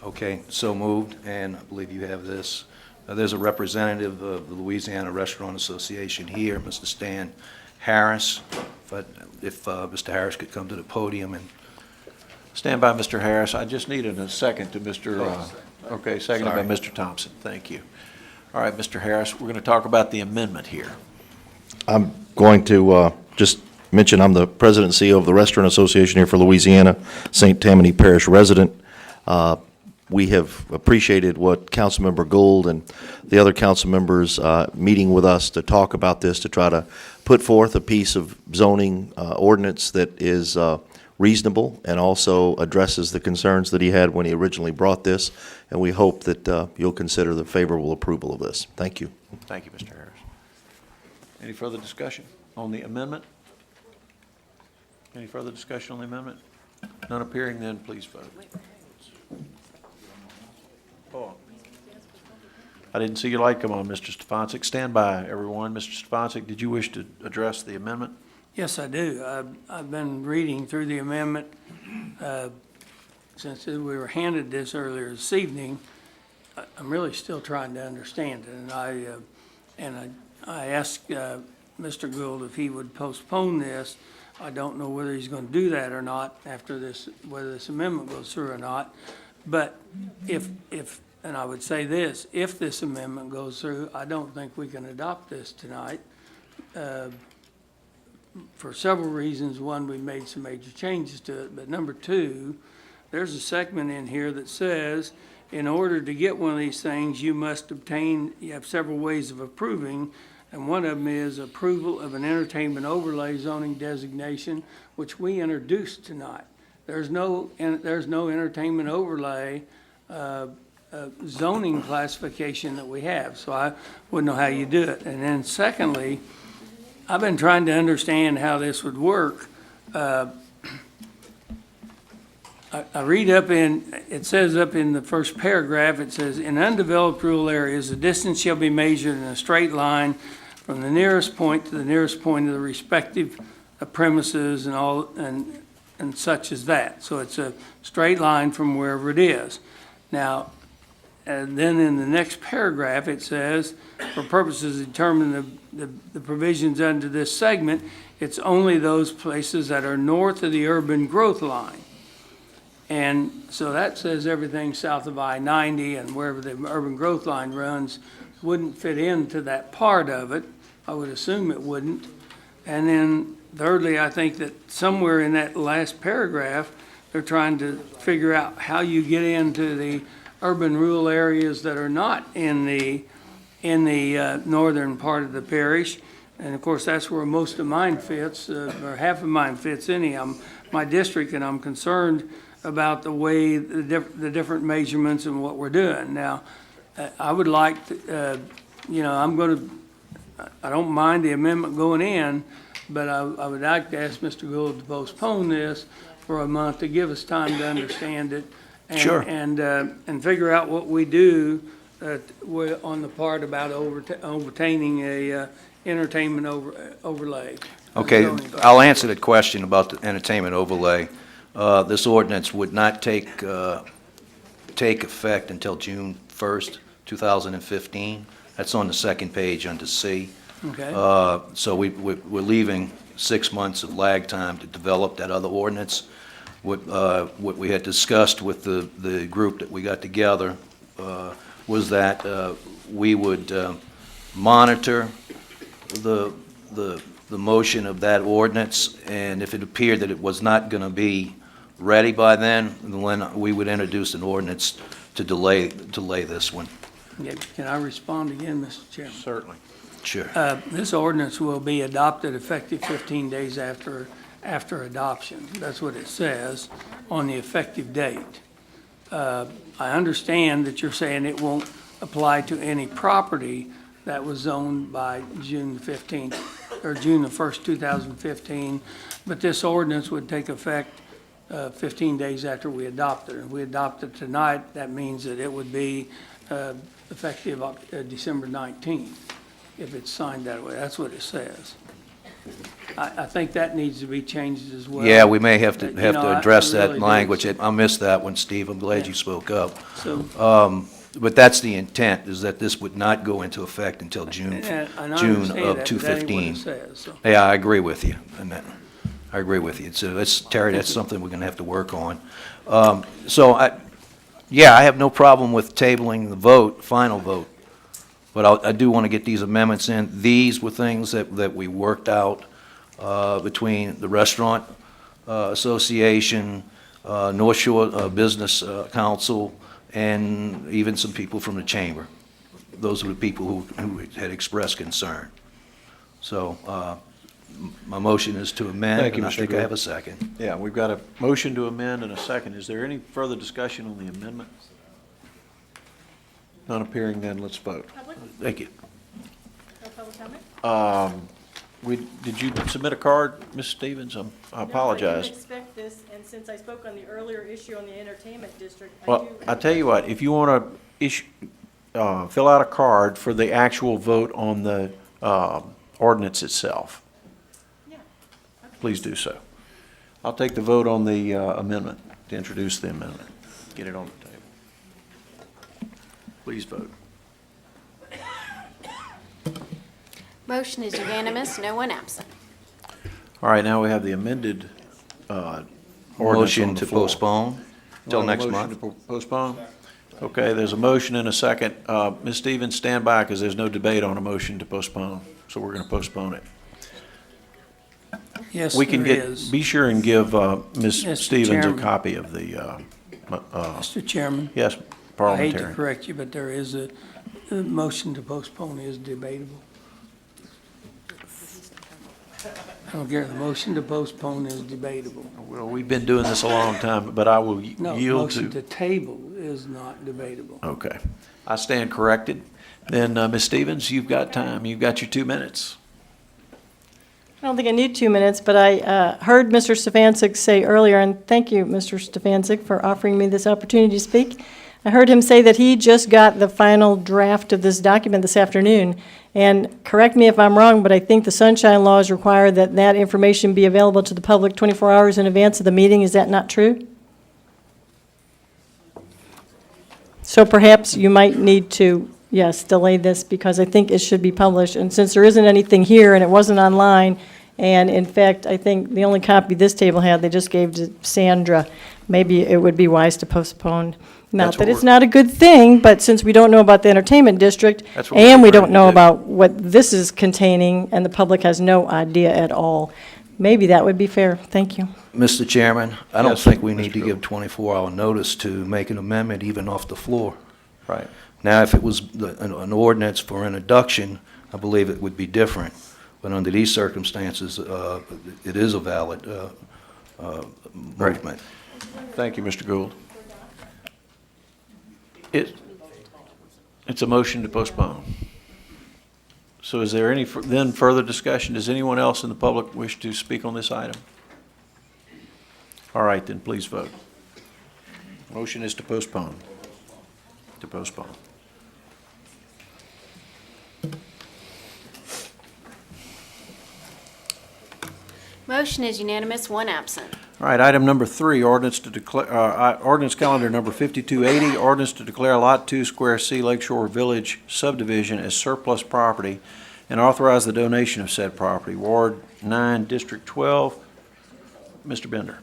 Okay, so moved, and I believe you have this. There's a representative of the Louisiana Restaurant Association here, Mr. Stan Harris. But if Mr. Harris could come to the podium and... Stand by, Mr. Harris. I just needed a second to Mr. Okay, seconded by Sorry. Mr. Thompson. Thank you. All right, Mr. Harris, we're going to talk about the amendment here. I'm going to just mention I'm the president and CEO of the Restaurant Association here for Louisiana, St. Tammany Parish resident. We have appreciated what Councilmember Gould and the other council members meeting with us to talk about this, to try to put forth a piece of zoning ordinance that is reasonable and also addresses the concerns that he had when he originally brought this. And we hope that you'll consider the favorable approval of this. Thank you. Thank you, Mr. Harris. Any further discussion on the amendment? Any further discussion on the amendment? None appearing, then please vote. Oh. I didn't see your light come on, Mr. Stefancic. Stand by, everyone. Mr. Stefancic, did you wish to address the amendment? Yes, I do. I've been reading through the amendment since we were handed this earlier this evening. I'm really still trying to understand it, and I asked Mr. Gould if he would postpone this. I don't know whether he's going to do that or not after this, whether this amendment goes through or not. But if and I would say this, if this amendment goes through, I don't think we can adopt this tonight. For several reasons. One, we made some major changes to it, but number two, there's a segment in here that says in order to get one of these things, you have several ways of approving, and one of them is approval of an entertainment overlay zoning designation, which we introduced tonight. There's no entertainment overlay zoning classification that we have, so I wouldn't know how you do it. And then secondly, I've been trying to understand how this would work. I read it says up in the first paragraph, it says, in undeveloped rural areas, the distance shall be measured in a straight line from the nearest point to the nearest point of the respective premises and such as that. So it's a straight line from wherever it is. Now, and then in the next paragraph, it says, for purposes of determining the provisions under this segment, it's only those places that are north of the urban growth line. And so that says everything south of I-90 and wherever the urban growth line runs wouldn't fit into that part of it. I would assume it wouldn't. And then thirdly, I think that somewhere in that last paragraph, they're trying to figure out how you get into the urban rural areas that are not in the northern part of the parish. And of course, that's where most of mine fits, or half of mine fits in my district, and I'm concerned about the way the different measurements and what we're doing. Now, I would like to, I don't mind the amendment going in, but I would like to ask Mr. Gould to postpone this for a month to give us time to understand it. And, Sure. And figure out what we do on the part about obtaining a entertainment overlay. Okay, I'll answer that question about the entertainment overlay. This ordinance would not take effect until June 1st, 2015. That's on the second page under C. Okay. So we're leaving 6 months of lag time to develop that other ordinance. What we had discussed with the group that we got together was that we would monitor the motion of that ordinance, and if it appeared that it was not going to be ready by then we would introduce an ordinance to delay this one. Yeah, can I respond again, Mr. Chairman? Certainly. Sure. This ordinance will be adopted effective 15 days after adoption. That's what it says on the effective date. I understand that you're saying it won't apply to any property that was zoned by June 15th, or June the 1st, 2015, but this ordinance would take effect 15 days after we adopt it. If we adopt it tonight, that means that it would be effective December 19th, if it's signed that way. That's what it says. I think that needs to be changed as well. Yeah, we may have to You know, address I that really language. do. I missed that one, Steve. I'm glad you spoke up. So, But that's the intent, is that this would not go into effect until June and I June understand of that, but that ain't what 2015. it says, so. Yeah, I agree with you. I agree with you. So Terry, that's something we're going to have to work on. I have no problem with tabling the final vote, but I do want to get these amendments in. These were things that we worked out between the Restaurant Association, North Shore Business Council, and even some people from the Chamber. Those were the people who had expressed concern. So my motion is to amend, Thank you, and I Mr. think I Gould. have a second. Yeah, we've got a motion to amend and a second. Is there any further discussion on the amendment? None appearing, then let's vote. Thank you. No public comment? Did you submit a card, Ms. Stevens? I apologize. No, I didn't expect this, and since I spoke on the earlier issue on the entertainment district, Well, I tell you what, if you want to fill out a card for the actual vote on the ordinance itself, please do so. I'll take the vote on the amendment, to introduce the amendment. Get it on the table. Please vote. Motion is unanimous, no one absent. All right, now we have the amended ordinance Motion on the to floor. postpone till next month. Motion to postpone? Okay, there's a motion and a second. Ms. Stevens, stand by, because there's no debate on a motion to postpone, so we're going to postpone it. Yes, We can there is. be sure and give Ms. Mr. Stevens a Chairman. copy of the, Mr. Chairman, yes, I hate to parliamentarian. correct you, but there is a motion to postpone is debatable. I don't care, the motion to postpone is debatable. Well, we've been doing this a long time, but I will No, yield motion to. to table is not debatable. Okay. I stand corrected. Then, Ms. Stevens, you've got time. You've got your 2 minutes. I don't think I need 2 minutes, but I heard Mr. Stefancic say earlier, and thank you, Mr. Stefancic, for offering me this opportunity to speak. I heard him say that he just got the final draft of this document this afternoon. And correct me if I'm wrong, but I think the sunshine laws require that that information be available to the public 24 hours in advance of the meeting. Is that not true? So perhaps you might need to, yes, delay this, because I think it should be published. And since there isn't anything here and it wasn't online, and in fact, I think the only copy this table had, they just gave to Sandra, maybe it would be wise to postpone. Not That's that what it's not a good thing, but since we don't know about the entertainment district, That's what we're and we trying don't to know do. about what this is containing, and the public has no idea at all, maybe that would be fair. Thank you. Mr. Chairman, I don't Yes, think we need Mr. to Gould. give 24-hour notice to make an amendment even off the floor. Right. Now, if it was an ordinance for introduction, I believe it would be different. But under these circumstances, it is a valid movement. Thank you, Mr. Gould. It's a motion to postpone. So is there any then further discussion? Does anyone else in the public wish to speak on this item? All right, then please vote. Motion is to postpone. To postpone. Motion is unanimous, one absent. All right, item number 3, ordinance to declare, ordinance calendar number 5280, ordinance to declare Lot 2, Square C, Lakeshore Village subdivision as surplus property and authorize the donation of said property. Ward 9, District 12. Mr. Bender.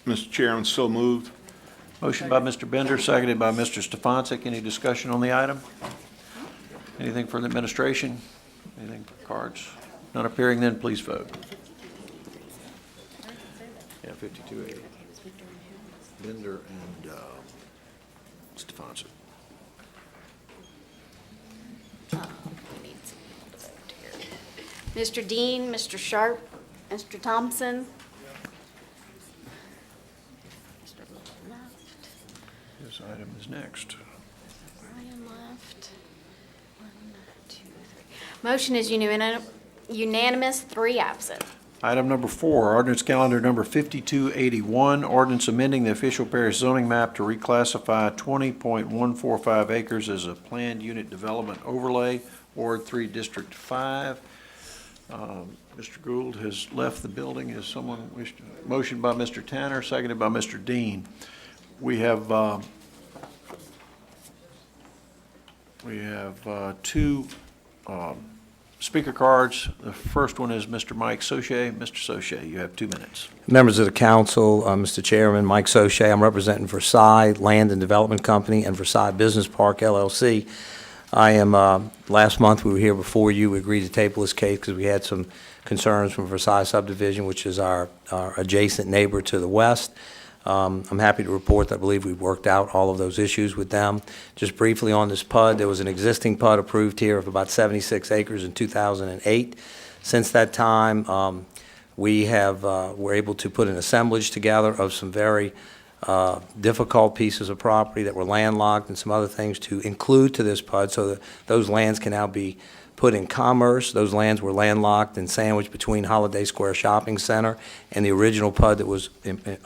Mr. Chairman, so moved. Motion by Mr. Bender, seconded by Mr. Stefancic. Any discussion on the item? Anything for the administration? Anything for cards? None appearing, then please vote. Yeah, 5280. Bender and Stefancic. Mr. Dean, Mr. Sharp, Mr. Thompson. This item is next. Ryan left. 1, 2, 3. Motion is unanimous, 3 absent. Item number 4, ordinance calendar number 5281, ordinance amending the official parish zoning map to reclassify 20.145 acres as a planned unit development overlay, Ward 3, District 5. Mr. Gould has left the building. Is someone wish to? Motion by Mr. Tanner, seconded by Mr. Dean. We have two speaker cards. The first one is Mr. Mike Soche. Mr. Soche, you have 2 minutes. Members of the council, Mr. Chairman, Mike Soche, I'm representing Versailles Land and Development Company and Versailles Business Park LLC. I am, last month we were here before you, we agreed to table this case because we had some concerns from Versailles subdivision, which is our adjacent neighbor to the west. I'm happy to report that I believe we've worked out all of those issues with them. Just briefly on this PUD, there was an existing PUD approved here of about 76 acres in 2008. Since that time, we were able to put an assemblage together of some very difficult pieces of property that were landlocked and some other things to include to this PUD so that those lands can now be put in commerce. Those lands were landlocked and sandwiched between Holiday Square Shopping Center and the original PUD that was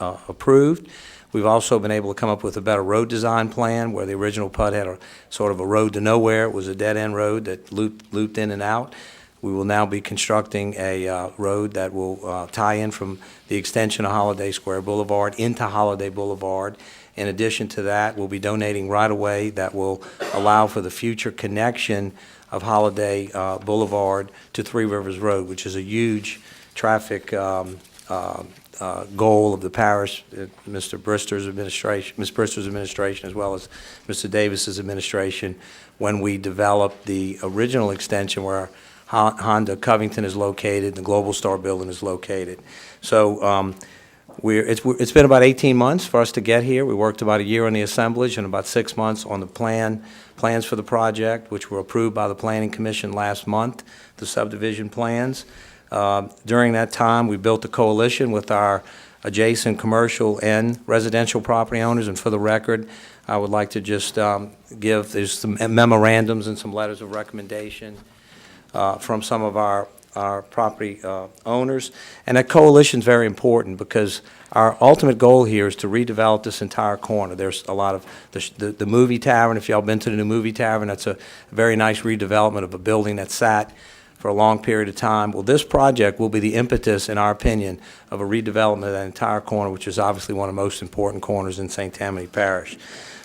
approved. We've also been able to come up with a better road design plan where the original PUD had a sort of a road to nowhere. It was a dead-end road that looped in and out. We will now be constructing a road that will tie in from the extension of Holiday Square Boulevard into Holiday Boulevard. In addition to that, we'll be donating right-of-way that will allow for the future connection of Holiday Boulevard to Three Rivers Road, which is a huge traffic goal of the parish, Ms. Brister's administration, as well as Mr. Davis's administration, when we developed the original extension where Honda Covington is located, the Global Star Building is located. So It's been about 18 months for us to get here. We worked about a year on the assemblage and about 6 months on the plans for the project, which were approved by the Planning Commission last month, the subdivision plans. During that time, we built a coalition with our adjacent commercial and residential property owners, and for the record, I would like to just there's some memorandums and some letters of recommendation from some of our property owners. And that coalition is very important because our ultimate goal here is to redevelop this entire corner. There's a lot of, the movie tavern, if y'all been to the new movie tavern, that's a very nice redevelopment of a building that sat for a long period of time. Well, this project will be the impetus, in our opinion, of a redevelopment of that entire corner, which is obviously one of the most important corners in St. Tammany Parish.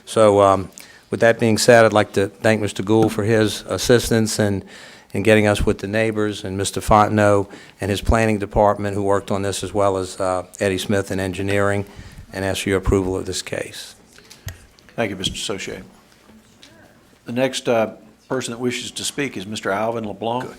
So with that being said, I'd like to thank Mr. Gould for his assistance in getting us with the neighbors, and Mr. Fontenot and his planning department who worked on this, as well as Eddie Smith in engineering, and ask for your approval of this case. Thank you, Mr. Saucier. The next person that wishes to speak is Mr. Alvin LeBlanc.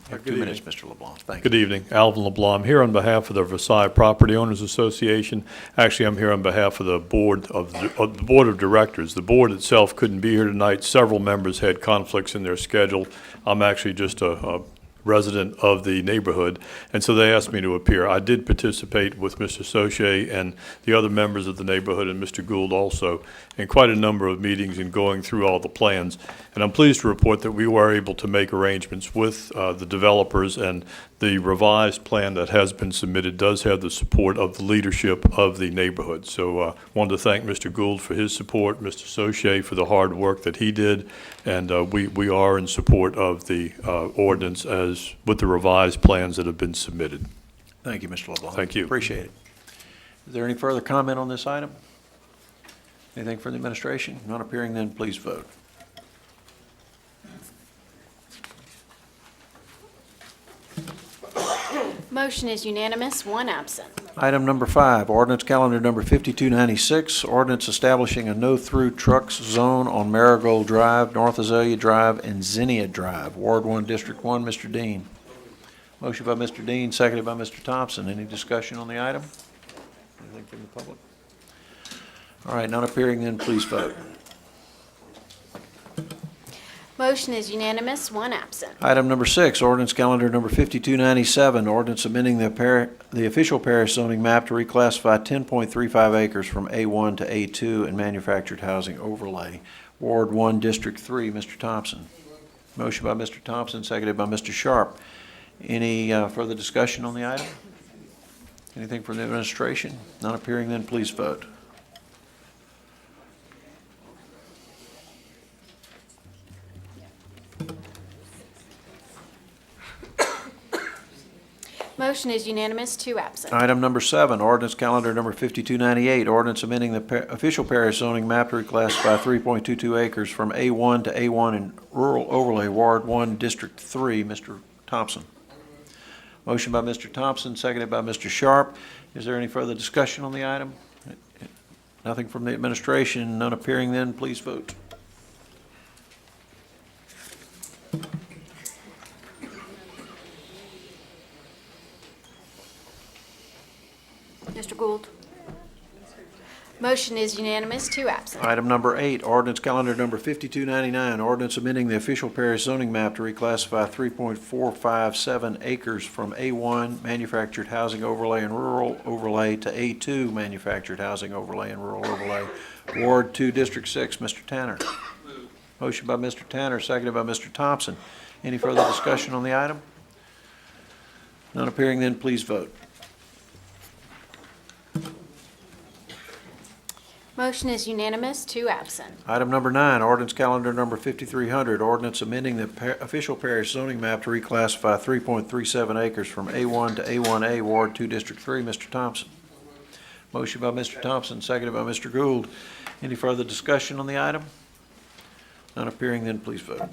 You have 2 minutes, Mr. LeBlanc. Thank you. Good evening. Alvin LeBlanc. I'm here on behalf of the Versailles Property Owners Association. Actually, I'm here on behalf of the board of directors. The board itself couldn't be here tonight. Several members had conflicts in their schedule. I'm actually just a resident of the neighborhood, and so they asked me to appear. I did participate with Mr. Saucier and the other members of the neighborhood, and Mr. Gould also, in quite a number of meetings and going through all the plans. And I'm pleased to report that we were able to make arrangements with the developers, and the revised plan that has been submitted does have the support of the leadership of the neighborhood. So I wanted to thank Mr. Gould for his support, Mr. Saucier for the hard work that he did, and we are in support of the ordinance as with the revised plans that have been submitted. Thank you, Mr. LeBlanc. Thank you. Appreciate it. Is there any further comment on this item? Anything from the administration? Not appearing, then please vote. Motion is unanimous, 1 absent. Item number 5, ordinance calendar number 5296, ordinance establishing a no-through trucks zone on Marigold Drive, North Azalea Drive, and Zinnia Drive, Ward 1, District 1. Mr. Dean. Motion by Mr. Dean, seconded by Mr. Thompson. Any discussion on the item? Anything from the public? All right, not appearing, then please vote. Motion is unanimous, 1 absent. Item number 6, ordinance calendar number 5297, ordinance amending the official parish zoning map to reclassify 10.35 acres from A1 to A2 and manufactured housing overlay, Ward 1, District 3. Mr. Thompson. Motion by Mr. Thompson, seconded by Mr. Sharp. Any further discussion on the item? Anything from the administration? Not appearing, then please vote. Motion is unanimous, 2 absent. Item number 7, ordinance calendar number 5298, ordinance amending the official parish zoning map to reclassify 3.22 acres from A1 to A1 in rural overlay, Ward 1, District 3. Mr. Thompson. Motion by Mr. Thompson, seconded by Mr. Sharp. Is there any further discussion on the item? Nothing from the administration. None appearing, then please vote. Mr. Gould. Motion is unanimous, 2 absent. Item number 8, ordinance calendar number 5299, ordinance amending the official parish zoning map to reclassify 3.457 acres from A1 manufactured housing overlay and rural overlay to A2 manufactured housing overlay and rural overlay, Ward 2, District 6. Mr. Tanner. Motion by Mr. Tanner, seconded by Mr. Thompson. Any further discussion on the item? None appearing, then please vote. Motion is unanimous, 2 absent. Item number 9, ordinance calendar number 5300, ordinance amending the official parish zoning map to reclassify 3.37 acres from A1 to A1A, Ward 2, District 3. Mr. Thompson. Motion by Mr. Thompson, seconded by Mr. Gould. Any further discussion on the item? None appearing, then please vote.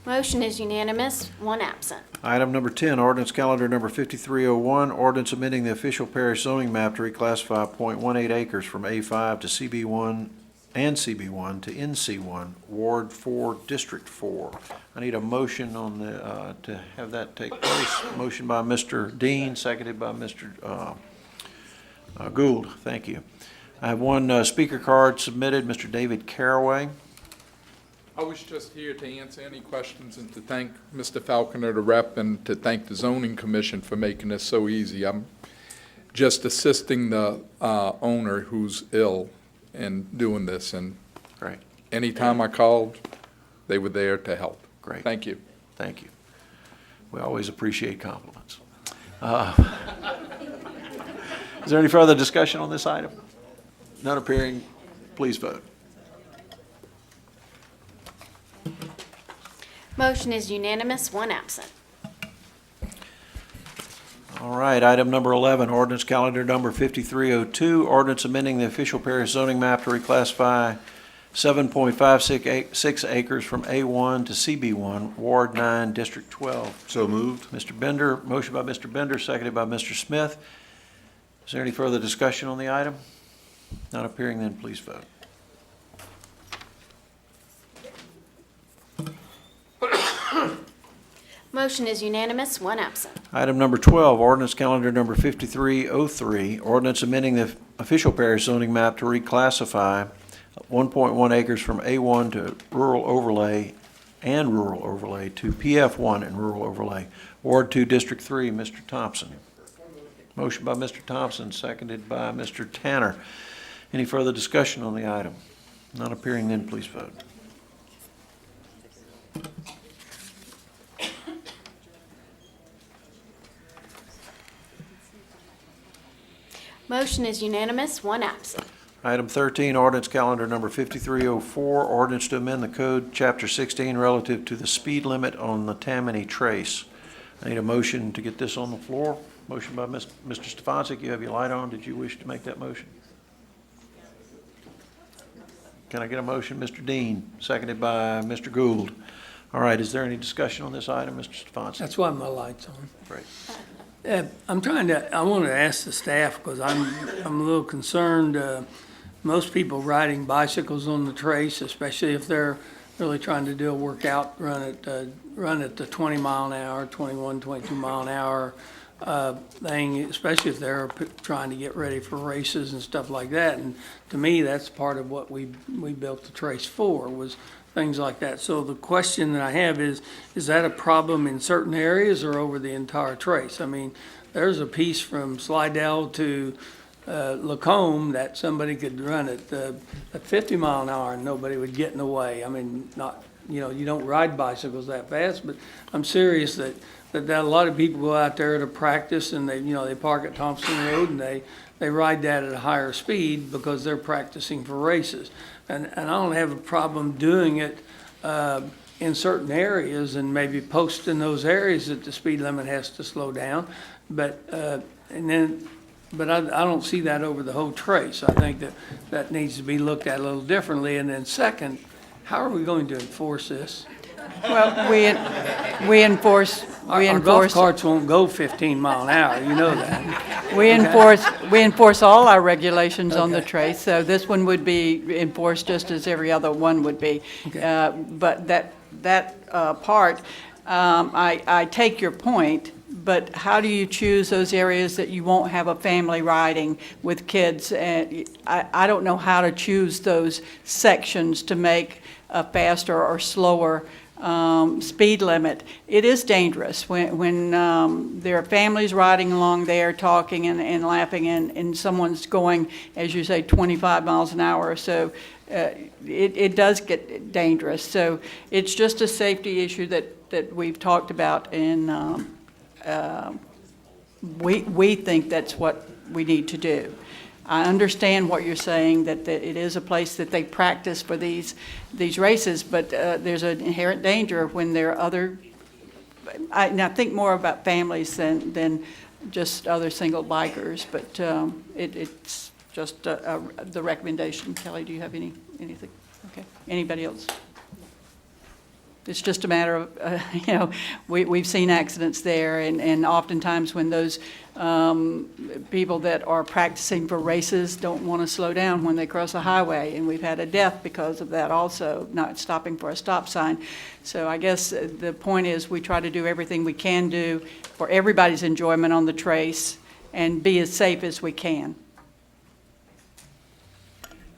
Motion is unanimous, 1 absent. Item number 10, ordinance calendar number 5301, ordinance amending the official parish zoning map to reclassify .18 acres from A5 to CB1 and CB1 to NC1, Ward 4, District 4. I need a motion on the, to have that take place. Motion by Mr. Dean, seconded by Mr. Gould. Thank you. I have one speaker card submitted, Mr. David Caraway. I was just here to answer any questions and to thank Mr. Falconer, the rep, and to thank the zoning commission for making this so easy. I'm just assisting the owner who's ill in doing this, and Great. anytime I called, they were there to help. Great. Thank you. Thank you. We always appreciate compliments. Is there any further discussion on this item? None appearing, please vote. Motion is unanimous, one absent. All right, item number 11, ordinance calendar number 5302, ordinance amending the official parish zoning map to reclassify 7.56 acres from A1 to CB1, Ward 9, District 12. So moved. Mr. Bender, motion by Mr. Bender, seconded by Mr. Smith. Is there any further discussion on the item? Not appearing, then please vote. Motion is unanimous, one absent. Item number 12, ordinance calendar number 5303, ordinance amending the official parish zoning map to reclassify 1.1 acres from A1 to rural overlay and rural overlay to PF1 and rural overlay. Ward 2, District 3, Mr. Thompson. Motion by Mr. Thompson, seconded by Mr. Tanner. Any further discussion on the item? Not appearing, then please vote. Motion is unanimous, one absent. Item 13, ordinance calendar number 5304, ordinance to amend the code, chapter 16, relative to the speed limit on the Tammany Trace. I need a motion to get this on the floor. Motion by Mr. Stefanczyk. You have your light on. Did you wish to make that motion? Can I get a motion? Mr. Dean, seconded by Mr. Gould. All right, is there any discussion on this item, Mr. Stefanczyk? That's why my light's on. Great. I want to ask the staff, because I'm a little concerned. Most people riding bicycles on the trace, especially if they're really trying to do a workout, run at the 20 mile an hour, 21, 22 mile an hour thing, especially if they're trying to get ready for races and stuff like that. And to me, that's part of what we built the trace for, was things like that. So the question that I have is that a problem in certain areas or over the entire trace? I mean, there's a piece from Slidell to Lacombe that somebody could run at 50 mile an hour and nobody would get in the way. I mean, not, you know, you don't ride bicycles that fast, but I'm serious that a lot of people go out there to practice, and they park at Thompson Road and they ride that at a higher speed because they're practicing for races. And I don't have a problem doing it in certain areas and maybe post in those areas that the speed limit has to slow down. But I don't see that over the whole trace. I think that needs to be looked at a little differently. And then second, how are we going to enforce this? Well, we enforce. Our golf carts won't go 15 mile an hour, you know that. We enforce all our regulations on the trace, so this one would be enforced just as every other one would be. But that part, I take your point, but how do you choose those areas that you won't have a family riding with kids? And I don't know how to choose those sections to make a faster or slower speed limit. It is dangerous when there are families riding along there talking and laughing, and someone's going, as you say, 25 miles an hour or so. It does get dangerous. So it's just a safety issue that we've talked about, and we think that's what we need to do. I understand what you're saying, that it is a place that they practice for these races, but there's an inherent danger when there are other, and I think more about families than just other single bikers, but it's just the recommendation. Kelly, do you have anything? Okay. Anybody else? It's just a matter of, we've seen accidents there, and oftentimes when those people that are practicing for races don't want to slow down when they cross a highway, and we've had a death because of that also, not stopping for a stop sign. So I guess the point is we try to do everything we can do for everybody's enjoyment on the trace and be as safe as we can.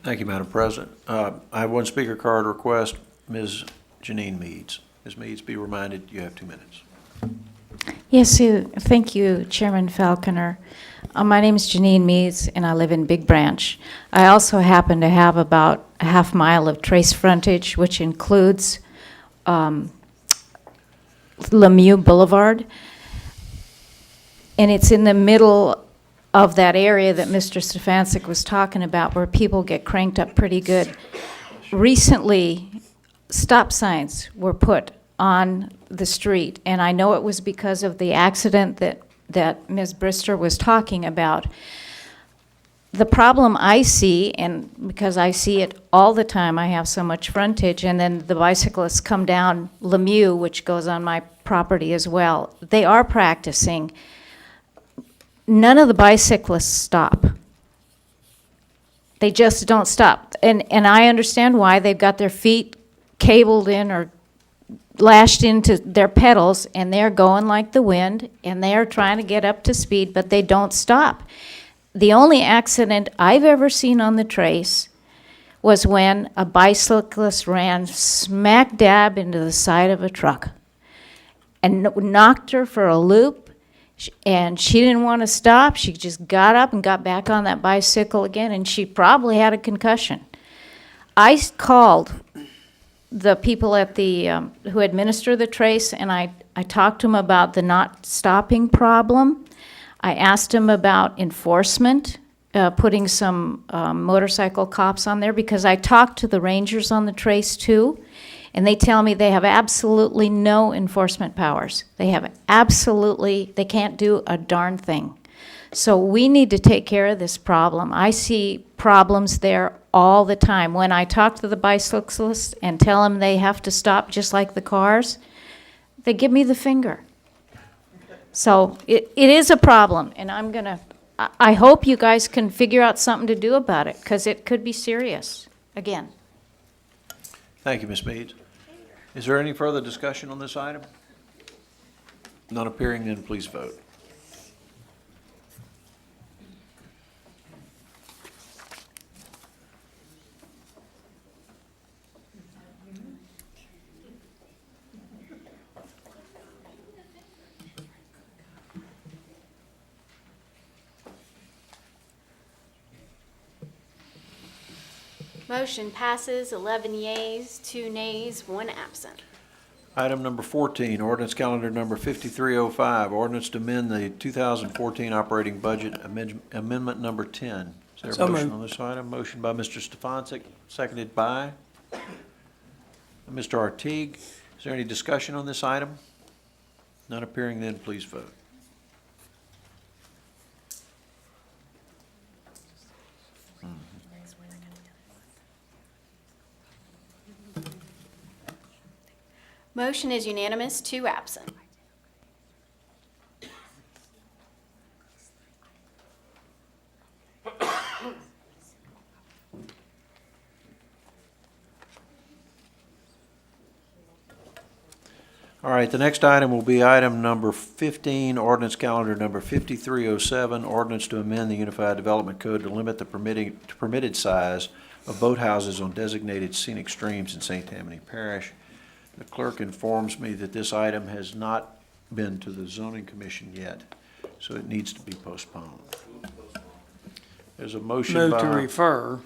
Thank you, Madam President. I have one speaker card request, Ms. Janine Meads. Ms. Meads, be reminded you have 2 minutes. Yes, thank you, Chairman Falconer. My name is Janine Meads, and I live in Big Branch. I also happen to have about a half mile of trace frontage, which includes Lemieux Boulevard. And it's in the middle of that area that Mr. Stefancic was talking about, where people get cranked up pretty good. Recently, stop signs were put on the street, and I know it was because of the accident that Ms. Brister was talking about. The problem I see, and because I see it all the time, I have so much frontage, and then the bicyclists come down Lemieux, which goes on my property as well. They are practicing. None of the bicyclists stop. They just don't stop. And I understand why. They've got their feet cabled in or lashed into their pedals, and they're going like the wind, and they're trying to get up to speed, but they don't stop. The only accident I've ever seen on the trace was when a bicyclist ran smack dab into the side of a truck and knocked her for a loop, and she didn't want to stop. She just got up and got back on that bicycle again, and she probably had a concussion. I called the people at the who administer the trace, and I talked to them about the not stopping problem. I asked them about enforcement, putting some motorcycle cops on there, because I talked to the rangers on the trace too, and they tell me they have absolutely no enforcement powers. They can't do a darn thing. So we need to take care of this problem. I see problems there all the time. When I talk to the bicyclists and tell them they have to stop just like the cars, they give me the finger. So it is a problem, and I hope you guys can figure out something to do about it, because it could be serious, again. Thank you, Ms. Meads. Is there any further discussion on this item? None appearing, then please vote. Motion passes 11 yeas, 2 nays, 1 absent. Item number 14, ordinance calendar number 5305, ordinance to amend the 2014 operating budget, amendment number 10. Is there a motion on this item? Motion by Mr. Stefancic, seconded by Mr. Artigue. Is there any discussion on this item? None appearing, then please vote. Motion is unanimous, 2 absent. All right, the next item will be item number 15, ordinance calendar number 5307, ordinance to amend the Unified Development Code to limit the permitted size of boathouses on designated scenic streams in St. Tammany Parish. The clerk informs me that this item has not been to the zoning commission yet, so it needs to be postponed. There's a motion by... Move to refer.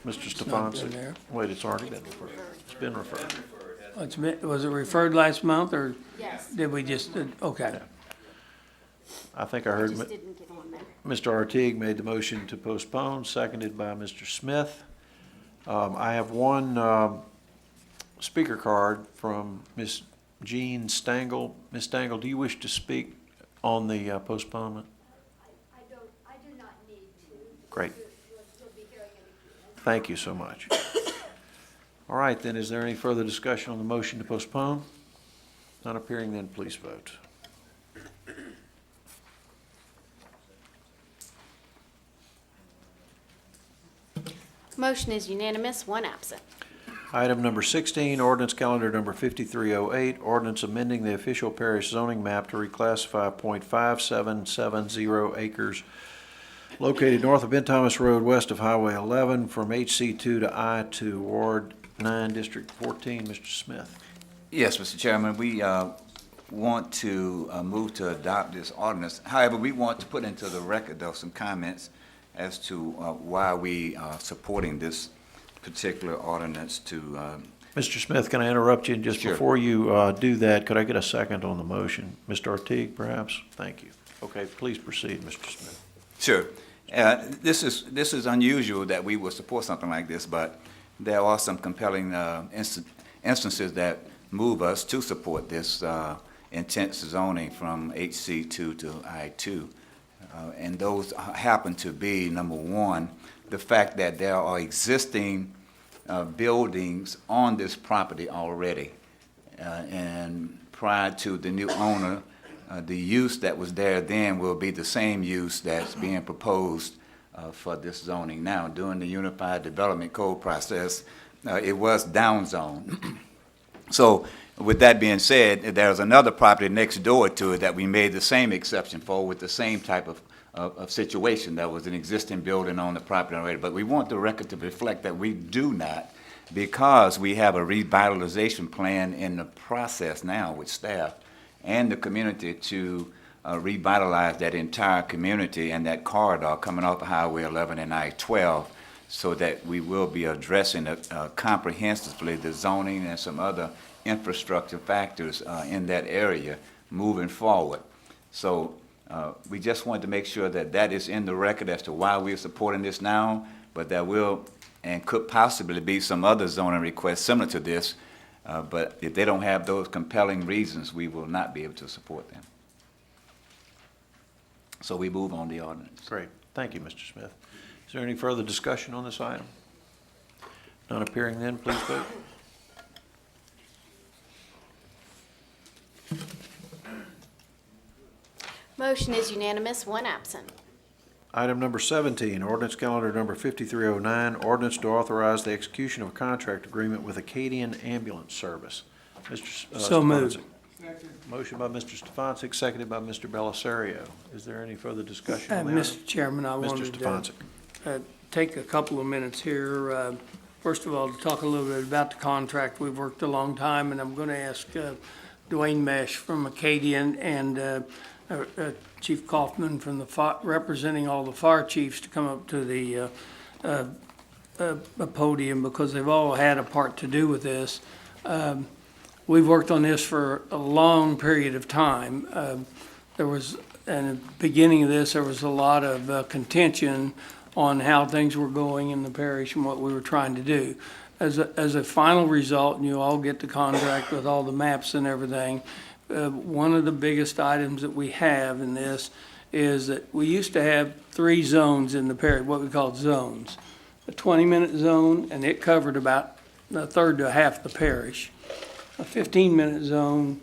Mr. It's not been Stefancic. there. Wait, it's already been referred. It's been referred. Was it referred last month, or Yes. did we just, okay. I think I heard Just didn't get on there. Mr. Artigue made the motion to postpone, seconded by Mr. Smith. I have one speaker card from Ms. Jean Stangl. Ms. Stangl, do you wish to speak on the postponement? I do not need to. Great. You'll be hearing it again. Thank you so much. All right, then, is there any further discussion on the motion to postpone? Not appearing, then please vote. Motion is unanimous, one absent. Item number 16, ordinance calendar number 5308, ordinance amending the official parish zoning map to reclassify .5770 acres located north of Ben Thomas Road, west of Highway 11, from HC2 to I2, Ward 9, District 14. Mr. Smith. Yes, Mr. Chairman, we want to move to adopt this ordinance. However, we want to put into the record, though, some comments as to why we are supporting this particular ordinance to... Mr. Smith, can I interrupt you? Just Sure. before you do that, could I get a second on the motion? Mr. Ortiz, perhaps? Thank you. Okay, please proceed, Mr. Smith. Sure. This is unusual that we would support something like this, but there are some compelling instances that move us to support this intense zoning from HC2 to I2. And those happen to be, number one, the fact that there are existing buildings on this property already. And prior to the new owner, the use that was there then will be the same use that's being proposed for this zoning now. During the Unified Development Code process, it was downzoned. So with that being said, there's another property next door to it that we made the same exception for with the same type of situation. There was an existing building on the property already. But we want the record to reflect that we do not, because we have a revitalization plan in the process now with staff and the community to revitalize that entire community and that corridor coming off of Highway 11 and I-12, so that we will be addressing comprehensively the zoning and some other infrastructure factors in that area moving forward. So we just wanted to make sure that that is in the record as to why we are supporting this now, but there will and could possibly be some other zoning requests similar to this, but if they don't have those compelling reasons, we will not be able to support them. So we move on the ordinance. Great. Thank you, Mr. Smith. Is there any further discussion on this item? Not appearing, then please vote. Motion is unanimous, one absent. Item number 17, ordinance calendar number 5309, ordinance to authorize the execution of a contract agreement with Acadian Ambulance Service. Mr. So moved. Motion by Mr. Stefancic, seconded by Mr. Belisario. Is there any further discussion on that? Mr. Chairman, I Mr. wanted Stefancic. to take a couple of minutes here. First of all, to talk a little bit about the contract. We've worked a long time, and I'm going to ask Dwayne Mesh from Acadian and Chief Kaufman from the representing all the fire chiefs to come up to the podium, because they've all had a part to do with this. We've worked on this for a long period of time. There was, in the beginning of this, there was a lot of contention on how things were going in the parish and what we were trying to do. As a final result, and you all get the contract with all the maps and everything, one of the biggest items that we have in this is that we used to have 3 zones in the parish, what we called zones. A 20-minute zone, and it covered about a third to a half the parish. A 15-minute zone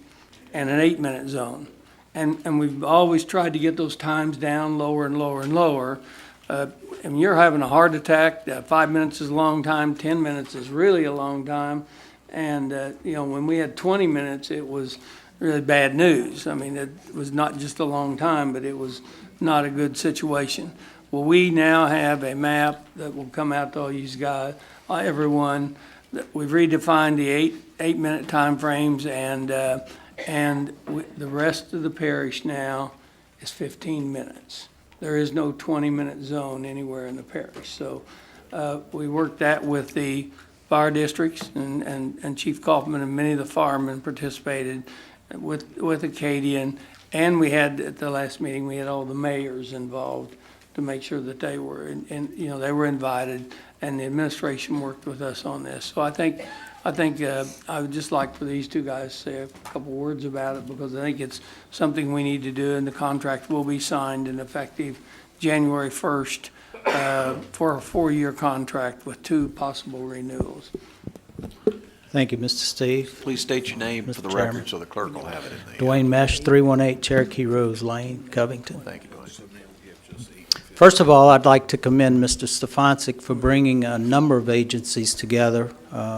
and an 8-minute zone. And we've always tried to get those times down lower and lower and lower. And you're having a heart attack, 5 minutes is a long time, 10 minutes is really a long time. And, when we had 20 minutes, it was really bad news. I mean, it was not just a long time, but it was not a good situation. Well, we now have a map that will come out to all you guys, everyone. We've redefined the eight-minute time frames, and the rest of the parish now is 15 minutes. There is no 20-minute zone anywhere in the parish. So we worked that with the fire districts, and Chief Kaufman and many of the firemen participated with Acadian. And we had, at the last meeting, we had all the mayors involved to make sure that they were, they were invited, and the administration worked with us on this. So I think I would just like for these two guys to say a couple words about it, because I think it's something we need to do, and the contract will be signed and effective January 1st for a 4-year contract with 2 possible renewals. Thank you, Mr. Steve. Please state your name for the Mr. Chairman. record so the clerk will have it in the... Dwayne Mesh, 318 Cherokee Rose Lane, Covington. Thank you, Dwayne. First of all, I'd like to commend Mr. Stefancic for bringing a number of agencies together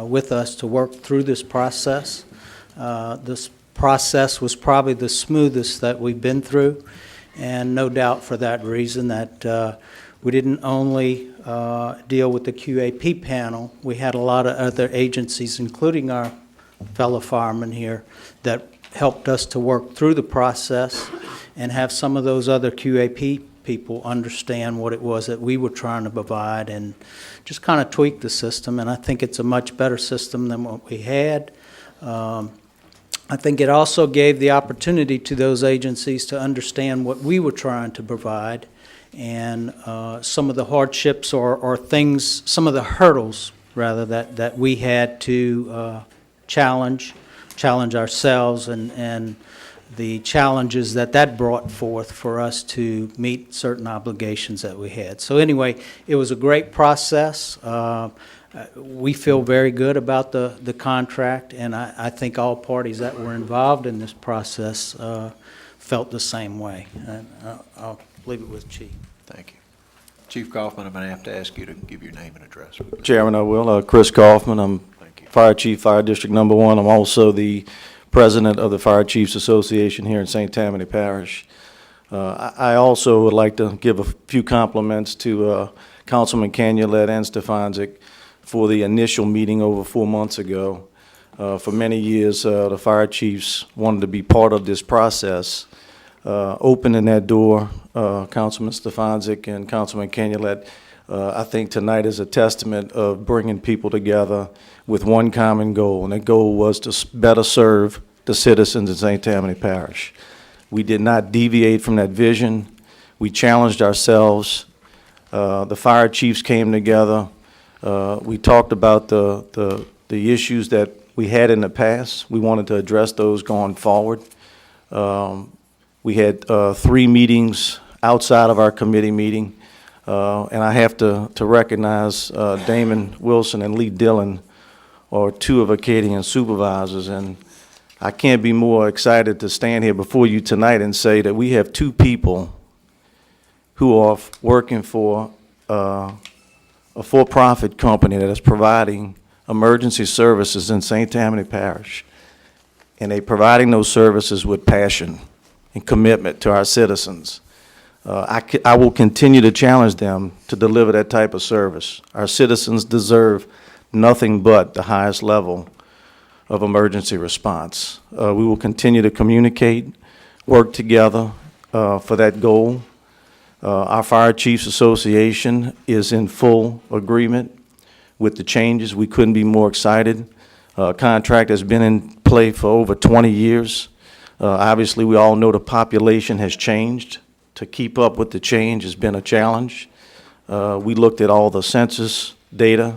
with us to work through this process. This process was probably the smoothest that we've been through, and no doubt for that reason that we didn't only deal with the QAP panel. We had a lot of other agencies, including our fellow firemen here, that helped us to work through the process and have some of those other QAP people understand what it was that we were trying to provide and just kind of tweak the system. And I think it's a much better system than what we had. I think it also gave the opportunity to those agencies to understand what we were trying to provide and some of the hardships or things, some of the hurdles, rather, that we had to challenge ourselves and the challenges that brought forth for us to meet certain obligations that we had. So anyway, it was a great process. We feel very good about the contract, and I think all parties that were involved in this process felt the same way. And I'll leave it with Chief. Thank you. Chief Kaufman, I'm going to have to ask you to give your name and address. Chairman, I will. Chris Kaufman, I'm Fire Chief, Fire District Number 1. I'm also the President of the Fire Chiefs Association here in St. Tammany Parish. I also would like to give a few compliments to Councilman Canulet and Stefancic for the initial meeting over 4 months ago. For many years, the fire chiefs wanted to be part of this process. Opening that door, Councilman Stefancic and Councilman Canulet, I think tonight is a testament of bringing people together with one common goal, and that goal was to better serve the citizens in St. Tammany Parish. We did not deviate from that vision. We challenged ourselves. The fire chiefs came together. We talked about the issues that we had in the past. We wanted to address those going forward. We had 3 meetings outside of our committee meeting, and I have to recognize Damon Wilson and Lee Dillon are 2 of Acadian supervisors, and I can't be more excited to stand here before you tonight and say that we have 2 people who are working for a for-profit company that is providing emergency services in St. Tammany Parish, and they're providing those services with passion and commitment to our citizens. I will continue to challenge them to deliver that type of service. Our citizens deserve nothing but the highest level of emergency response. We will continue to communicate, work together for that goal. Our Fire Chiefs Association is in full agreement with the changes. We couldn't be more excited. Contract has been in play for over 20 years. Obviously, we all know the population has changed. To keep up with the change has been a challenge. We looked at all the census data,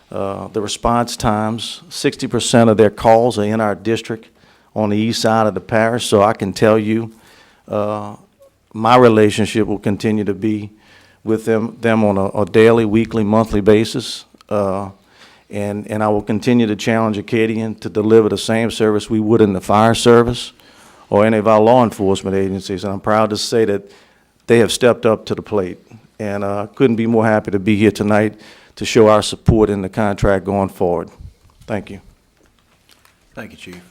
the response times. 60% of their calls are in our district on the east side of the parish, so I can tell you my relationship will continue to be with them on a daily, weekly, monthly basis. And I will continue to challenge Acadian to deliver the same service we would in the fire service or any of our law enforcement agencies. And I'm proud to say that they have stepped up to the plate. And couldn't be more happy to be here tonight to show our support in the contract going forward. Thank you. Thank you, Chief.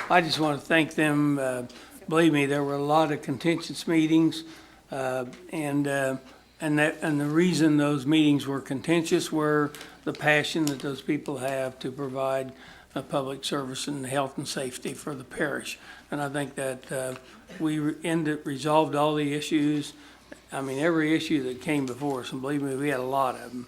I just want to thank them. Believe me, there were a lot of contentious meetings, and the reason those meetings were contentious were the passion that those people have to provide public service and health and safety for the parish. And I think that we resolved all the issues. I mean, every issue that came before us, and believe me, we had a lot of them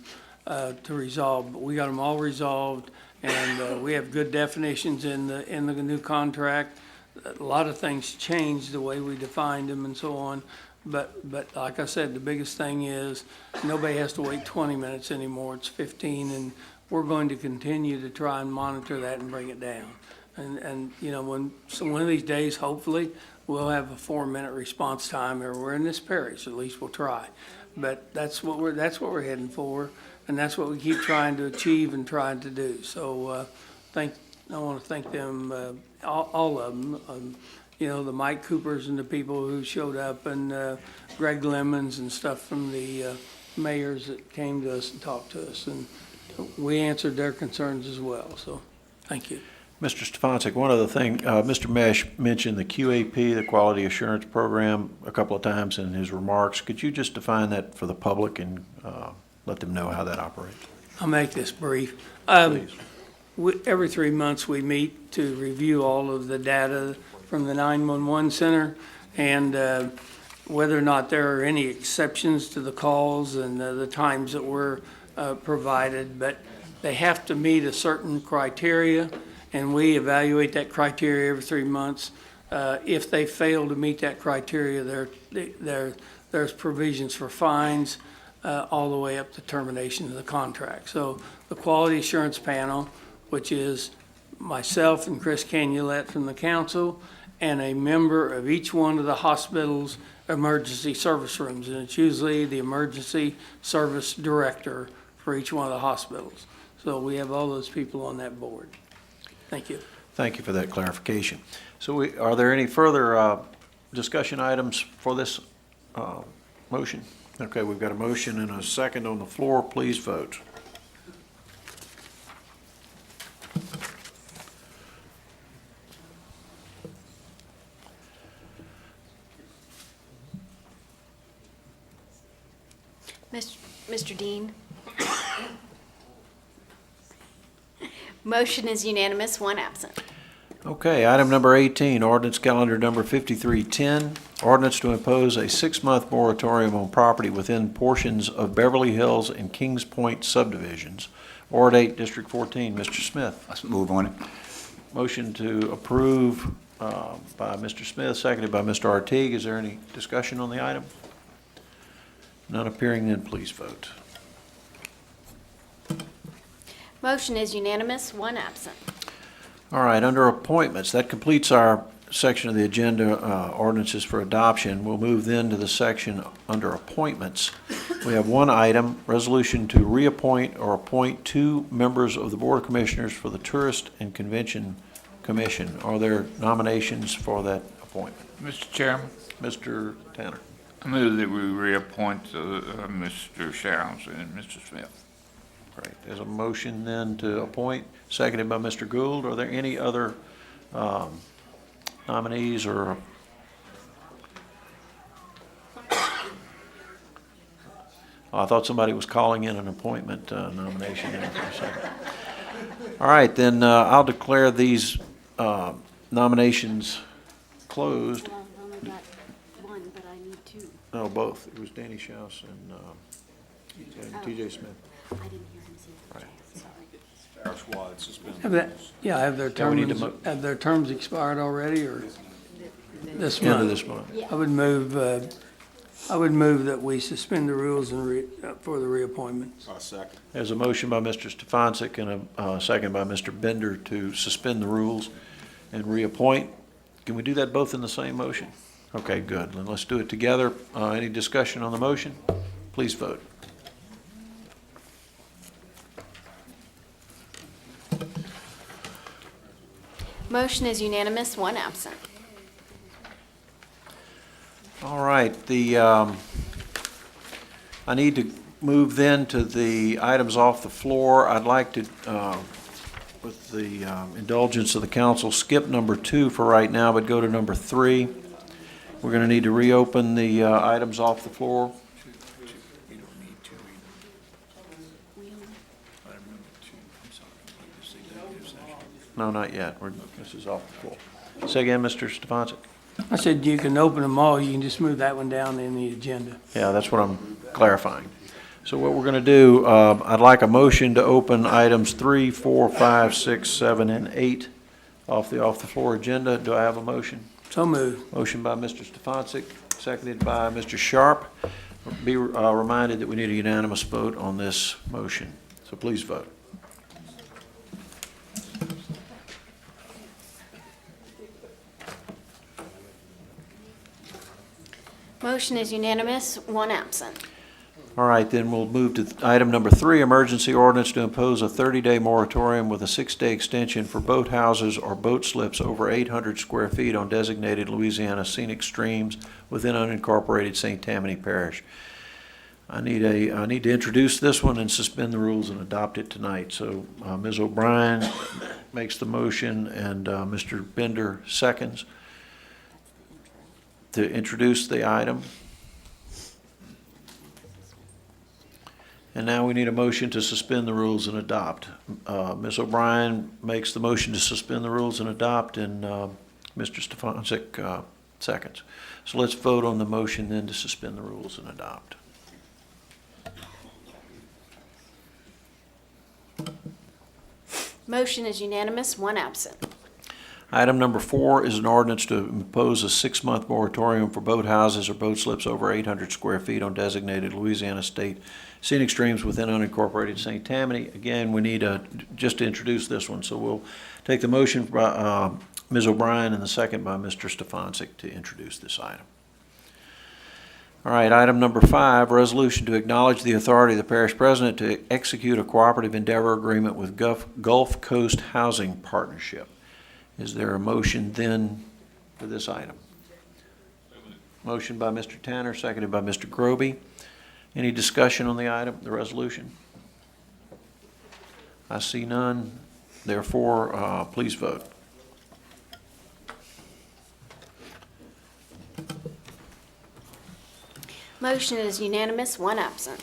to resolve, but we got them all resolved, and we have good definitions in the new contract. A lot of things changed the way we defined them and so on. But like I said, the biggest thing is nobody has to wait 20 minutes anymore. It's 15, and we're going to continue to try and monitor that and bring it down. And you know, one of these days, hopefully, we'll have a 4-minute response time everywhere in this parish. At least we'll try. but that's what we're heading for, and that's what we keep trying to achieve and trying to do. So, I want to thank them, all of them, the Mike Coopers and the people who showed up, and Greg Lemons and stuff from the mayors that came to us and talked to us, and we answered their concerns as well, so, thank you. Mr. Stefancic, one other thing, Mr. Mesh mentioned the QAP, the Quality Assurance Program, a couple of times in his remarks. Could you just define that for the public and let them know how that operates? I'll make this brief. Please. Every 3 months, we meet to review all of the data from the 911 center, and whether or not there are any exceptions to the calls and the times that were provided, but they have to meet a certain criteria, and we evaluate that criteria every 3 months. If they fail to meet that criteria, there's provisions for fines all the way up to termination of the contract. So the Quality Assurance Panel, which is myself and Chris Canulet from the council, and a member of each one of the hospital's emergency service rooms, and it's usually the emergency service director for each one of the hospitals. So we have all those people on that board. Thank you. Thank you for that clarification. So are there any further discussion items for this motion? Okay, we've got a motion and a second on the floor. Please vote. Mr. Dean? Motion is unanimous, one absent. Okay, item number 18, ordinance calendar number 5310, ordinance to impose a 6-month moratorium on property within portions of Beverly Hills and Kings Point subdivisions. Ward 8, District 14, Mr. Smith. Let's move on it. Motion to approve by Mr. Smith, seconded by Mr. Artigue. Is there any discussion on the item? None appearing, then please vote. Motion is unanimous, one absent. All right, under appointments, that completes our section of the agenda, ordinances for adoption. We'll move then to the section under appointments. We have one item, resolution to reappoint or appoint 2 members of the Board of Commissioners for the Tourist and Convention Commission. Are there nominations for that appointment? Mr. Chairman, Mr. Tanner. I move that we reappoint Mr. Showers and Mr. Smith. Great. There's a motion then to appoint, seconded by Mr. Gould. Are there any other nominees or? I thought somebody was calling in an appointment nomination there for a second. All right, then I'll declare these nominations closed. Well, I've only got one, but I need 2. No, both. It was Danny Schaus and T.J. Smith. I didn't hear him say Right. sorry. Have their terms expired already, or this End of month? this month. Yeah. I would move that we suspend the rules and for the reappointments. Second. There's a motion by Mr. Stefancic and a second by Mr. Bender to suspend the rules and reappoint. Can we do that both in the same motion? Okay, good. Then let's do it together. Any discussion on the motion? Please vote. Motion is unanimous, one absent. All right, I need to move then to the items off the floor. I'd like to, with the indulgence of the council, skip number 2 for right now, but go to number 3. We're going to need to reopen the items off the floor. No, not yet. This is off the floor. Say again, Mr. Stefancic. I said you can open them all, you can just move that one down in the agenda. Yeah, that's what I'm clarifying. So what we're going to do, I'd like a motion to open items 3, 4, 5, 6, 7, and 8 off the floor agenda. Do I have a motion? So moved. Motion by Mr. Stefancic, seconded by Mr. Sharp. Be reminded that we need a unanimous vote on this motion. So please vote. Motion is unanimous, one absent. All right, then we'll move to item number 3, emergency ordinance to impose a 30-day moratorium with a 6-day extension for boat houses or boat slips over 800 square feet on designated Louisiana scenic streams within unincorporated St. Tammany Parish. I need to introduce this one and suspend the rules and adopt it tonight. So Ms. O'Brien makes the motion and Mr. Bender seconds to introduce the item. And now we need a motion to suspend the rules and adopt. Ms. O'Brien makes the motion to suspend the rules and adopt, and Mr. Stefancic seconds. So let's vote on the motion then to suspend the rules and adopt. Motion is unanimous, 1 absent. Item number 4 is an ordinance to impose a 6-month moratorium for boat houses or boat slips over 800 square feet on designated Louisiana state scenic streams within unincorporated St. Tammany. Again, we need just to introduce this one, so we'll take the motion by Ms. O'Brien and the second by Mr. Stefancic to introduce this item. All right, item number 5, resolution to acknowledge the authority of the parish president to execute a cooperative endeavor agreement with Gulf Coast Housing Partnership. Is there a motion then for this item? Motion by Mr. Tanner, seconded by Mr. Groby. Any discussion on the item, the resolution? I see none. Therefore, please vote. Motion is unanimous, 1 absent.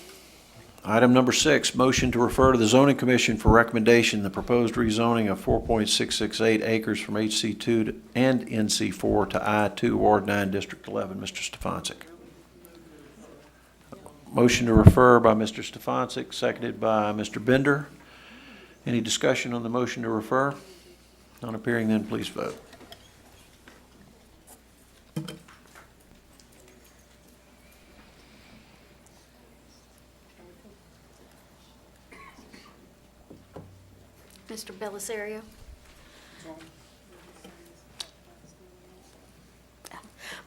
Item number 6, motion to refer to the zoning commission for recommendation the proposed rezoning of 4.668 acres from HC2 and NC4 to I2, Ward 9, District 11. Mr. Stefancic. Motion to refer by Mr. Stefancic, seconded by Mr. Bender. Any discussion on the motion to refer? None appearing, then please vote. Mr. Belisario?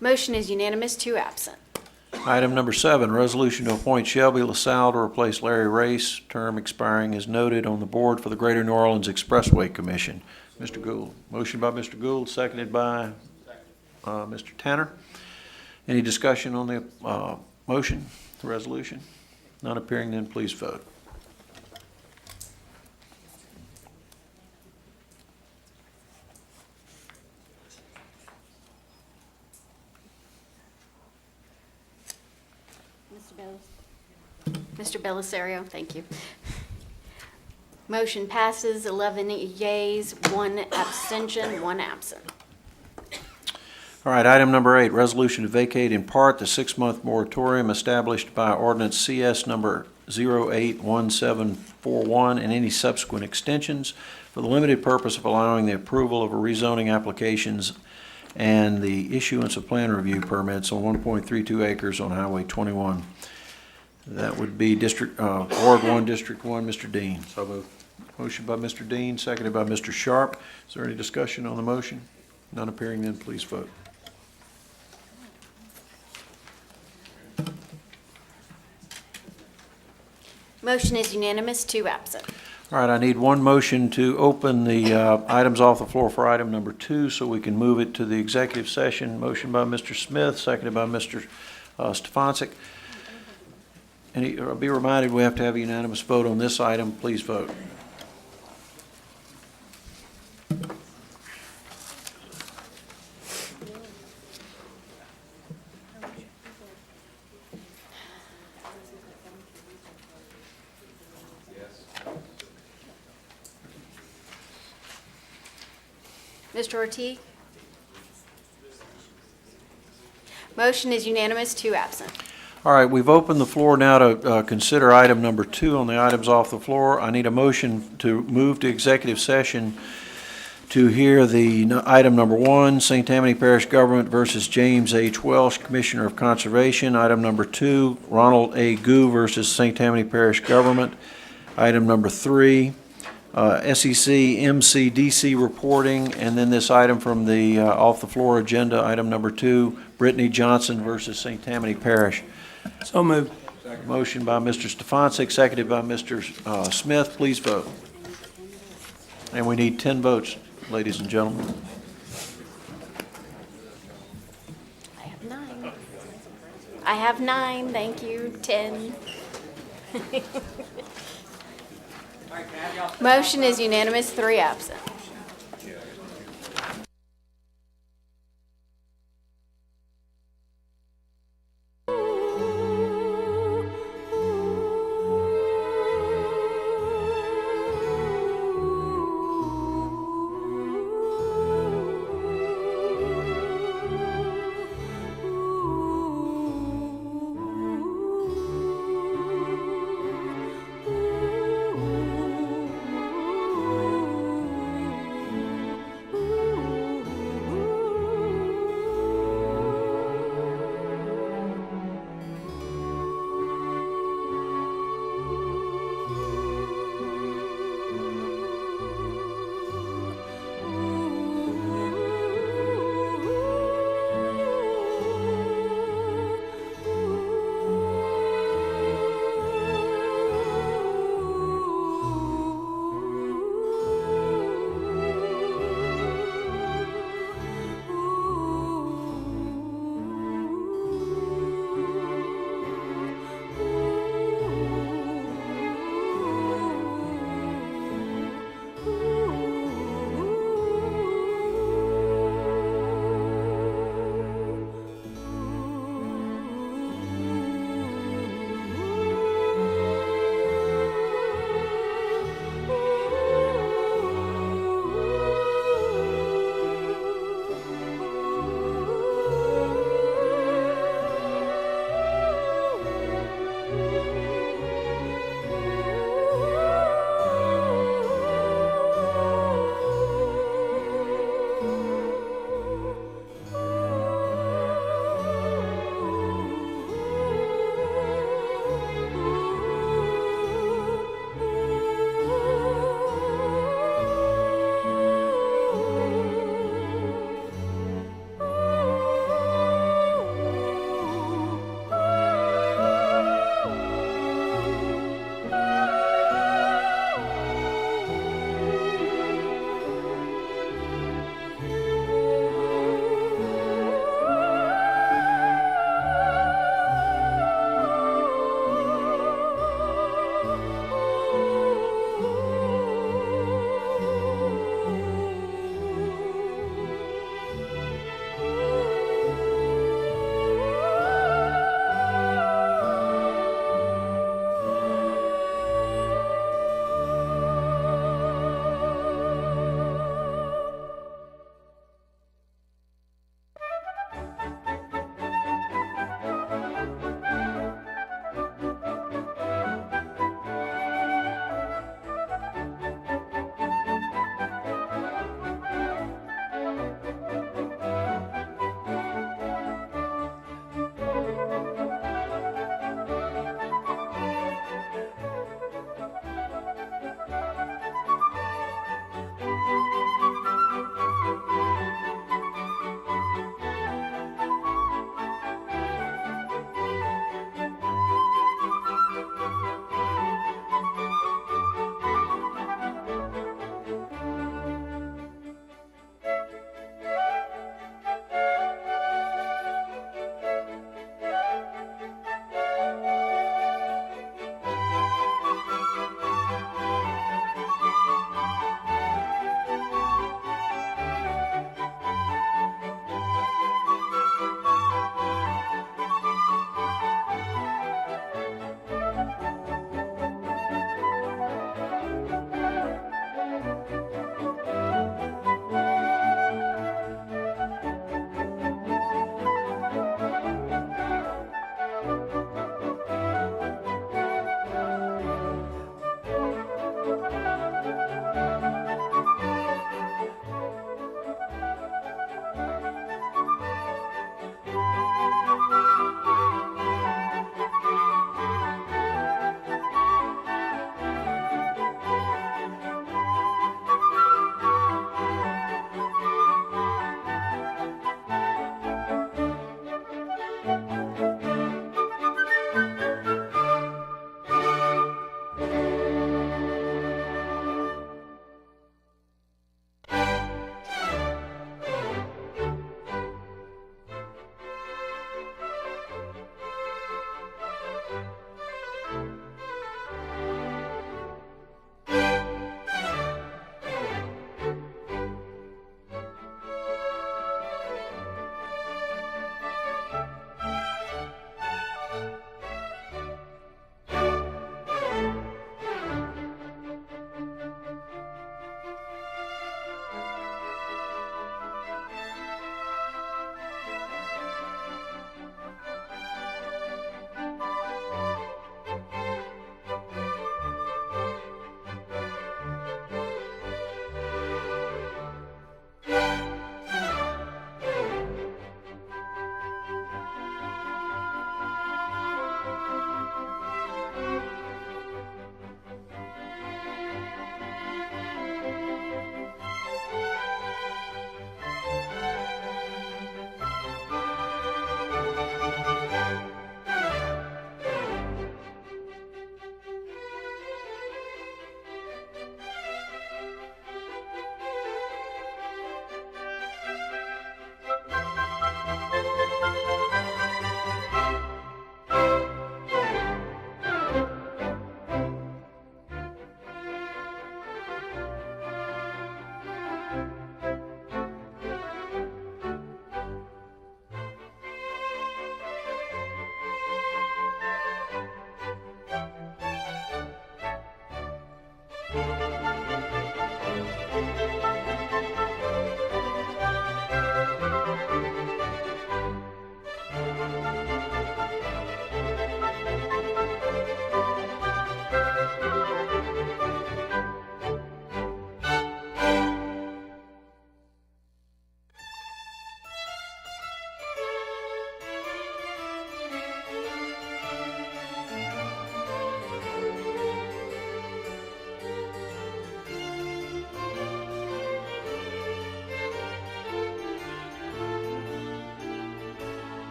Motion is unanimous, 2 absent. Item number 7, resolution to appoint Shelby LaSalle to replace Larry Race, term expiring as noted on the board for the Greater New Orleans Expressway Commission. Mr. Gould. Motion by Mr. Gould, seconded by Mr. Tanner. Any discussion on the motion, the resolution? None appearing, then please vote. Mr. Belisario, thank you. Motion passes, 11 yeas, 1 abstention, 1 absent. All right, item number 8, resolution to vacate in part the 6-month moratorium established by ordinance CS number 081741 and any subsequent extensions for the limited purpose of allowing the approval of a rezoning applications and the issuance of plan review permits on 1.32 acres on Highway 21. That would be Ward 1, District 1. Mr. Dean. So moved. Motion by Mr. Dean, seconded by Mr. Sharp. Is there any discussion on the motion? None appearing, then please vote. Motion is unanimous, 2 absent. All right, I need one motion to open the items off the floor for item number 2 so we can move it to the executive session. Motion by Mr. Smith, seconded by Mr. Stefancic. Be reminded we have to have a unanimous vote on this item. Please vote. Mr. Ortiz? Motion is unanimous, 2 absent. All right, we've opened the floor now to consider item number 2 on the items off the floor. I need a motion to move to executive session to hear the item number 1, St. Tammany Parish Government versus James H. Welsh, Commissioner of Conservation. Item number 2, Ronald A. Goo versus St. Tammany Parish Government. Item number 3, SEC MCDC reporting, and then this item from the off the floor agenda, item number 2, Brittany Johnson versus St. Tammany Parish. So moved. Motion by Mr. Stefancic, seconded by Mr. Smith. Please vote. And we need 10 votes, ladies and gentlemen. I have 9. I have 9, thank you, 10. Motion is unanimous, 3 absent.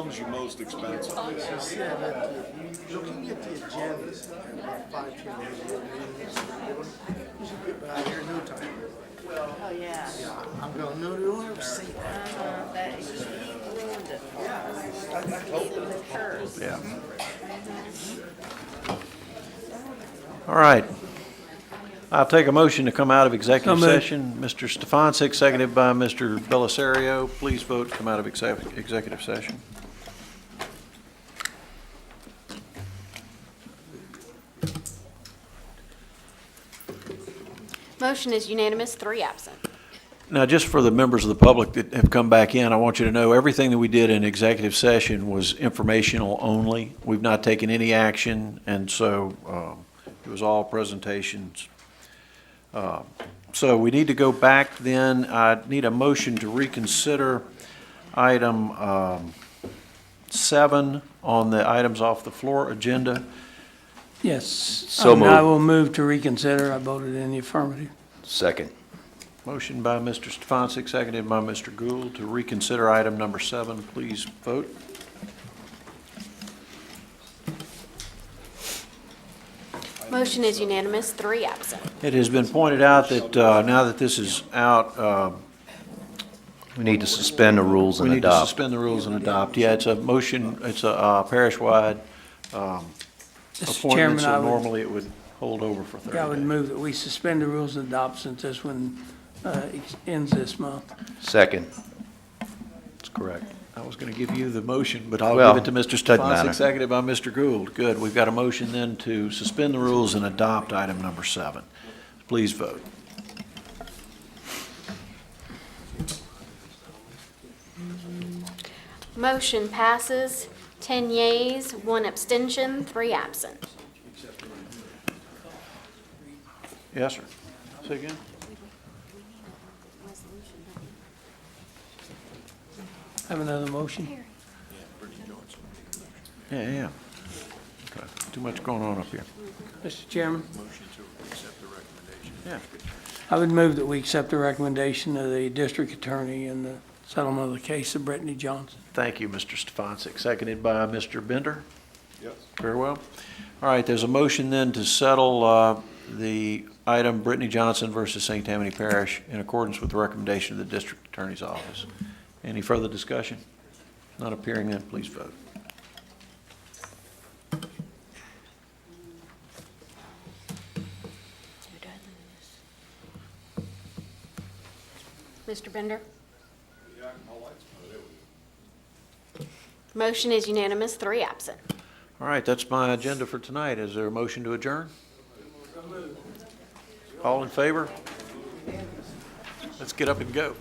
comes, you're most expensive. She said that looking at the agendas, about 5, 10 minutes, but I hear no time. Oh, yeah. Yeah, I'm going, no, don't ever say that. That, he ruined it for us. Yeah. All right. I'll take a motion to come out of executive So moved. session. Mr. Stefanczyk, seconded by Mr. Belisario. Please vote to come out of executive session. Motion is unanimous, 3 absent. Now, just for the members of the public that have come back in, I want you to know everything that we did in executive session was informational only. We've not taken any action, and so it was all presentations. So we need to go back then. I need a motion to reconsider item 7 on the items off the floor agenda. Yes. So I moved. will move to reconsider. I voted in the affirmative. Second. Motion by Mr. Stefanczyk, seconded by Mr. Gould to reconsider item number 7. Please vote. Motion is unanimous, 3 absent. It has been pointed out that now that this is out, We need to suspend the rules and we need to adopt. suspend the rules and adopt. Yeah, it's a motion, it's a parish-wide appointment, Chairman, I so would- normally it would hold over for 30 I would days. move that we suspend the rules and adopt since this one ends this month. Second. That's correct. I was going to give you the motion, but I'll Well, give it to Mr. doesn't matter. Stefanczyk, seconded by Mr. Gould. Good. We've got a motion then to suspend the rules and adopt item number 7. Please vote. Motion passes, 10 yeas, 1 abstention, 3 absent. Yes, sir. Say again? Have another motion? Yeah. Okay. Too much going on up here. Mr. Chairman, Yeah. I would move that we accept the recommendation of the district attorney in the settlement of the case of Brittany Johnson. Thank you, Mr. Stefanczyk. Seconded by Mr. Bender? Yes. Very well. All right, there's a motion then to settle the item Brittany Johnson versus St. Tammany Parish in accordance with the recommendation of the district attorney's office. Any further discussion? Not appearing then, please vote. Mr. Bender? Motion is unanimous, 3 absent. All right, that's my agenda for tonight. Is there a motion to adjourn? All in favor? Let's get up and go.